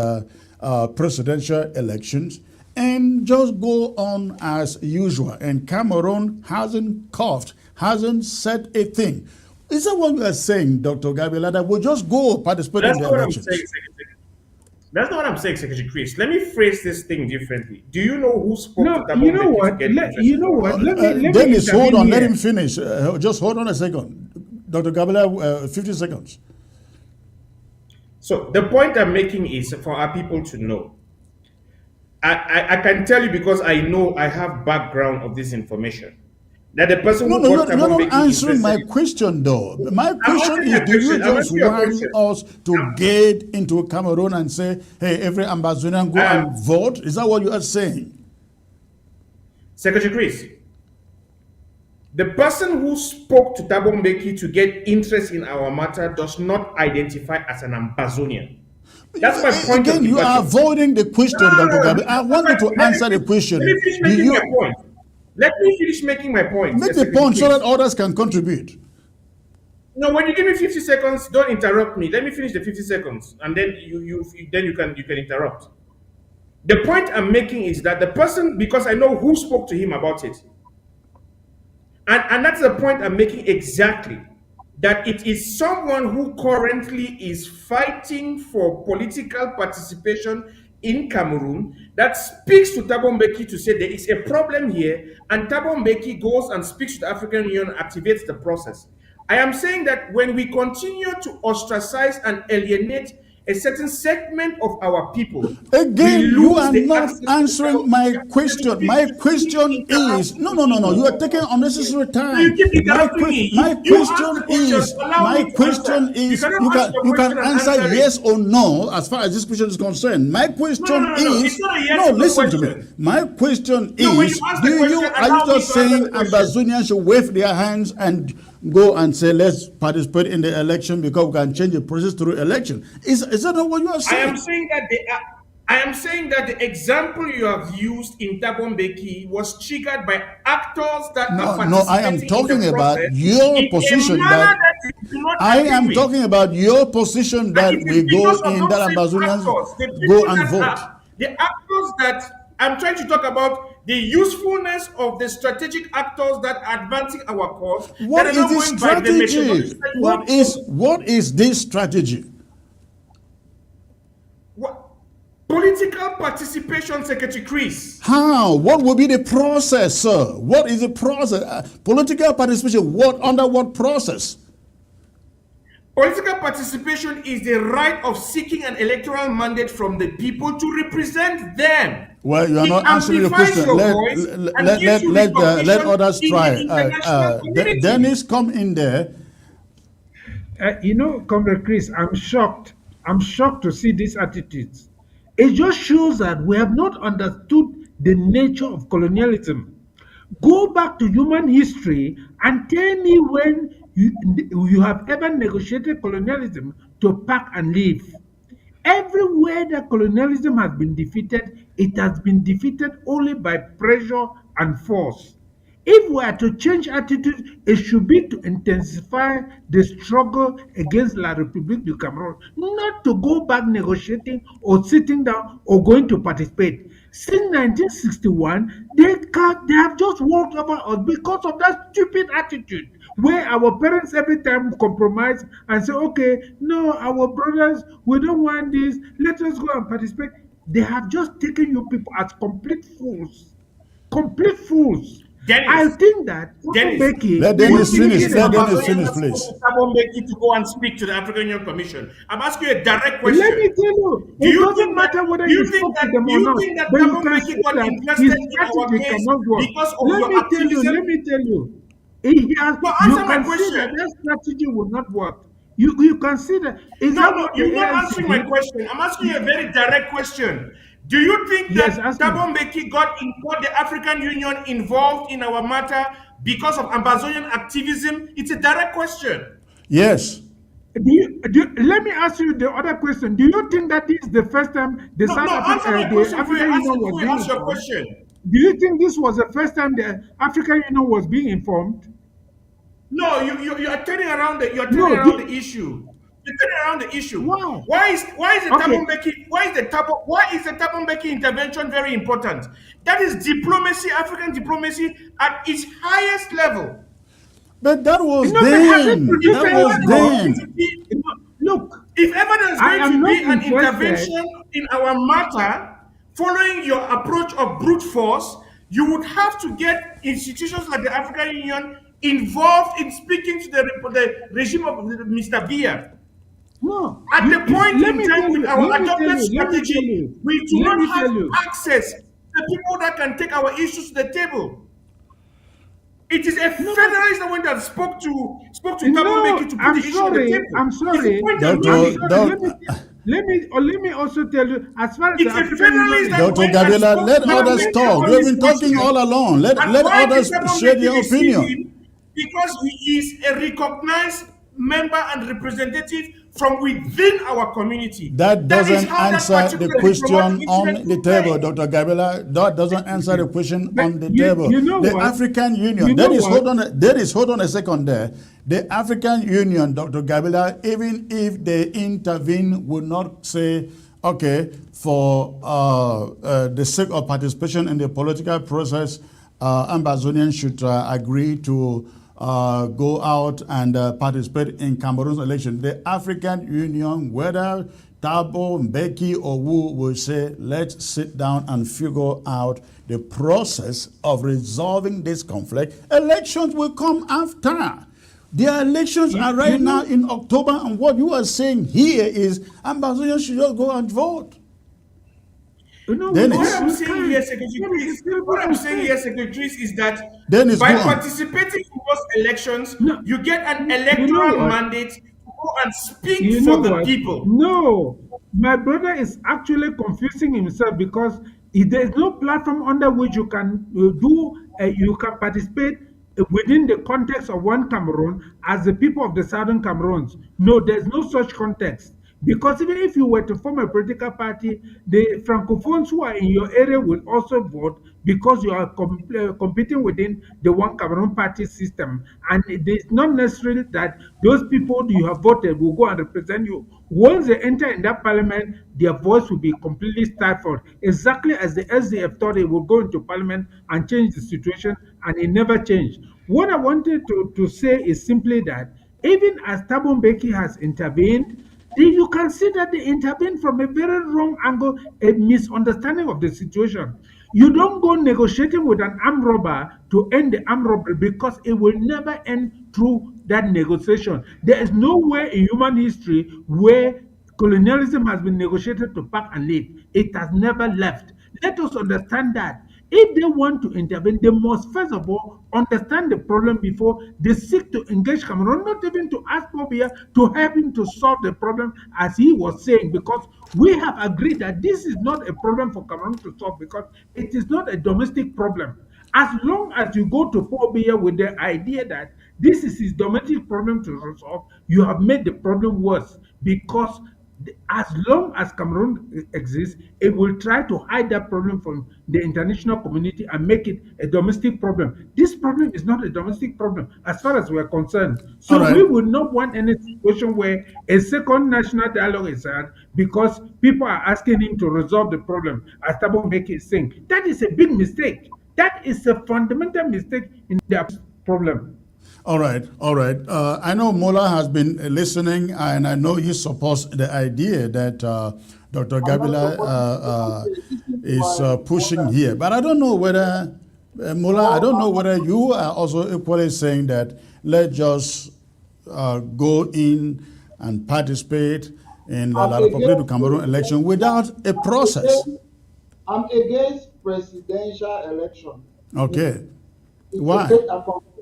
presidential elections, and just go on as usual. And Cameroon hasn't coughed, hasn't said a thing. Is that what you are saying, Dr. Gabriela, that we'll just go participate in the elections? That's not what I'm saying, Secretary Chris. Let me phrase this thing differently. Do you know who spoke to Thabo you know Mbeki what? to get You know what? Let me Dennis, hold on. here. Let him finish. Just hold on a second. Dr. Gabriela, 50 seconds. So the point I'm making is for our people to know. I can tell you because I know I have background of this information. That the person No, you're not answering my question, though. My question is, do you just want us to get into Cameroon and say, hey, every Ambazonian go and vote? Is that what you are saying? Secretary Chris, the person who spoke to Thabo Mbeki to get interest in our matter does not identify as an Ambazonian. That's my point. Again, you are avoiding the question, Dr. Gabi. I want you to answer the question. Let me finish making my point. Let me finish making my point. Make the point so that others can contribute. No, when you give me 50 seconds, don't interrupt me. Let me finish the 50 seconds, and then you can interrupt. The point I'm making is that the person, because I know who spoke to him about it, and that's the point I'm making exactly. That it is someone who currently is fighting for political participation in Cameroon that speaks to Thabo Mbeki to say there is a problem here, and Thabo Mbeki goes and speaks to the African Union and activates the process. I am saying that when we continue to ostracize and alienate a certain segment of our people, again, you are not answering my question. My question is no. You are taking unnecessary time. My question is you can answer yes or no as far as this question is concerned. My question is no. Listen to me. My question is: are you just saying Ambazonians should wave their hands and go and say, let's participate in the election because we can change the process through election? Is that not what you are saying? I am saying that the example you have used in Thabo Mbeki was triggered by actors that are participating. No, I am talking about your position that I am talking about your position that we go in that Ambazonians go and vote. The actors that I'm trying to talk about, the usefulness of the strategic actors that are advancing our cause. What is this strategy? What is this strategy? What? Political participation, Secretary Chris. How? What will be the process, sir? What is the process? Political participation, under what process? Political participation is the right of seeking an electoral mandate from the people to represent them. Well, you are not answering the question. Let others try. Dennis, come in there. Comrade Chris, I'm shocked. I'm shocked to see these attitudes. It just shows that we have not understood the nature of colonialism. Go back to human history and tell me when you have ever negotiated colonialism to pack and leave. Everywhere that colonialism has been defeated, it has been defeated only by pressure and force. If we are to change attitude, it should be to intensify the struggle against La République du Cameroon, not to go back negotiating or sitting down or going to participate. Since 1961, they have just walked over us because of that stupid attitude where our parents every time compromise and say, okay, no, our brothers, we don't want this, let us go and participate. They have just taken you people as complete fools. Complete fools. I Dennis, think that Thabo Dennis, Mbeki Let do you is Dennis think finish. it is thinking Let about. Dennis Ambazonian finish, that spoke please. to Thabo Mbeki to go and speak to the African Union Commission? I'm asking you a direct Let me question. tell you, Do it you doesn't think that matter whether do he you think spoke to that them do or you not, think that but you Thabo can Mbeki see got that interested his in our strategy case cannot work. because of Let your me tell you, activism? he has, No, you answer my can see that question. that strategy will not work. You can see that. Is No, that no, what the you're not ANC answering my did? question. I'm asking you a very direct question. Do you think Yes, that ask me. Thabo Mbeki got the African Union involved in our matter because of Ambazonian activism? It's a direct question. Yes. Let me ask you the other question. Do you think that this is the first time No, no, answer my The question African Union was before you being ask your informed? question. Do you think this was the first time the African Union was being informed? No, you are turning around No. the issue. You're turning around the issue. Wow. Why is Okay. why is the Thabo Mbeki intervention very important? That is diplomacy, African diplomacy at its highest level. But that was No, but has it then. If That produced ever was any there's result? going to then. be No, look, if ever there's I going am to not be an interested. intervention in our matter, following your approach of brute force, you would have to get institutions like the African Union involved in speaking to the regime of Mr. Biya. No, At the point let in me time tell with you, our adopted strategy, we do let not me have tell you. access to people that can take our issues to the table. It is a No, but federalist that went and spoke to Thabo Mbeki no, to put the issue on the table. I'm It's the sorry, point I'm I'm Doctor, making. sorry. doc, Let me also tell you, as far as the It's a African Union federalist is that Dr. went concerned, and Gabela, spoke to let let Thabo others me Mbeki talk. about We've this been talking question. all along. And Let why did others Thabo share Mbeki their receive opinion. him? Because he is a recognized member and representative from within our community. That That is doesn't how that answer the particular diplomatic question incident on the took table, place. Dr. Gabela. That doesn't answer the question but on the table. you know The what? African You Union, know what? hold on a second there. The African Union, Dr. Gabela, even if they intervene, will not say, okay, for the sake of participation in the political process, Ambazonian should agree to go out and participate in Cameroon's election. The African Union, whether Thabo, Mbeki, or Wu, will say, let's sit down and figure out the process of resolving this conflict. Elections will come after. The elections are right now in October, and what you are saying here is Ambazonian should just go and vote. You know, What Dennis. I'm we saying can't. here, Secretary That is Chris, a terrible what I'm saying mistake. here, Secretary Chris, is that Dennis, by go on. participating in those elections, No, you get an you know electoral what? mandate to go and speak You know for the what? people. No, my brother is actually confusing himself because there is no platform under which you can you can participate within the context of one Cameroon as the people of the Southern Cameroons. No, there's no such context. Because even if you were to form a political party, the Francophones who are in your area will also vote because you are competing within the one Cameroon party system. And it is not necessarily that those people you have voted will go and represent you. Once they enter in that parliament, their voice will be completely stifled. Exactly as the SDF thought it would go into parliament and change the situation, and it never changed. What I wanted to say is simply that even as Thabo Mbeki has intervened, you can see that they intervene from a very wrong angle, a misunderstanding of the situation. You don't go negotiating with an armed robber to end the armed robbery because it will never end through that negotiation. There is nowhere in human history where colonialism has been negotiated to pack and leave. It has never left. Let us understand that. If they want to intervene, they must first of all understand the problem before they seek to engage Cameroon, not even to ask Mobia to help him to solve the problem as he was saying, because we have agreed that this is not a problem for Cameroon to solve because it is not a domestic problem. As long as you go to Mobia with the idea that this is his domestic problem to resolve, you have made the problem worse because As long as Cameroon exists, it will try to hide that problem from the international community and make it a domestic problem. This problem is not a domestic problem as far as we're concerned. All So right. we would not want any situation where a second national dialogue is had because people are asking him to resolve the problem as Tabo make it sing. That is a big mistake. That is a fundamental mistake in the problem. All right, all right. I know Mola has been listening, and I know he supports the idea that Dr. Gabila is pushing here. But I don't know whether, Mola, I don't know whether you are also equally saying that let's just go in and participate in the Republic of Cameroon election without a process. I'm against presidential election. Okay. It's Why?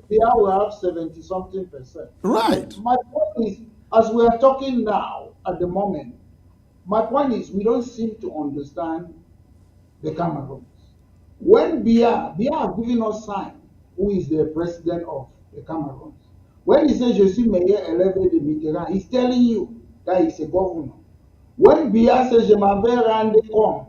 Here we have 70-something%. Right. My point is, as we are talking now, at the moment, my point is we don't seem to understand the Cameroons. When Biya have given us sign who is the president of the Cameroons. When he says, Je suis meilleur élève de Mitterrand, he's telling you that he's a governor. When Biya says, Je m'en vais rendre compte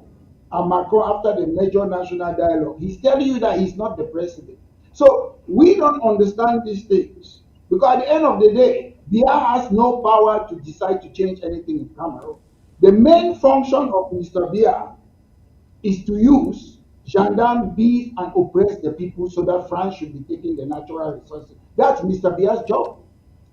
à Macron after the major national dialogue, he's telling you that he's not the president. So we don't understand these things because at the end of the day, Biya has no power to decide to change anything in Cameroon. The main function of Mr. Biya is to use gendarme, beef, and oppress the people so that France should be taking the natural resources. That's Mr. Biya's job.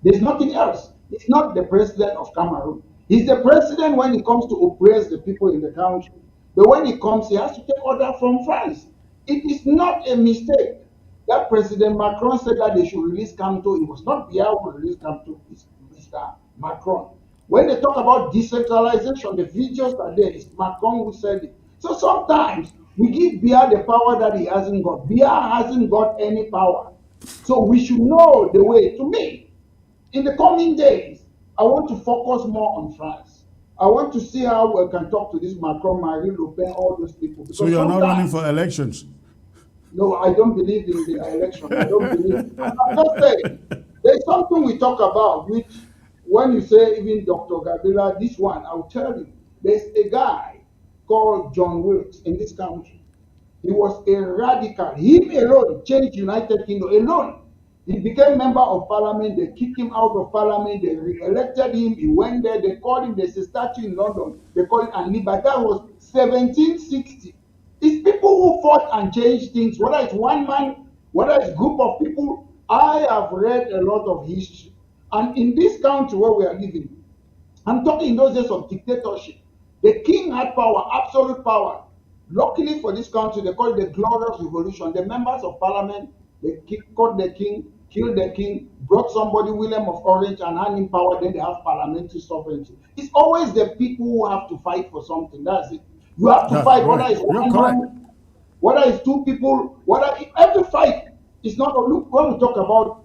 There's nothing else. He's not the president of Cameroon. He's the president when it comes to oppress the people in the country. But when it comes, he has to take order from France. It is not a mistake that President Macron said that they should release Camto. It was not Biya who released Camto, it's Mr. Macron. When they talk about decentralization, the videos are there. It's Macron who said it. So sometimes we give Biya the power that he hasn't got. Biya hasn't got any power. So we should know the way. To me, in the coming days, I want to focus more on France. I want to see how we can talk to this Macron, Marine Le Pen, all those people. So you're not running for elections? No, I don't believe in the election. I don't believe. I'm just saying, there's something we talk about, which when you say even Dr. Gabila, this one, I'll tell you, there's a guy called John Wilkes in this country. He was a radical. Him alone changed United Kingdom alone. He became member of parliament. They kicked him out of parliament. They re-elected him. He went there. They called him. There's a statue in London. They call it Anli. But that was 1760. It's people who fought and changed things, whether it's one man, whether it's a group of people. I have read a lot of history. And in this country where we are living, I'm talking in those days of dictatorship. The king had power, absolute power. Luckily for this country, they call it the Glorious Revolution. The members of parliament, they caught the king, killed the king, brought somebody, William of Orange, and hand him power. Then they have parliamentary sovereignty. It's always the people who have to fight for something. That's it. You have to fight, whether it's one man, whether it's two people, every fight is not. Look, when we talk about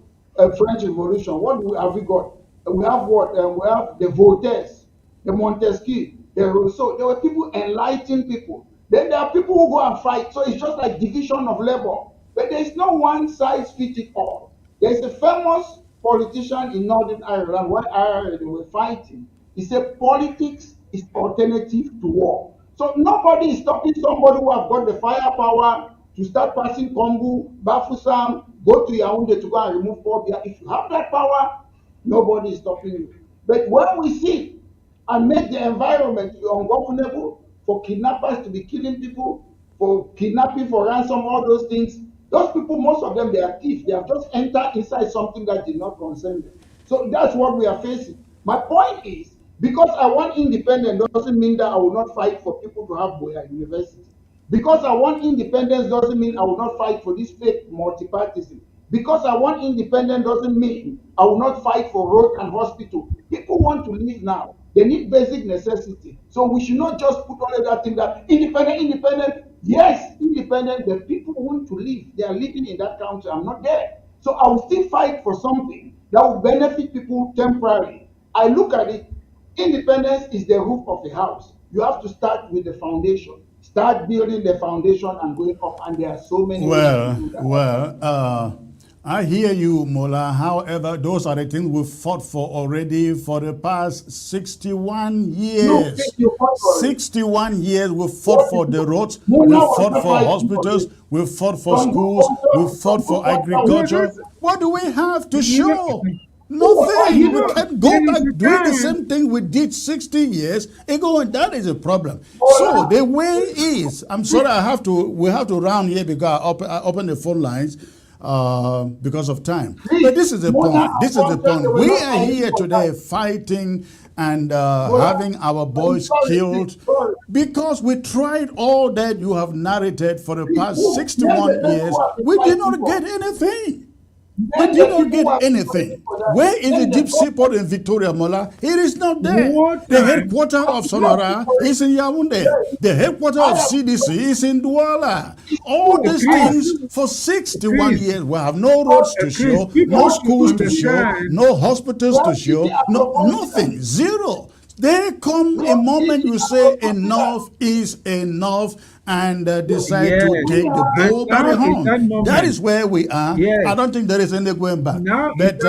French Revolution, what have we got? We have what? We have the Voltaires, the Montesquieu, the Rousseau. There were people enlightening people. Then there are people who go and fight. So it's just like division of labor. But there is no one size fits it all. There is a famous politician in Northern Ireland when Ireland were fighting. He said politics is alternative to war. So nobody is stopping somebody who have got the firepower to start passing Kombu, Bafusam, go to Yaoundé to go and remove Pobia. If you have that power, nobody is stopping you. But when we see and make the environment ungovernable for kidnappers to be killing people, for kidnapping, for ransom, all those things, those people, most of them, they are thieves. They have just entered inside something that did not concern them. So that's what we are facing. My point is, because I want independence doesn't mean that I will not fight for people to have Boya University. Because I want independence doesn't mean I will not fight for this fake multipartism. Because I want independence doesn't mean I will not fight for road and hospital. People want to live now. They need basic necessity. So we should not just put all of that in that independent. Yes, independent. The people want to live. They are living in that country. I'm not there. So I will still fight for something that will benefit people temporarily. I look at it. Independence is the roof of a house. You have to start with the foundation. Start building the foundation and going up. And there are so many ways to do that. I hear you, Mola. However, those are the things we've fought for already for the past 61 years. 61 years we've fought for the roads, we've fought for hospitals, we've fought for schools, we've fought for agriculture. What do we have to show? Nothing. We can't go back doing the same thing we did 60 years ago, and that is a problem. So the way is, I'm sorry, we have to round here because I open the phone lines because of time. But this is the point. This is the point. We are here today fighting and having our boys killed because we tried all that you have narrated for the past 61 years. We did not get anything. We did not get anything. Where is the deep seaport in Victoria, Mola? It is not there. The headquarters of Sonora is in Yaoundé. The headquarters of CDC is in Douala. All these things for 61 years. We have no roads to show, no schools to show, no hospitals to show, nothing. Zero. There come a moment you say enough is enough and decide to take the bull by the horn. That is where we are. Yes. I don't think there is any going back. Now but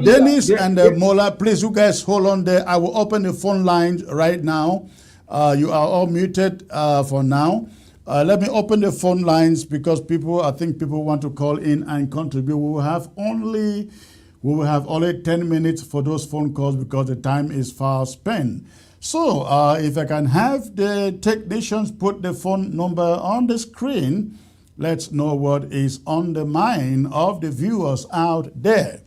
Dennis and Mola, please, you guys hold on there. I will open the phone lines right now. You are all muted for now. Let me open the phone lines because I think people want to call in and contribute. We will have only 10 minutes for those phone calls because the time is far spent. So if I can have the technicians put the phone number on the screen, let's know what is on the mind of the viewers out there.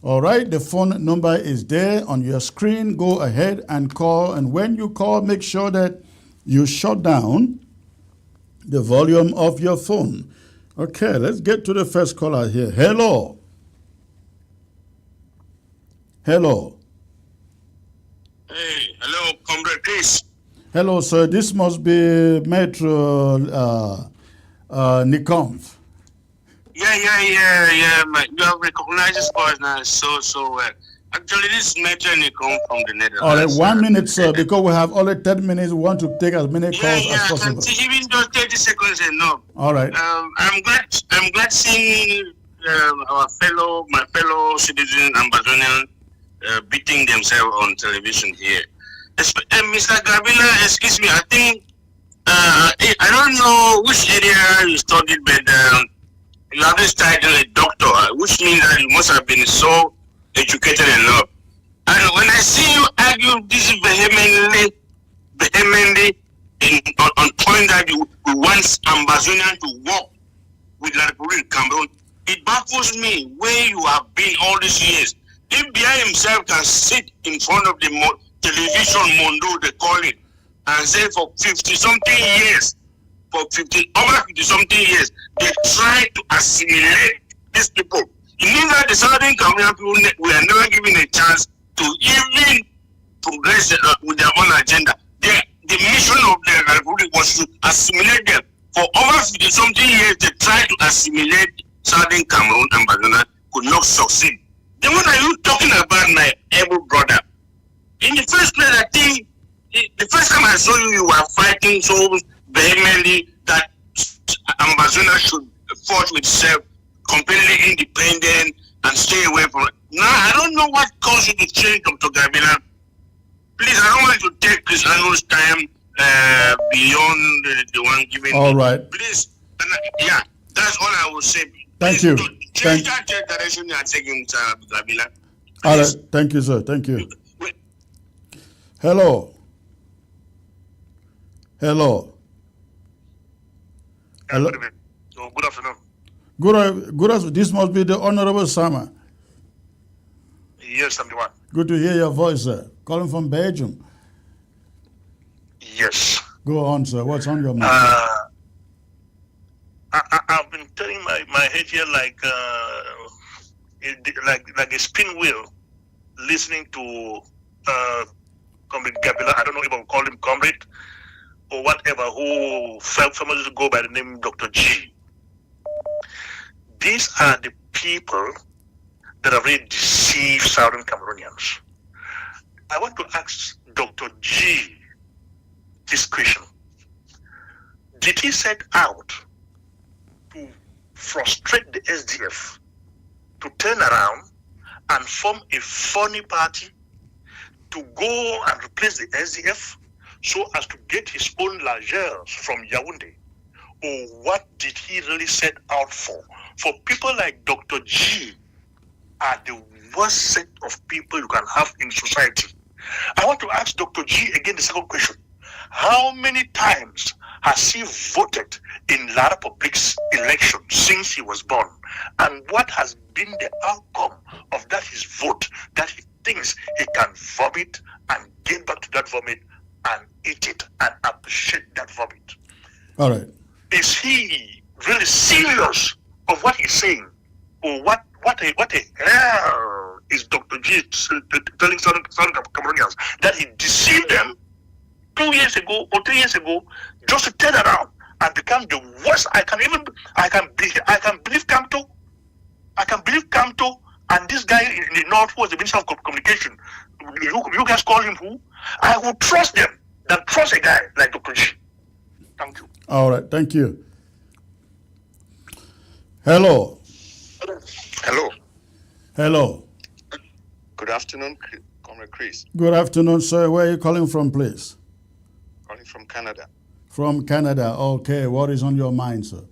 All right, the phone number is there on your screen. Go ahead and call. And when you call, make sure that you shut down the volume of your phone. Okay, let's get to the first caller here. Hello. Hello. Hey, hello, Comrade Chris. Hello, sir. This must be Metro Nikonf. Yeah. You have recognized this voice now so well. Actually, this is Metro Nikonf from the Netherlands. All right, 1 minute, sir, because we have only 10 minutes. We want to take as many calls as possible. Yeah, even just 30 seconds enough. All right. I'm glad seeing my fellow citizen Ambazonian beating themselves on television here. Mr. Gabila, excuse me, I think, I don't know which area you studied, but you have this title, a doctor, which means that you must have been so educated enough. And when I see you argue this vehemently on point that you want Ambazonian to work with La Republic of Cameroon, it baffles me where you have been all these years. If Bia himself can sit in front of the television mondo, they call it, and say for 50-something years, over 50-something years, they try to assimilate these people. It means that the Southern Cameroonian people were never given a chance to even progress with their own agenda. The mission of the Republic was to assimilate them. For over 50-something years, they tried to assimilate Southern Cameroon and Banana, could not succeed. Then what are you talking about, my able brother? In the first place, I think, the first time I saw you, you were fighting so vehemently that Ambazonian should fight with itself, completely independent, and stay away from it. Now, I don't know what caused you to change, Dr. Gabila. Please, I don't want to take this annual's time beyond the one given. All right. Please, yeah, that's all I will say. Thank you. Change that direction you are taking, Gabila. All right. Thank you, sir. Thank you. Hello. Hello. Hello. Good afternoon. Good afternoon. This must be the Honorable Sama. Yes, I'm the one. Good to hear your voice, sir. Calling from Belgium. Yes. Go on, sir. What's on your mind? I've been turning my head here like a spin wheel, listening to Comrade Gabila. I don't know if I'll call him Comrade or whatever, who famous to go by the name Dr. G. These are the people that have really deceived Southern Cameroonians. I want to ask Dr. G this question. Did he set out to frustrate the SDF to turn around and form a funny party to go and replace the SDF so as to get his own largesse from Yaoundé? Or what did he really set out for? For people like Dr. G are the worst set of people you can have in society. I want to ask Dr. G again the second question. How many times has he voted in La Republic's election since he was born? And what has been the outcome of that his vote that he thinks he can vomit and get back to that vomit and eat it and appreciate that vomit? All right. Is he really serious of what he's saying? Or what a hell is Dr. G telling certain Cameroonians that he deceived them 2 years ago or 3 years ago just to turn around and become the worst? I can believe Camto. I can believe Camto and this guy in the north who was the Minister of Communication. You guys call him who? I will trust them than trust a guy like Dr. G. Thank you. All right, thank you. Hello. Hello. Hello. Good afternoon, Comrade Chris. Good afternoon, sir. Where are you calling from, please? Calling from Canada. From Canada. Okay. What is on your mind, sir?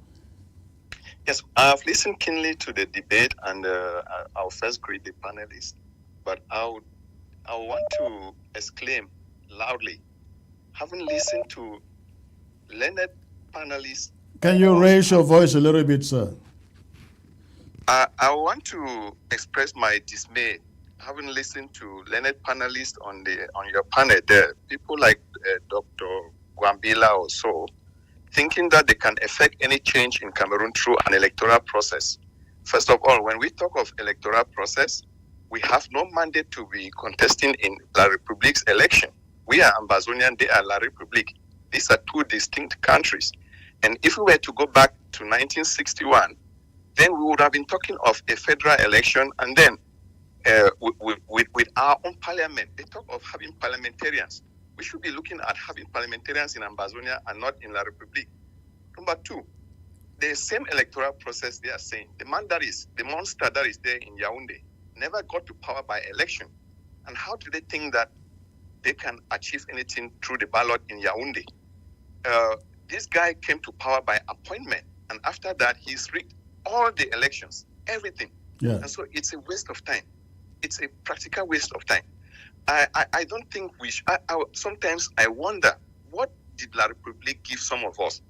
Yes, I've listened keenly to the debate, and I'll first greet the panelists. But I want to exclaim loudly, having listened to learned panelists. Can you raise your voice a little bit, sir? I want to express my dismay, having listened to learned panelists on your panel there, people like Dr. Gwambila or so, thinking that they can effect any change in Cameroon through an electoral process. First of all, when we talk of electoral process, we have no mandate to be contesting in La Republique's election. We are Ambazonian, they are La Republique. These are two distinct countries. And if we were to go back to 1961, then we would have been talking of a federal election, and then with our own parliament. They talk of having parliamentarians. We should be looking at having parliamentarians in Ambazonia and not in La Republique. Number two, the same electoral process they are saying. The man that is, the monster that is there in Yaoundé never got to power by election. And how do they think that they can achieve anything through the ballot in Yaoundé? This guy came to power by appointment, and after that, he's rigged all the elections, everything. Yeah. And so it's a waste of time. It's a practical waste of time. I don't think we should. Sometimes I wonder, what did La Republique give some of us?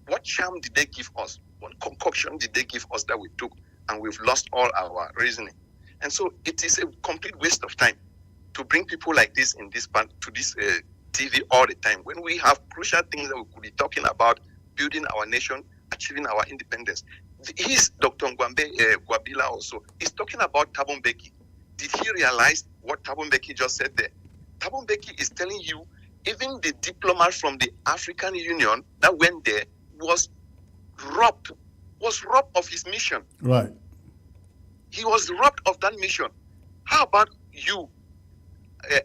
What charm did they give us? What concoction did they give us that we took and we've lost all our reasoning? And so it is a complete waste of time to bring people like this in this to this TV all the time when we have crucial things that we could be talking about, building our nation, achieving our independence. He's Dr. Gwabila also is talking about Thabo Mbeki. Did he realize what Thabo Mbeki just said there? Thabo Mbeki is telling you even the diplomat from the African Union that went there was robbed of his mission. Right. He was robbed of that mission. How about you,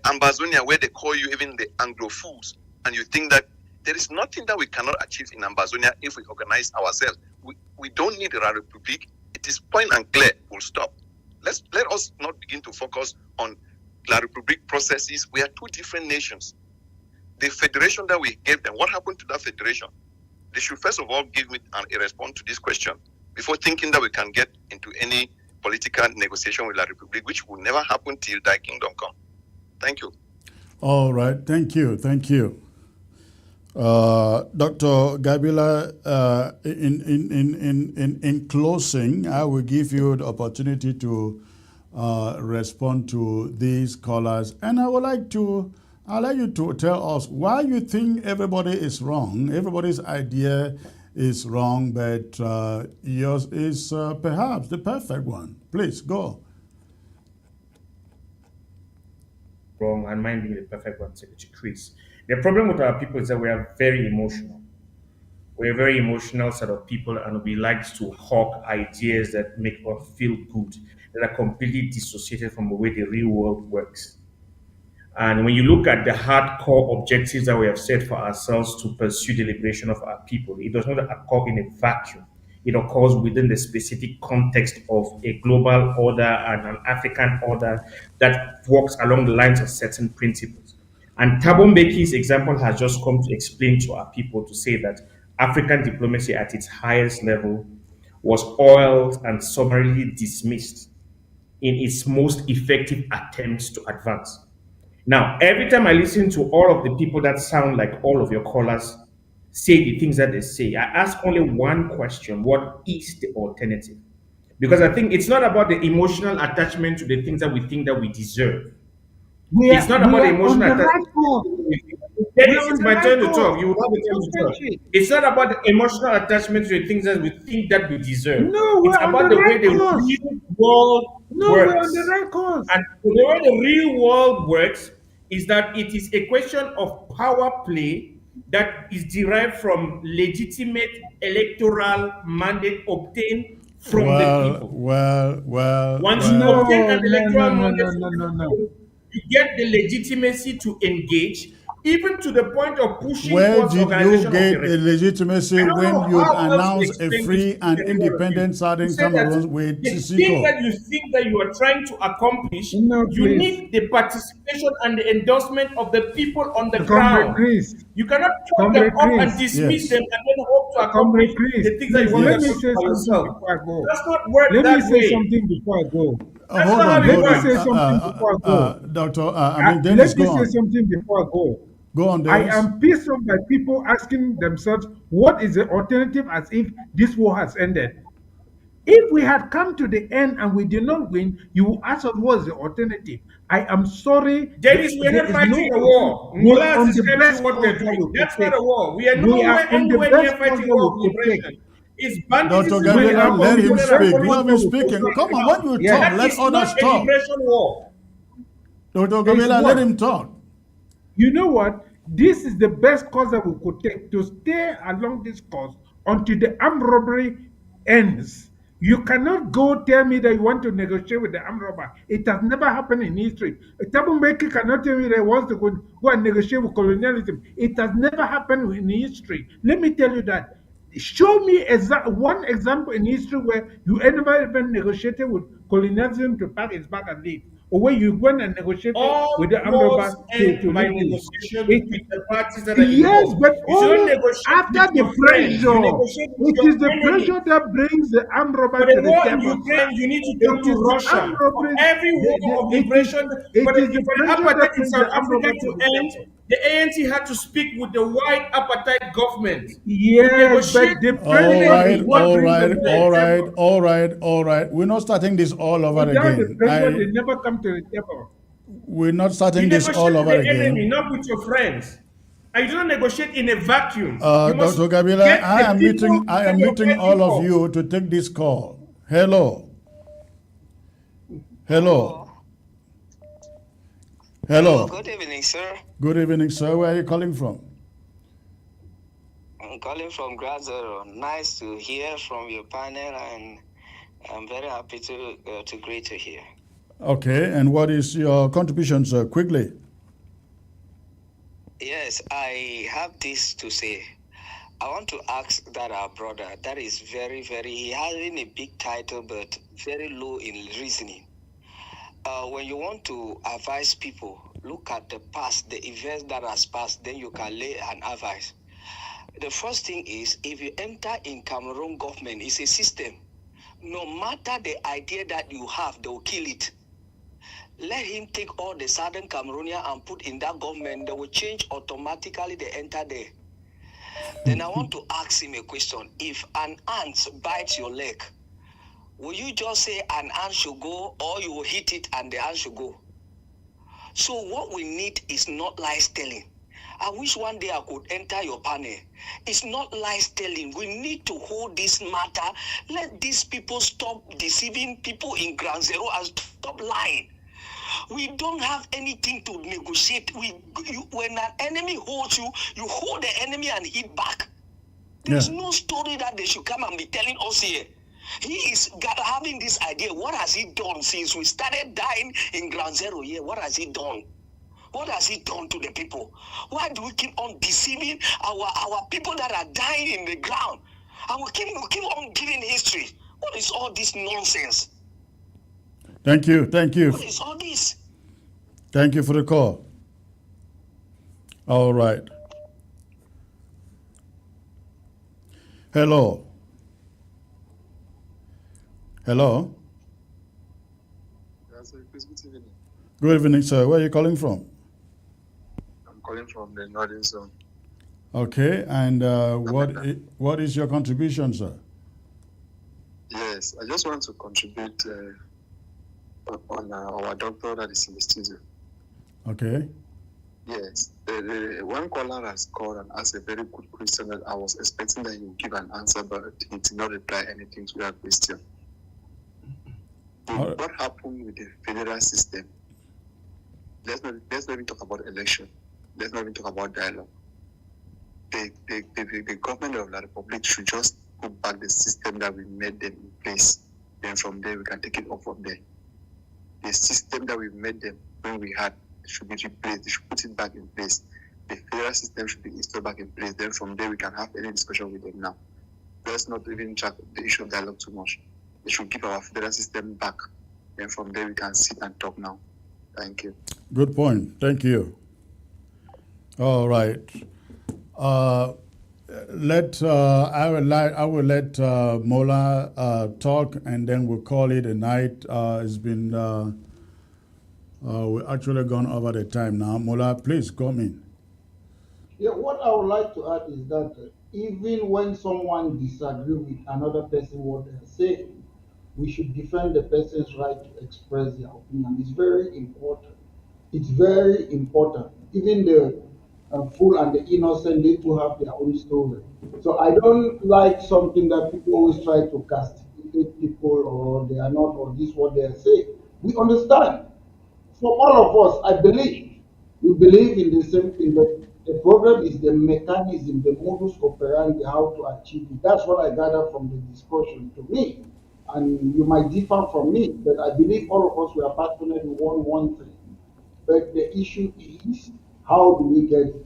Ambazonia, where they call you even the Anglophiles, and you think that there is nothing that we cannot achieve in Ambazonia if we organize ourselves? We don't need a republic. It is point and clear. We'll stop. Let us not begin to focus on La Republique processes. We are two different nations. The federation that we gave them, what happened to that federation? They should first of all give me a response to this question before thinking that we can get into any political negotiation with La Republique, which will never happen till thy kingdom come. Thank you. All right. Thank you. Thank you. Dr. Gabila, in closing, I will give you the opportunity to respond to these callers, and I would like you to tell us why you think everybody is wrong. Everybody's idea is wrong, but yours is perhaps the perfect one. Please go. Wrong, and mine being the perfect one, Secretary Chris. The problem with our people is that we are very emotional. We're a very emotional set of people, and we like to hawk ideas that make us feel good, that are completely dissociated from the way the real world works. And when you look at the hardcore objectives that we have set for ourselves to pursue the liberation of our people, it does not occur in a vacuum. it occurs within the specific context of a global order and an African order that works along the lines of certain principles. And Thabo Mbeki's example has just come to explain to our people to say that African diplomacy at its highest level was oiled and summarily dismissed in its most effective attempts to advance. Now, every time I listen to all of the people that sound like all of your callers say the things that they say, I ask only one question: what is the alternative? Because I think it's not about the emotional attachment to the things that we think that we deserve. It's not about the emotional attachment. Dennis, it's my turn to talk. You will have a turn to talk. It's not about the emotional attachment to the things that we think that we deserve. No, it's we're about on the the way right the course. real world No, works. we're on the right course. And the way the real world works is that it is a question of power play that is derived from legitimate electoral mandate obtained from the people. Once you obtain an electoral mandate from the people, you get the legitimacy to engage, even to the point of pushing Where towards did you organization get of the legitimacy I don't when know you how else to announced a explain free this and to all of you. independent Southern You say that Cameroon with the thing Sisiko? that you think that you are trying to accomplish, you please. need the participation and the endorsement of the people on the Comrade ground. Chris. You cannot put Comrade them up and Chris. dismiss Yes. them and then hope to accomplish Comrade Chris, the things that you please, want let to me accomplish say by something yourself. before I go. That's not work Let that me say way. something before I go. That's Hold not how on, it Let me works. say something before I go. Doctor, Dennis, Let me go say on. something before I go. Go on, I Dennis. am pissed off by people asking themselves, what is the alternative, as if this war has ended? If we had come to the end and we did not win, you will ask us what is the alternative. I am sorry. Dennis, we are there not is fighting no a war. We Ngola are has on the described to best you what we course are that doing. we could That's not take. a war. We are We are nowhere on the anywhere best near course fighting that war of we could take. liberation. It's Dr. banditism We Gabila, are let on him the best speak. course Let that him we speak. could take. Come on, when you Yeah. talk, That let is others not a talk. liberation war. Dr. It's Gabila, let what? him talk. You know what? This is the best course that we could take, to stay along this course until the armed robbery ends. You cannot go tell me that you want to negotiate with the armed robber. It has never happened in history. Tabu Mbeki cannot tell me that he wants to go and negotiate with colonialism. It has never happened in history. Let me tell you that. Show me one example in history where you ever even negotiated with colonialism to pack its bag and leave, or where you went and negotiated with All the armed wars robber to end by leave you. negotiation It, with the parties that are yes, involved. but You should not only negotiate after with the your friends. You pressure. negotiate with It your is the enemy. pressure that brings the armed robber For the to the war in table, sir. Ukraine, you need to It talk to is the armed Russia. For robbery. every war of liberation, It is the for the pressure that apartheid in brings South the armed Africa robber to to the end, table. the ANC had to speak with the white apartheid government to Yes, negotiate but the All pressure is right, what all brings them right, to all the right, table. all right, all right. We're not starting this all over Without the again. pressure, they never come to the table. We're not You starting this negotiate all with over the enemy, again. not with your friends. And you don't negotiate in a vacuum. You must Dr. Gabila, get the people I that am you're meeting fighting all of for. you to take this call. Hello. Hello. Hello. Good evening, sir. Good evening, sir. Where are you calling from? I'm calling from Ground Zero. Nice to hear from your panel, and I'm very happy to greet you here. Okay, and what is your contribution, sir? Quickly. Yes, I have this to say. I want to ask that our brother, that is he having a big title, but very low in reasoning. When you want to advise people, look at the past, the events that has passed, then you can lay an advice. The first thing is, if you enter in Cameroon government, it's a system. No matter the idea that you have, they will kill it. Let him take all the Southern Cameroonian and put in that government, they will change automatically, they enter there. Then I want to ask him a question. If an ant bites your leg, will you just say an ant should go, or you will hit it and the ant should go? So what we need is not lies telling. I wish one day I could enter your panel. It's not lies telling. We need to hold this matter. Let these people stop deceiving people in Ground Zero and stop lying. We don't have anything to negotiate. When an enemy holds you, you hold the enemy and hit back. There's no story that they should come and be telling us here. He is having this idea. What has he done since we started dying in Ground Zero here? What has he done? What has he done to the people? Why do we keep on deceiving our people that are dying in the ground? And we keep on giving history. What is all this nonsense? Thank you. Thank you. What is all this? Thank you for the call. All right. Hello. Hello. Good evening, sir. Where are you calling from? I'm calling from the Northern Zone. Okay, and what is your contribution, sir? Yes, I just want to contribute on our doctor that is in the studio. Okay. Yes, one caller has called and asked a very good question that I was expecting that he would give an answer, but he did not reply anything to that question. What happened with the federal system? Let's not even talk about election. Let's not even talk about dialogue. The government of the Republic should just put back the system that we made them in place. Then from there, we can take it off from there. The system that we made them when we had should be replaced. They should put it back in place. The federal system should be installed back in place. Then from there, we can have any discussion with them now. Let's not even check the issue of dialogue too much. They should give our federal system back. Then from there, we can sit and talk now. Thank you. Good point. Thank you. All right. I will let Mola talk, and then we'll call it a night. It's been we've actually gone over the time now. Mola, please come in. Yeah, what I would like to add is that even when someone disagrees with another person what they're saying, we should defend the person's right to express their opinion. It's very important. It's very important. Even the fool and the innocent, they too have their own story. So I don't like something that people always try to castigate people or they are not or this what they are saying. We understand. For all of us, I believe, we believe in the same thing, but the problem is the mechanism, the modus operandi, how to achieve it. That's what I gather from the discussion to me. And you might differ from me, but I believe all of us we are passionate in one thing. But the issue is, how do we get it?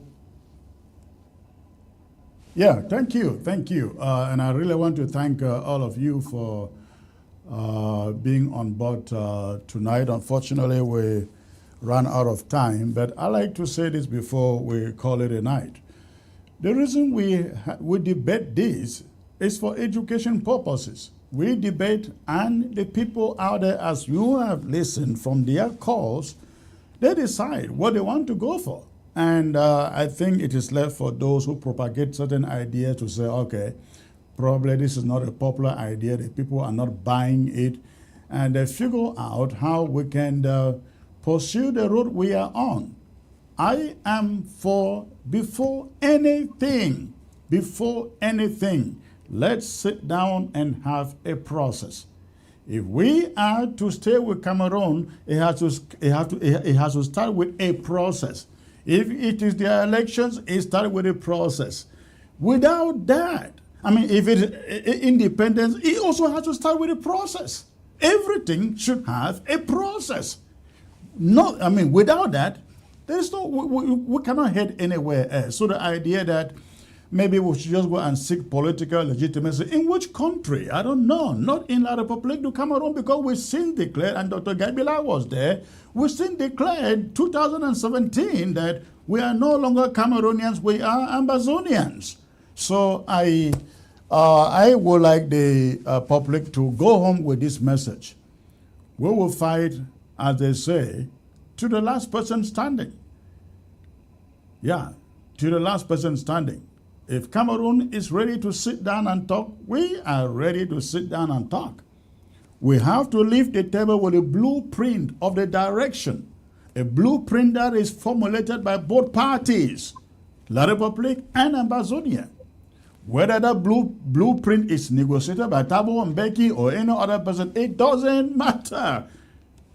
Yeah, thank you. And I really want to thank all of you for being on board tonight. Unfortunately, we ran out of time, but I like to say this before we call it a night. The reason we debate this is for education purposes. We debate, and the people out there, as you have listened from their calls, they decide what they want to go for. And I think it is left for those who propagate certain ideas to say, okay, probably this is not a popular idea, the people are not buying it, and they figure out how we can pursue the road we are on. I am for, before anything, let's sit down and have a process. If we are to stay with Cameroon, it has to start with a process. If it is their elections, it starts with a process. Without that, I mean, if it is independence, it also has to start with a process. Everything should have a process. Without that, there is no, we cannot head anywhere else. So the idea that maybe we should just go and seek political legitimacy. In which country? I don't know. Not in La République du Cameroun, because we've seen declared, and Dr. Gabila was there, we've seen declared 2017 that we are no longer Cameroonians, we are Ambazonians. So I would like the public to go home with this message. We will fight, as they say, to the last person standing. Yeah, to the last person standing. If Cameroon is ready to sit down and talk, we are ready to sit down and talk. We have to leave the table with a blueprint of the direction, a blueprint that is formulated by both parties, La République and Ambazonian. Whether that blueprint is negotiated by Thabo Mbeki or any other person, it doesn't matter.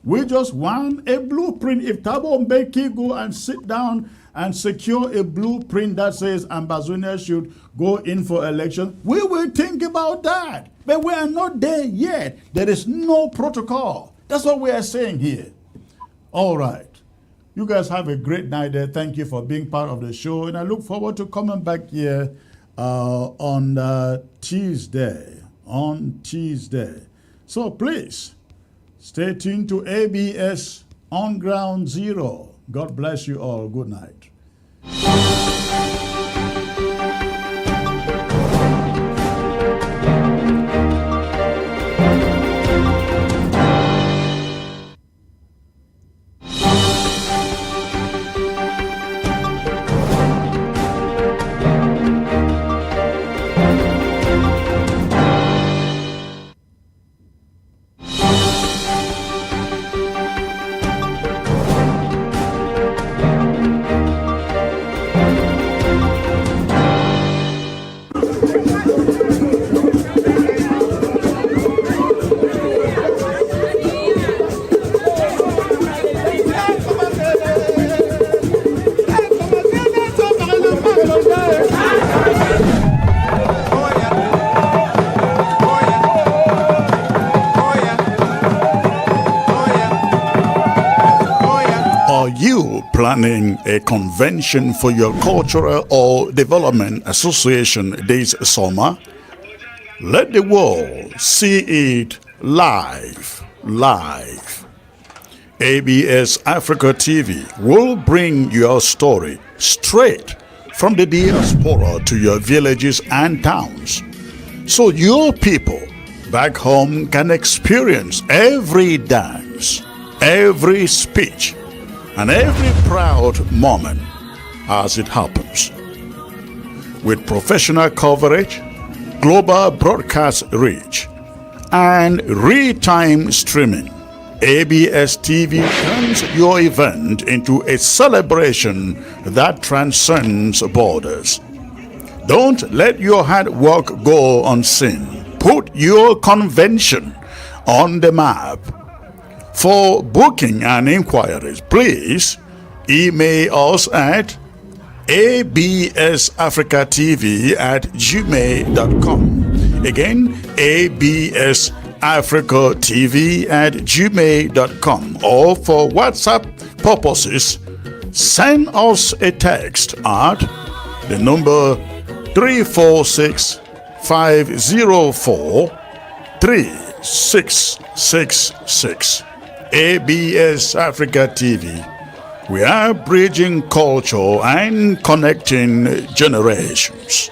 We just want a blueprint. If Thabo Mbeki go and sit down and secure a blueprint that says Ambazonia should go in for election, we will think about that. But we are not there yet. There is no protocol. That's what we are saying here. All right. You guys have a great night there. Thank you for being part of the show. And I look forward to coming back here on Tuesday. So please stay tuned to ABS on Ground Zero. God bless you all. Good night. Are you planning a convention for your cultural or development association this summer? Let the world see it live. ABS Africa TV will bring your story straight from the diaspora to your villages and towns, so your people back home can experience every dance, every speech, and every proud moment as it happens. With professional coverage, global broadcast reach, and real-time streaming, ABS TV turns your event into a celebration that transcends borders. Don't let your hard work go unseen. Put your convention on the map. For booking and inquiries, please email us at absafricatv@gmail.com. Again, absafricatv@gmail.com. Or for WhatsApp purposes, send us a text at the number 346-504-3666. ABS Africa TV. We are bridging culture and connecting generations.